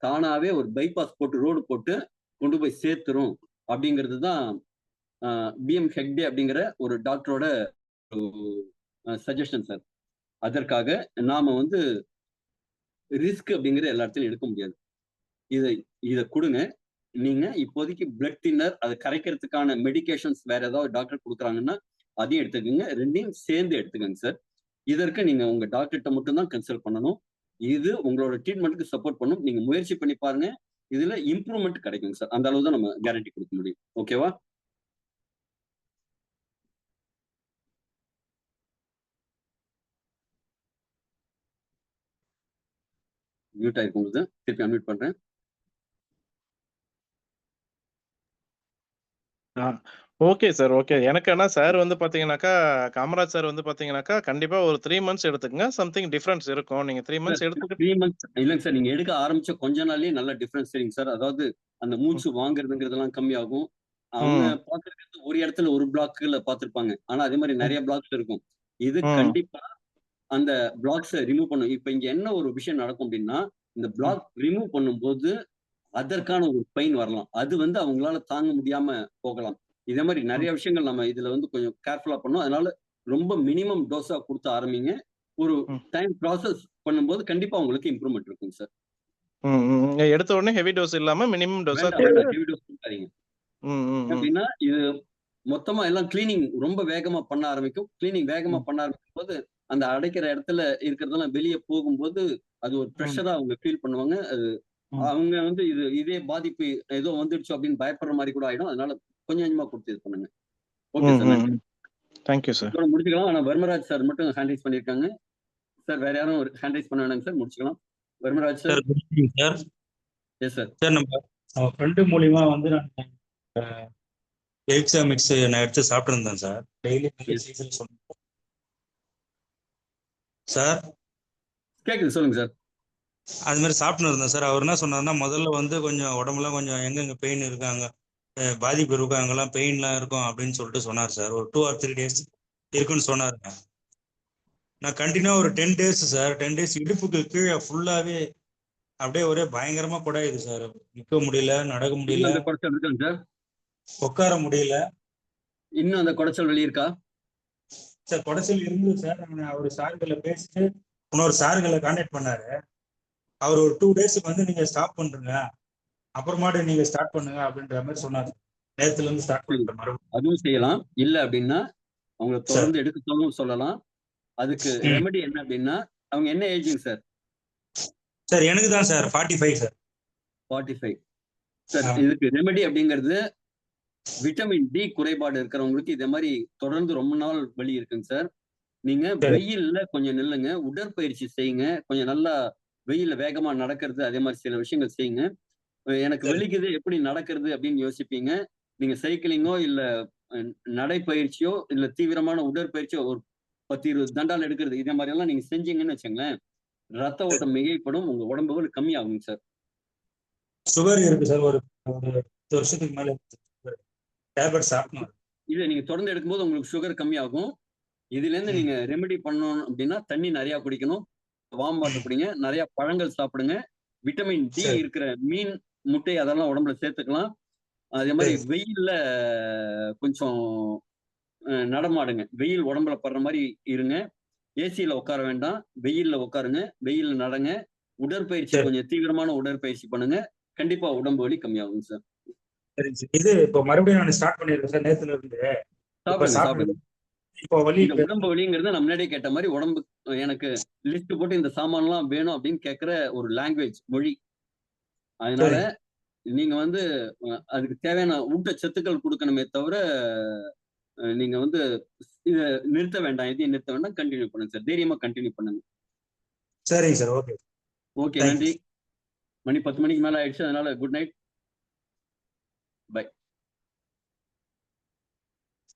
தானாவே ஒரு பைபாஸ் போட்டு ரோடு போட்டு கொண்டு போய் சேர்த்துரும் அப்படிங்கிறது தான் பிஎம் ஹெக்டே அப்படிங்கிற ஒரு டாக்டரோட சஜஷன் சார். அதற்காக நாம வந்து ரிஸ்க் அப்படிங்கிற எல்லா இடத்துலையும் எடுக்க முடியாது. இதை கொடுங்க. நீங்க இப்போதைக்கு பிளட் தின்னர் அதை கரைக்கிறதுக்கான மெடிகேஷன்ஸ் வேற ஏதாவது டாக்டர் கொடுக்குறாங்கன்னா அதையும் எடுத்துக்கோங்க. 2யும் சேர்ந்து எடுத்துக்கோங்க சார். இதற்கு நீங்க உங்க டாக்டர்கிட்ட மட்டும்தான் கன்சல்ட் பண்ணணும். இது உங்களோட ட்ரீட்மெண்ட்டுக்கு சப்போர்ட் பண்ணும். நீங்க முயற்சி பண்ணி பாருங்க. இதுல இம்ப்ரூவ்மெண்ட் கிடைக்குங்க சார். அந்த அளவு தான் நம்ம கேரண்டி கொடுக்க முடியும். ஓகேவா? மியூட் ஆயிருக்கு உங்களுக்கு. திருப்பி அன்மியூட் பண்றேன். Okay sir. ஓகே. எனக்கு ஆனா சார் வந்து பாத்தீங்கன்னாக்கா, காமராஜ் சார் வந்து பாத்தீங்கன்னாக்கா, கண்டிப்பா ஒரு 3 மந்த்ஸ் எடுத்துக்கங்க. சம்திங் டிஃபரன்ஸ் இருக்கும். நீங்க 3 மந்த்ஸ் எடுத்துட்டு 3 மந்த்ஸ் இல்லைங்க சார். நீங்க எடுக்க ஆரம்பிச்ச கொஞ்ச நாள்லயே நல்ல டிஃபரன்ஸ் தெரியுங்க சார். அதாவது அந்த மூச்சு வாங்குறதுங்கிறதெல்லாம் கம்மியாகும். அவங்க பாத்துருக்கிறது ஒரு இடத்துல ஒரு பிளாக்ல பாத்துருப்பாங்க. ஆனா அதே மாதிரி நிறைய பிளாக்ஸ் இருக்கும். இது கண்டிப்பா அந்த பிளாக்ஸை ரிமூவ் பண்ணும். இப்ப இங்க என்ன ஒரு விஷயம் நடக்கும் அப்படின்னா, இந்த பிளாக் ரிமூவ் பண்ணும்போது அதற்கான ஒரு பெயின் வரலாம். அது வந்து அவங்களால தாங்க முடியாம போகலாம். இதே மாதிரி நிறைய விஷயங்கள் நம்ம இதுல வந்து கொஞ்சம் கேர்ஃபுல்லா பண்ணணும். அதனால ரொம்ப மினிமம் டோஸா கொடுத்து ஆரம்பிங்க. ஒரு டைம் ப்ராசஸ் பண்ணும்போது கண்டிப்பா உங்களுக்கு இம்ப்ரூவ்மெண்ட் இருக்குங்க சார். எடுத்த உடனே ஹெவி டோஸ் இல்லாம மினிமம் டோஸா ஹெவி டோஸ் கொடுக்காதீங்க. அப்படின்னா இது மொத்தமா எல்லாம் கிளீனிங் ரொம்ப வேகமா பண்ண ஆரம்பிக்கும். கிளீனிங் வேகமா பண்ண ஆரம்பிக்கும் போது அந்த அடைக்கிற இடத்துல இருக்கிறதெல்லாம் வெளியே போகும்போது அது ஒரு ப்ரெஷரா அவங்க ஃபீல் பண்ணுவாங்க. அது அவங்க வந்து இதே பாதிப்பு ஏதோ வந்துடுச்சு அப்படின்னு பயப்படுற மாதிரி கூட ஆயிடும். அதனால கொஞ்சம் கொஞ்சமா கொடுத்து இது பண்ணுங்க. ஓகே சார், நன்றி. Thank you sir. முடிச்சுக்கலாம். ஆனா வர்மராஜ் சார் மட்டும் ஹேண்ட் பண்ணிருக்காங்க சார். வேற யாரும் ஹேண்ட் பண்ண வேணாங்க சார். முடிச்சுக்கலாம். Varmaraj sir. Sir yes sir. Sir நம்ம ஃப்ரெண்டு மூலியமா வந்து நான் எக்ஸா மிக்ஸ் நான் எடுத்து சாப்பிட்டு இருந்தேன் சார். டெய்லி சார் கேக்குது, சொல்லுங்க சார். அது மாதிரி சாப்பிட்டு இருந்தேன் சார். அவர் என்ன சொன்னார்னா, முதல்ல வந்து கொஞ்சம் உடம்புலாம் கொஞ்சம் எங்கெங்க பெயின் இருக்காங்க, பாதிப்பு இருக்கும், அங்கெல்லாம் பெயின்லாம் இருக்கும் அப்படின்னு சொல்லிட்டு சொன்னார் சார். ஒரு 2 or 3 days இருக்குன்னு சொன்னாருங்க. நான் கண்டினியூ ஒரு 10 days சார். 10 days இடுப்புக்கு கீழே ஃபுல்லாவே அப்படியே ஒரே பயங்கரமா குடையுது சார். நிற்க முடியல, நடக்க முடியல, குடைச்சல் இருக்காங்க சார். உட்கார முடியல. இன்னும் அந்த குடைச்சல் வெளியே இருக்கா சார்? குடைச்சல் இருந்தது சார். அவர் சார்களை பேசிட்டு இன்னொரு சார்களை கான்டாக்ட் பண்ணாரு. அவர் ஒரு 2 daysக்கு வந்து நீங்க ஸ்டாப் பண்றீங்க, அப்புறமாட்டு நீங்க ஸ்டார்ட் பண்ணுங்க அப்படின்ற மாதிரி சொன்னாரு. நேரத்துல இருந்து ஸ்டார்ட் பண்ணிட்டு அதுவும் செய்யலாம். இல்ல அப்படின்னா அவங்க தொடர்ந்து எடுக்க சொல்லலாம். அதுக்கு ரெமெடி என்ன அப்படின்னா, அவங்க என்ன ஏஜிங் சார்? சார் எனக்கு தான் சார் 45 சார். 45 சார். இதுக்கு ரெமெடி அப்படிங்கிறது விட்டமின் டி குறைபாடு இருக்கிறவங்களுக்கு இதே மாதிரி தொடர்ந்து ரொம்ப நாள் வலி இருக்குங்க சார். நீங்க வெயில்ல கொஞ்சம் நில்லுங்க, உடற்பயிற்சி செய்யுங்க, கொஞ்சம் நல்லா வெயில்ல வேகமா நடக்கிறது, அதே மாதிரி சில விஷயங்கள் செய்யுங்க. எனக்கு வலிக்குது எப்படி நடக்கிறது அப்படின்னு யோசிப்பீங்க. நீங்க சைக்கிளிங்கோ இல்ல நடைப்பயிற்சியோ இல்ல தீவிரமான உடற்பயிற்சியோ ஒரு 10-20 தண்டால் எடுக்கிறது, இதே மாதிரி எல்லாம் நீங்க செஞ்சீங்கன்னு வச்சுங்களேன், ரத்த ஓட்டம் மிகைப்படும், உங்க உடம்பு கம்மியாகும் சார். சுகர் இருக்கு சார். ஒரு 10 வருஷத்துக்கு மேல டேப்லெட் சாப்பிடணும். இதை நீங்க தொடர்ந்து எடுக்கும்போது உங்களுக்கு சுகர் கம்மியாகும். இதுல இருந்து நீங்க ரெமெடி பண்ணணும் அப்படின்னா தண்ணி நிறைய குடிக்கணும், வார்ம் வாட்டர் குடிங்க, நிறைய பழங்கள் சாப்பிடுங்க, விட்டமின் டி இருக்கிற மீன், முட்டை அதெல்லாம் உடம்புல சேர்த்துக்கலாம். அதே மாதிரி வெயில்ல கொஞ்சம் நடமாடுங்க. வெயில் உடம்புல படுற மாதிரி இருங்க. ஏசியில உட்கார வேண்டாம், வெயில்ல உட்காருங்க, வெயில்ல நடங்க, உடற்பயிற்சி கொஞ்சம் தீவிரமான உடற்பயிற்சி பண்ணுங்க. கண்டிப்பா உடம்பு வலி கம்மியாகும் சார். இது இப்போ மறுபடியும் நான் ஸ்டார்ட் பண்ணிருக்கேன் சார். நேத்துல இருந்து சாப்பிடுங்க. இப்போ வலி உடம்பு வலிங்கிறது நான் முன்னாடியே கேட்ட மாதிரி உடம்பு எனக்கு லிஸ்ட் போட்டு இந்த சாமான்லாம் வேணும் அப்படின்னு கேட்கிற ஒரு லாங்குவேஜ் மொழி. அதனால நீங்க வந்து அதுக்கு தேவையான ஊட்டச்சத்துக்கள் கொடுக்கணுமே தவிர நீங்க வந்து இதை நிறுத்த வேண்டாம், எதையும் நிறுத்த வேண்டாம், கண்டினியூ பண்ணுங்க சார். தைரியமா கண்டினியூ பண்ணுங்க. சரிங்க சார். ஓகே ஓகே, நன்றி. மணி 10 மணிக்கு மேல ஆயிடுச்சு. அதனால குட் நைட், பை.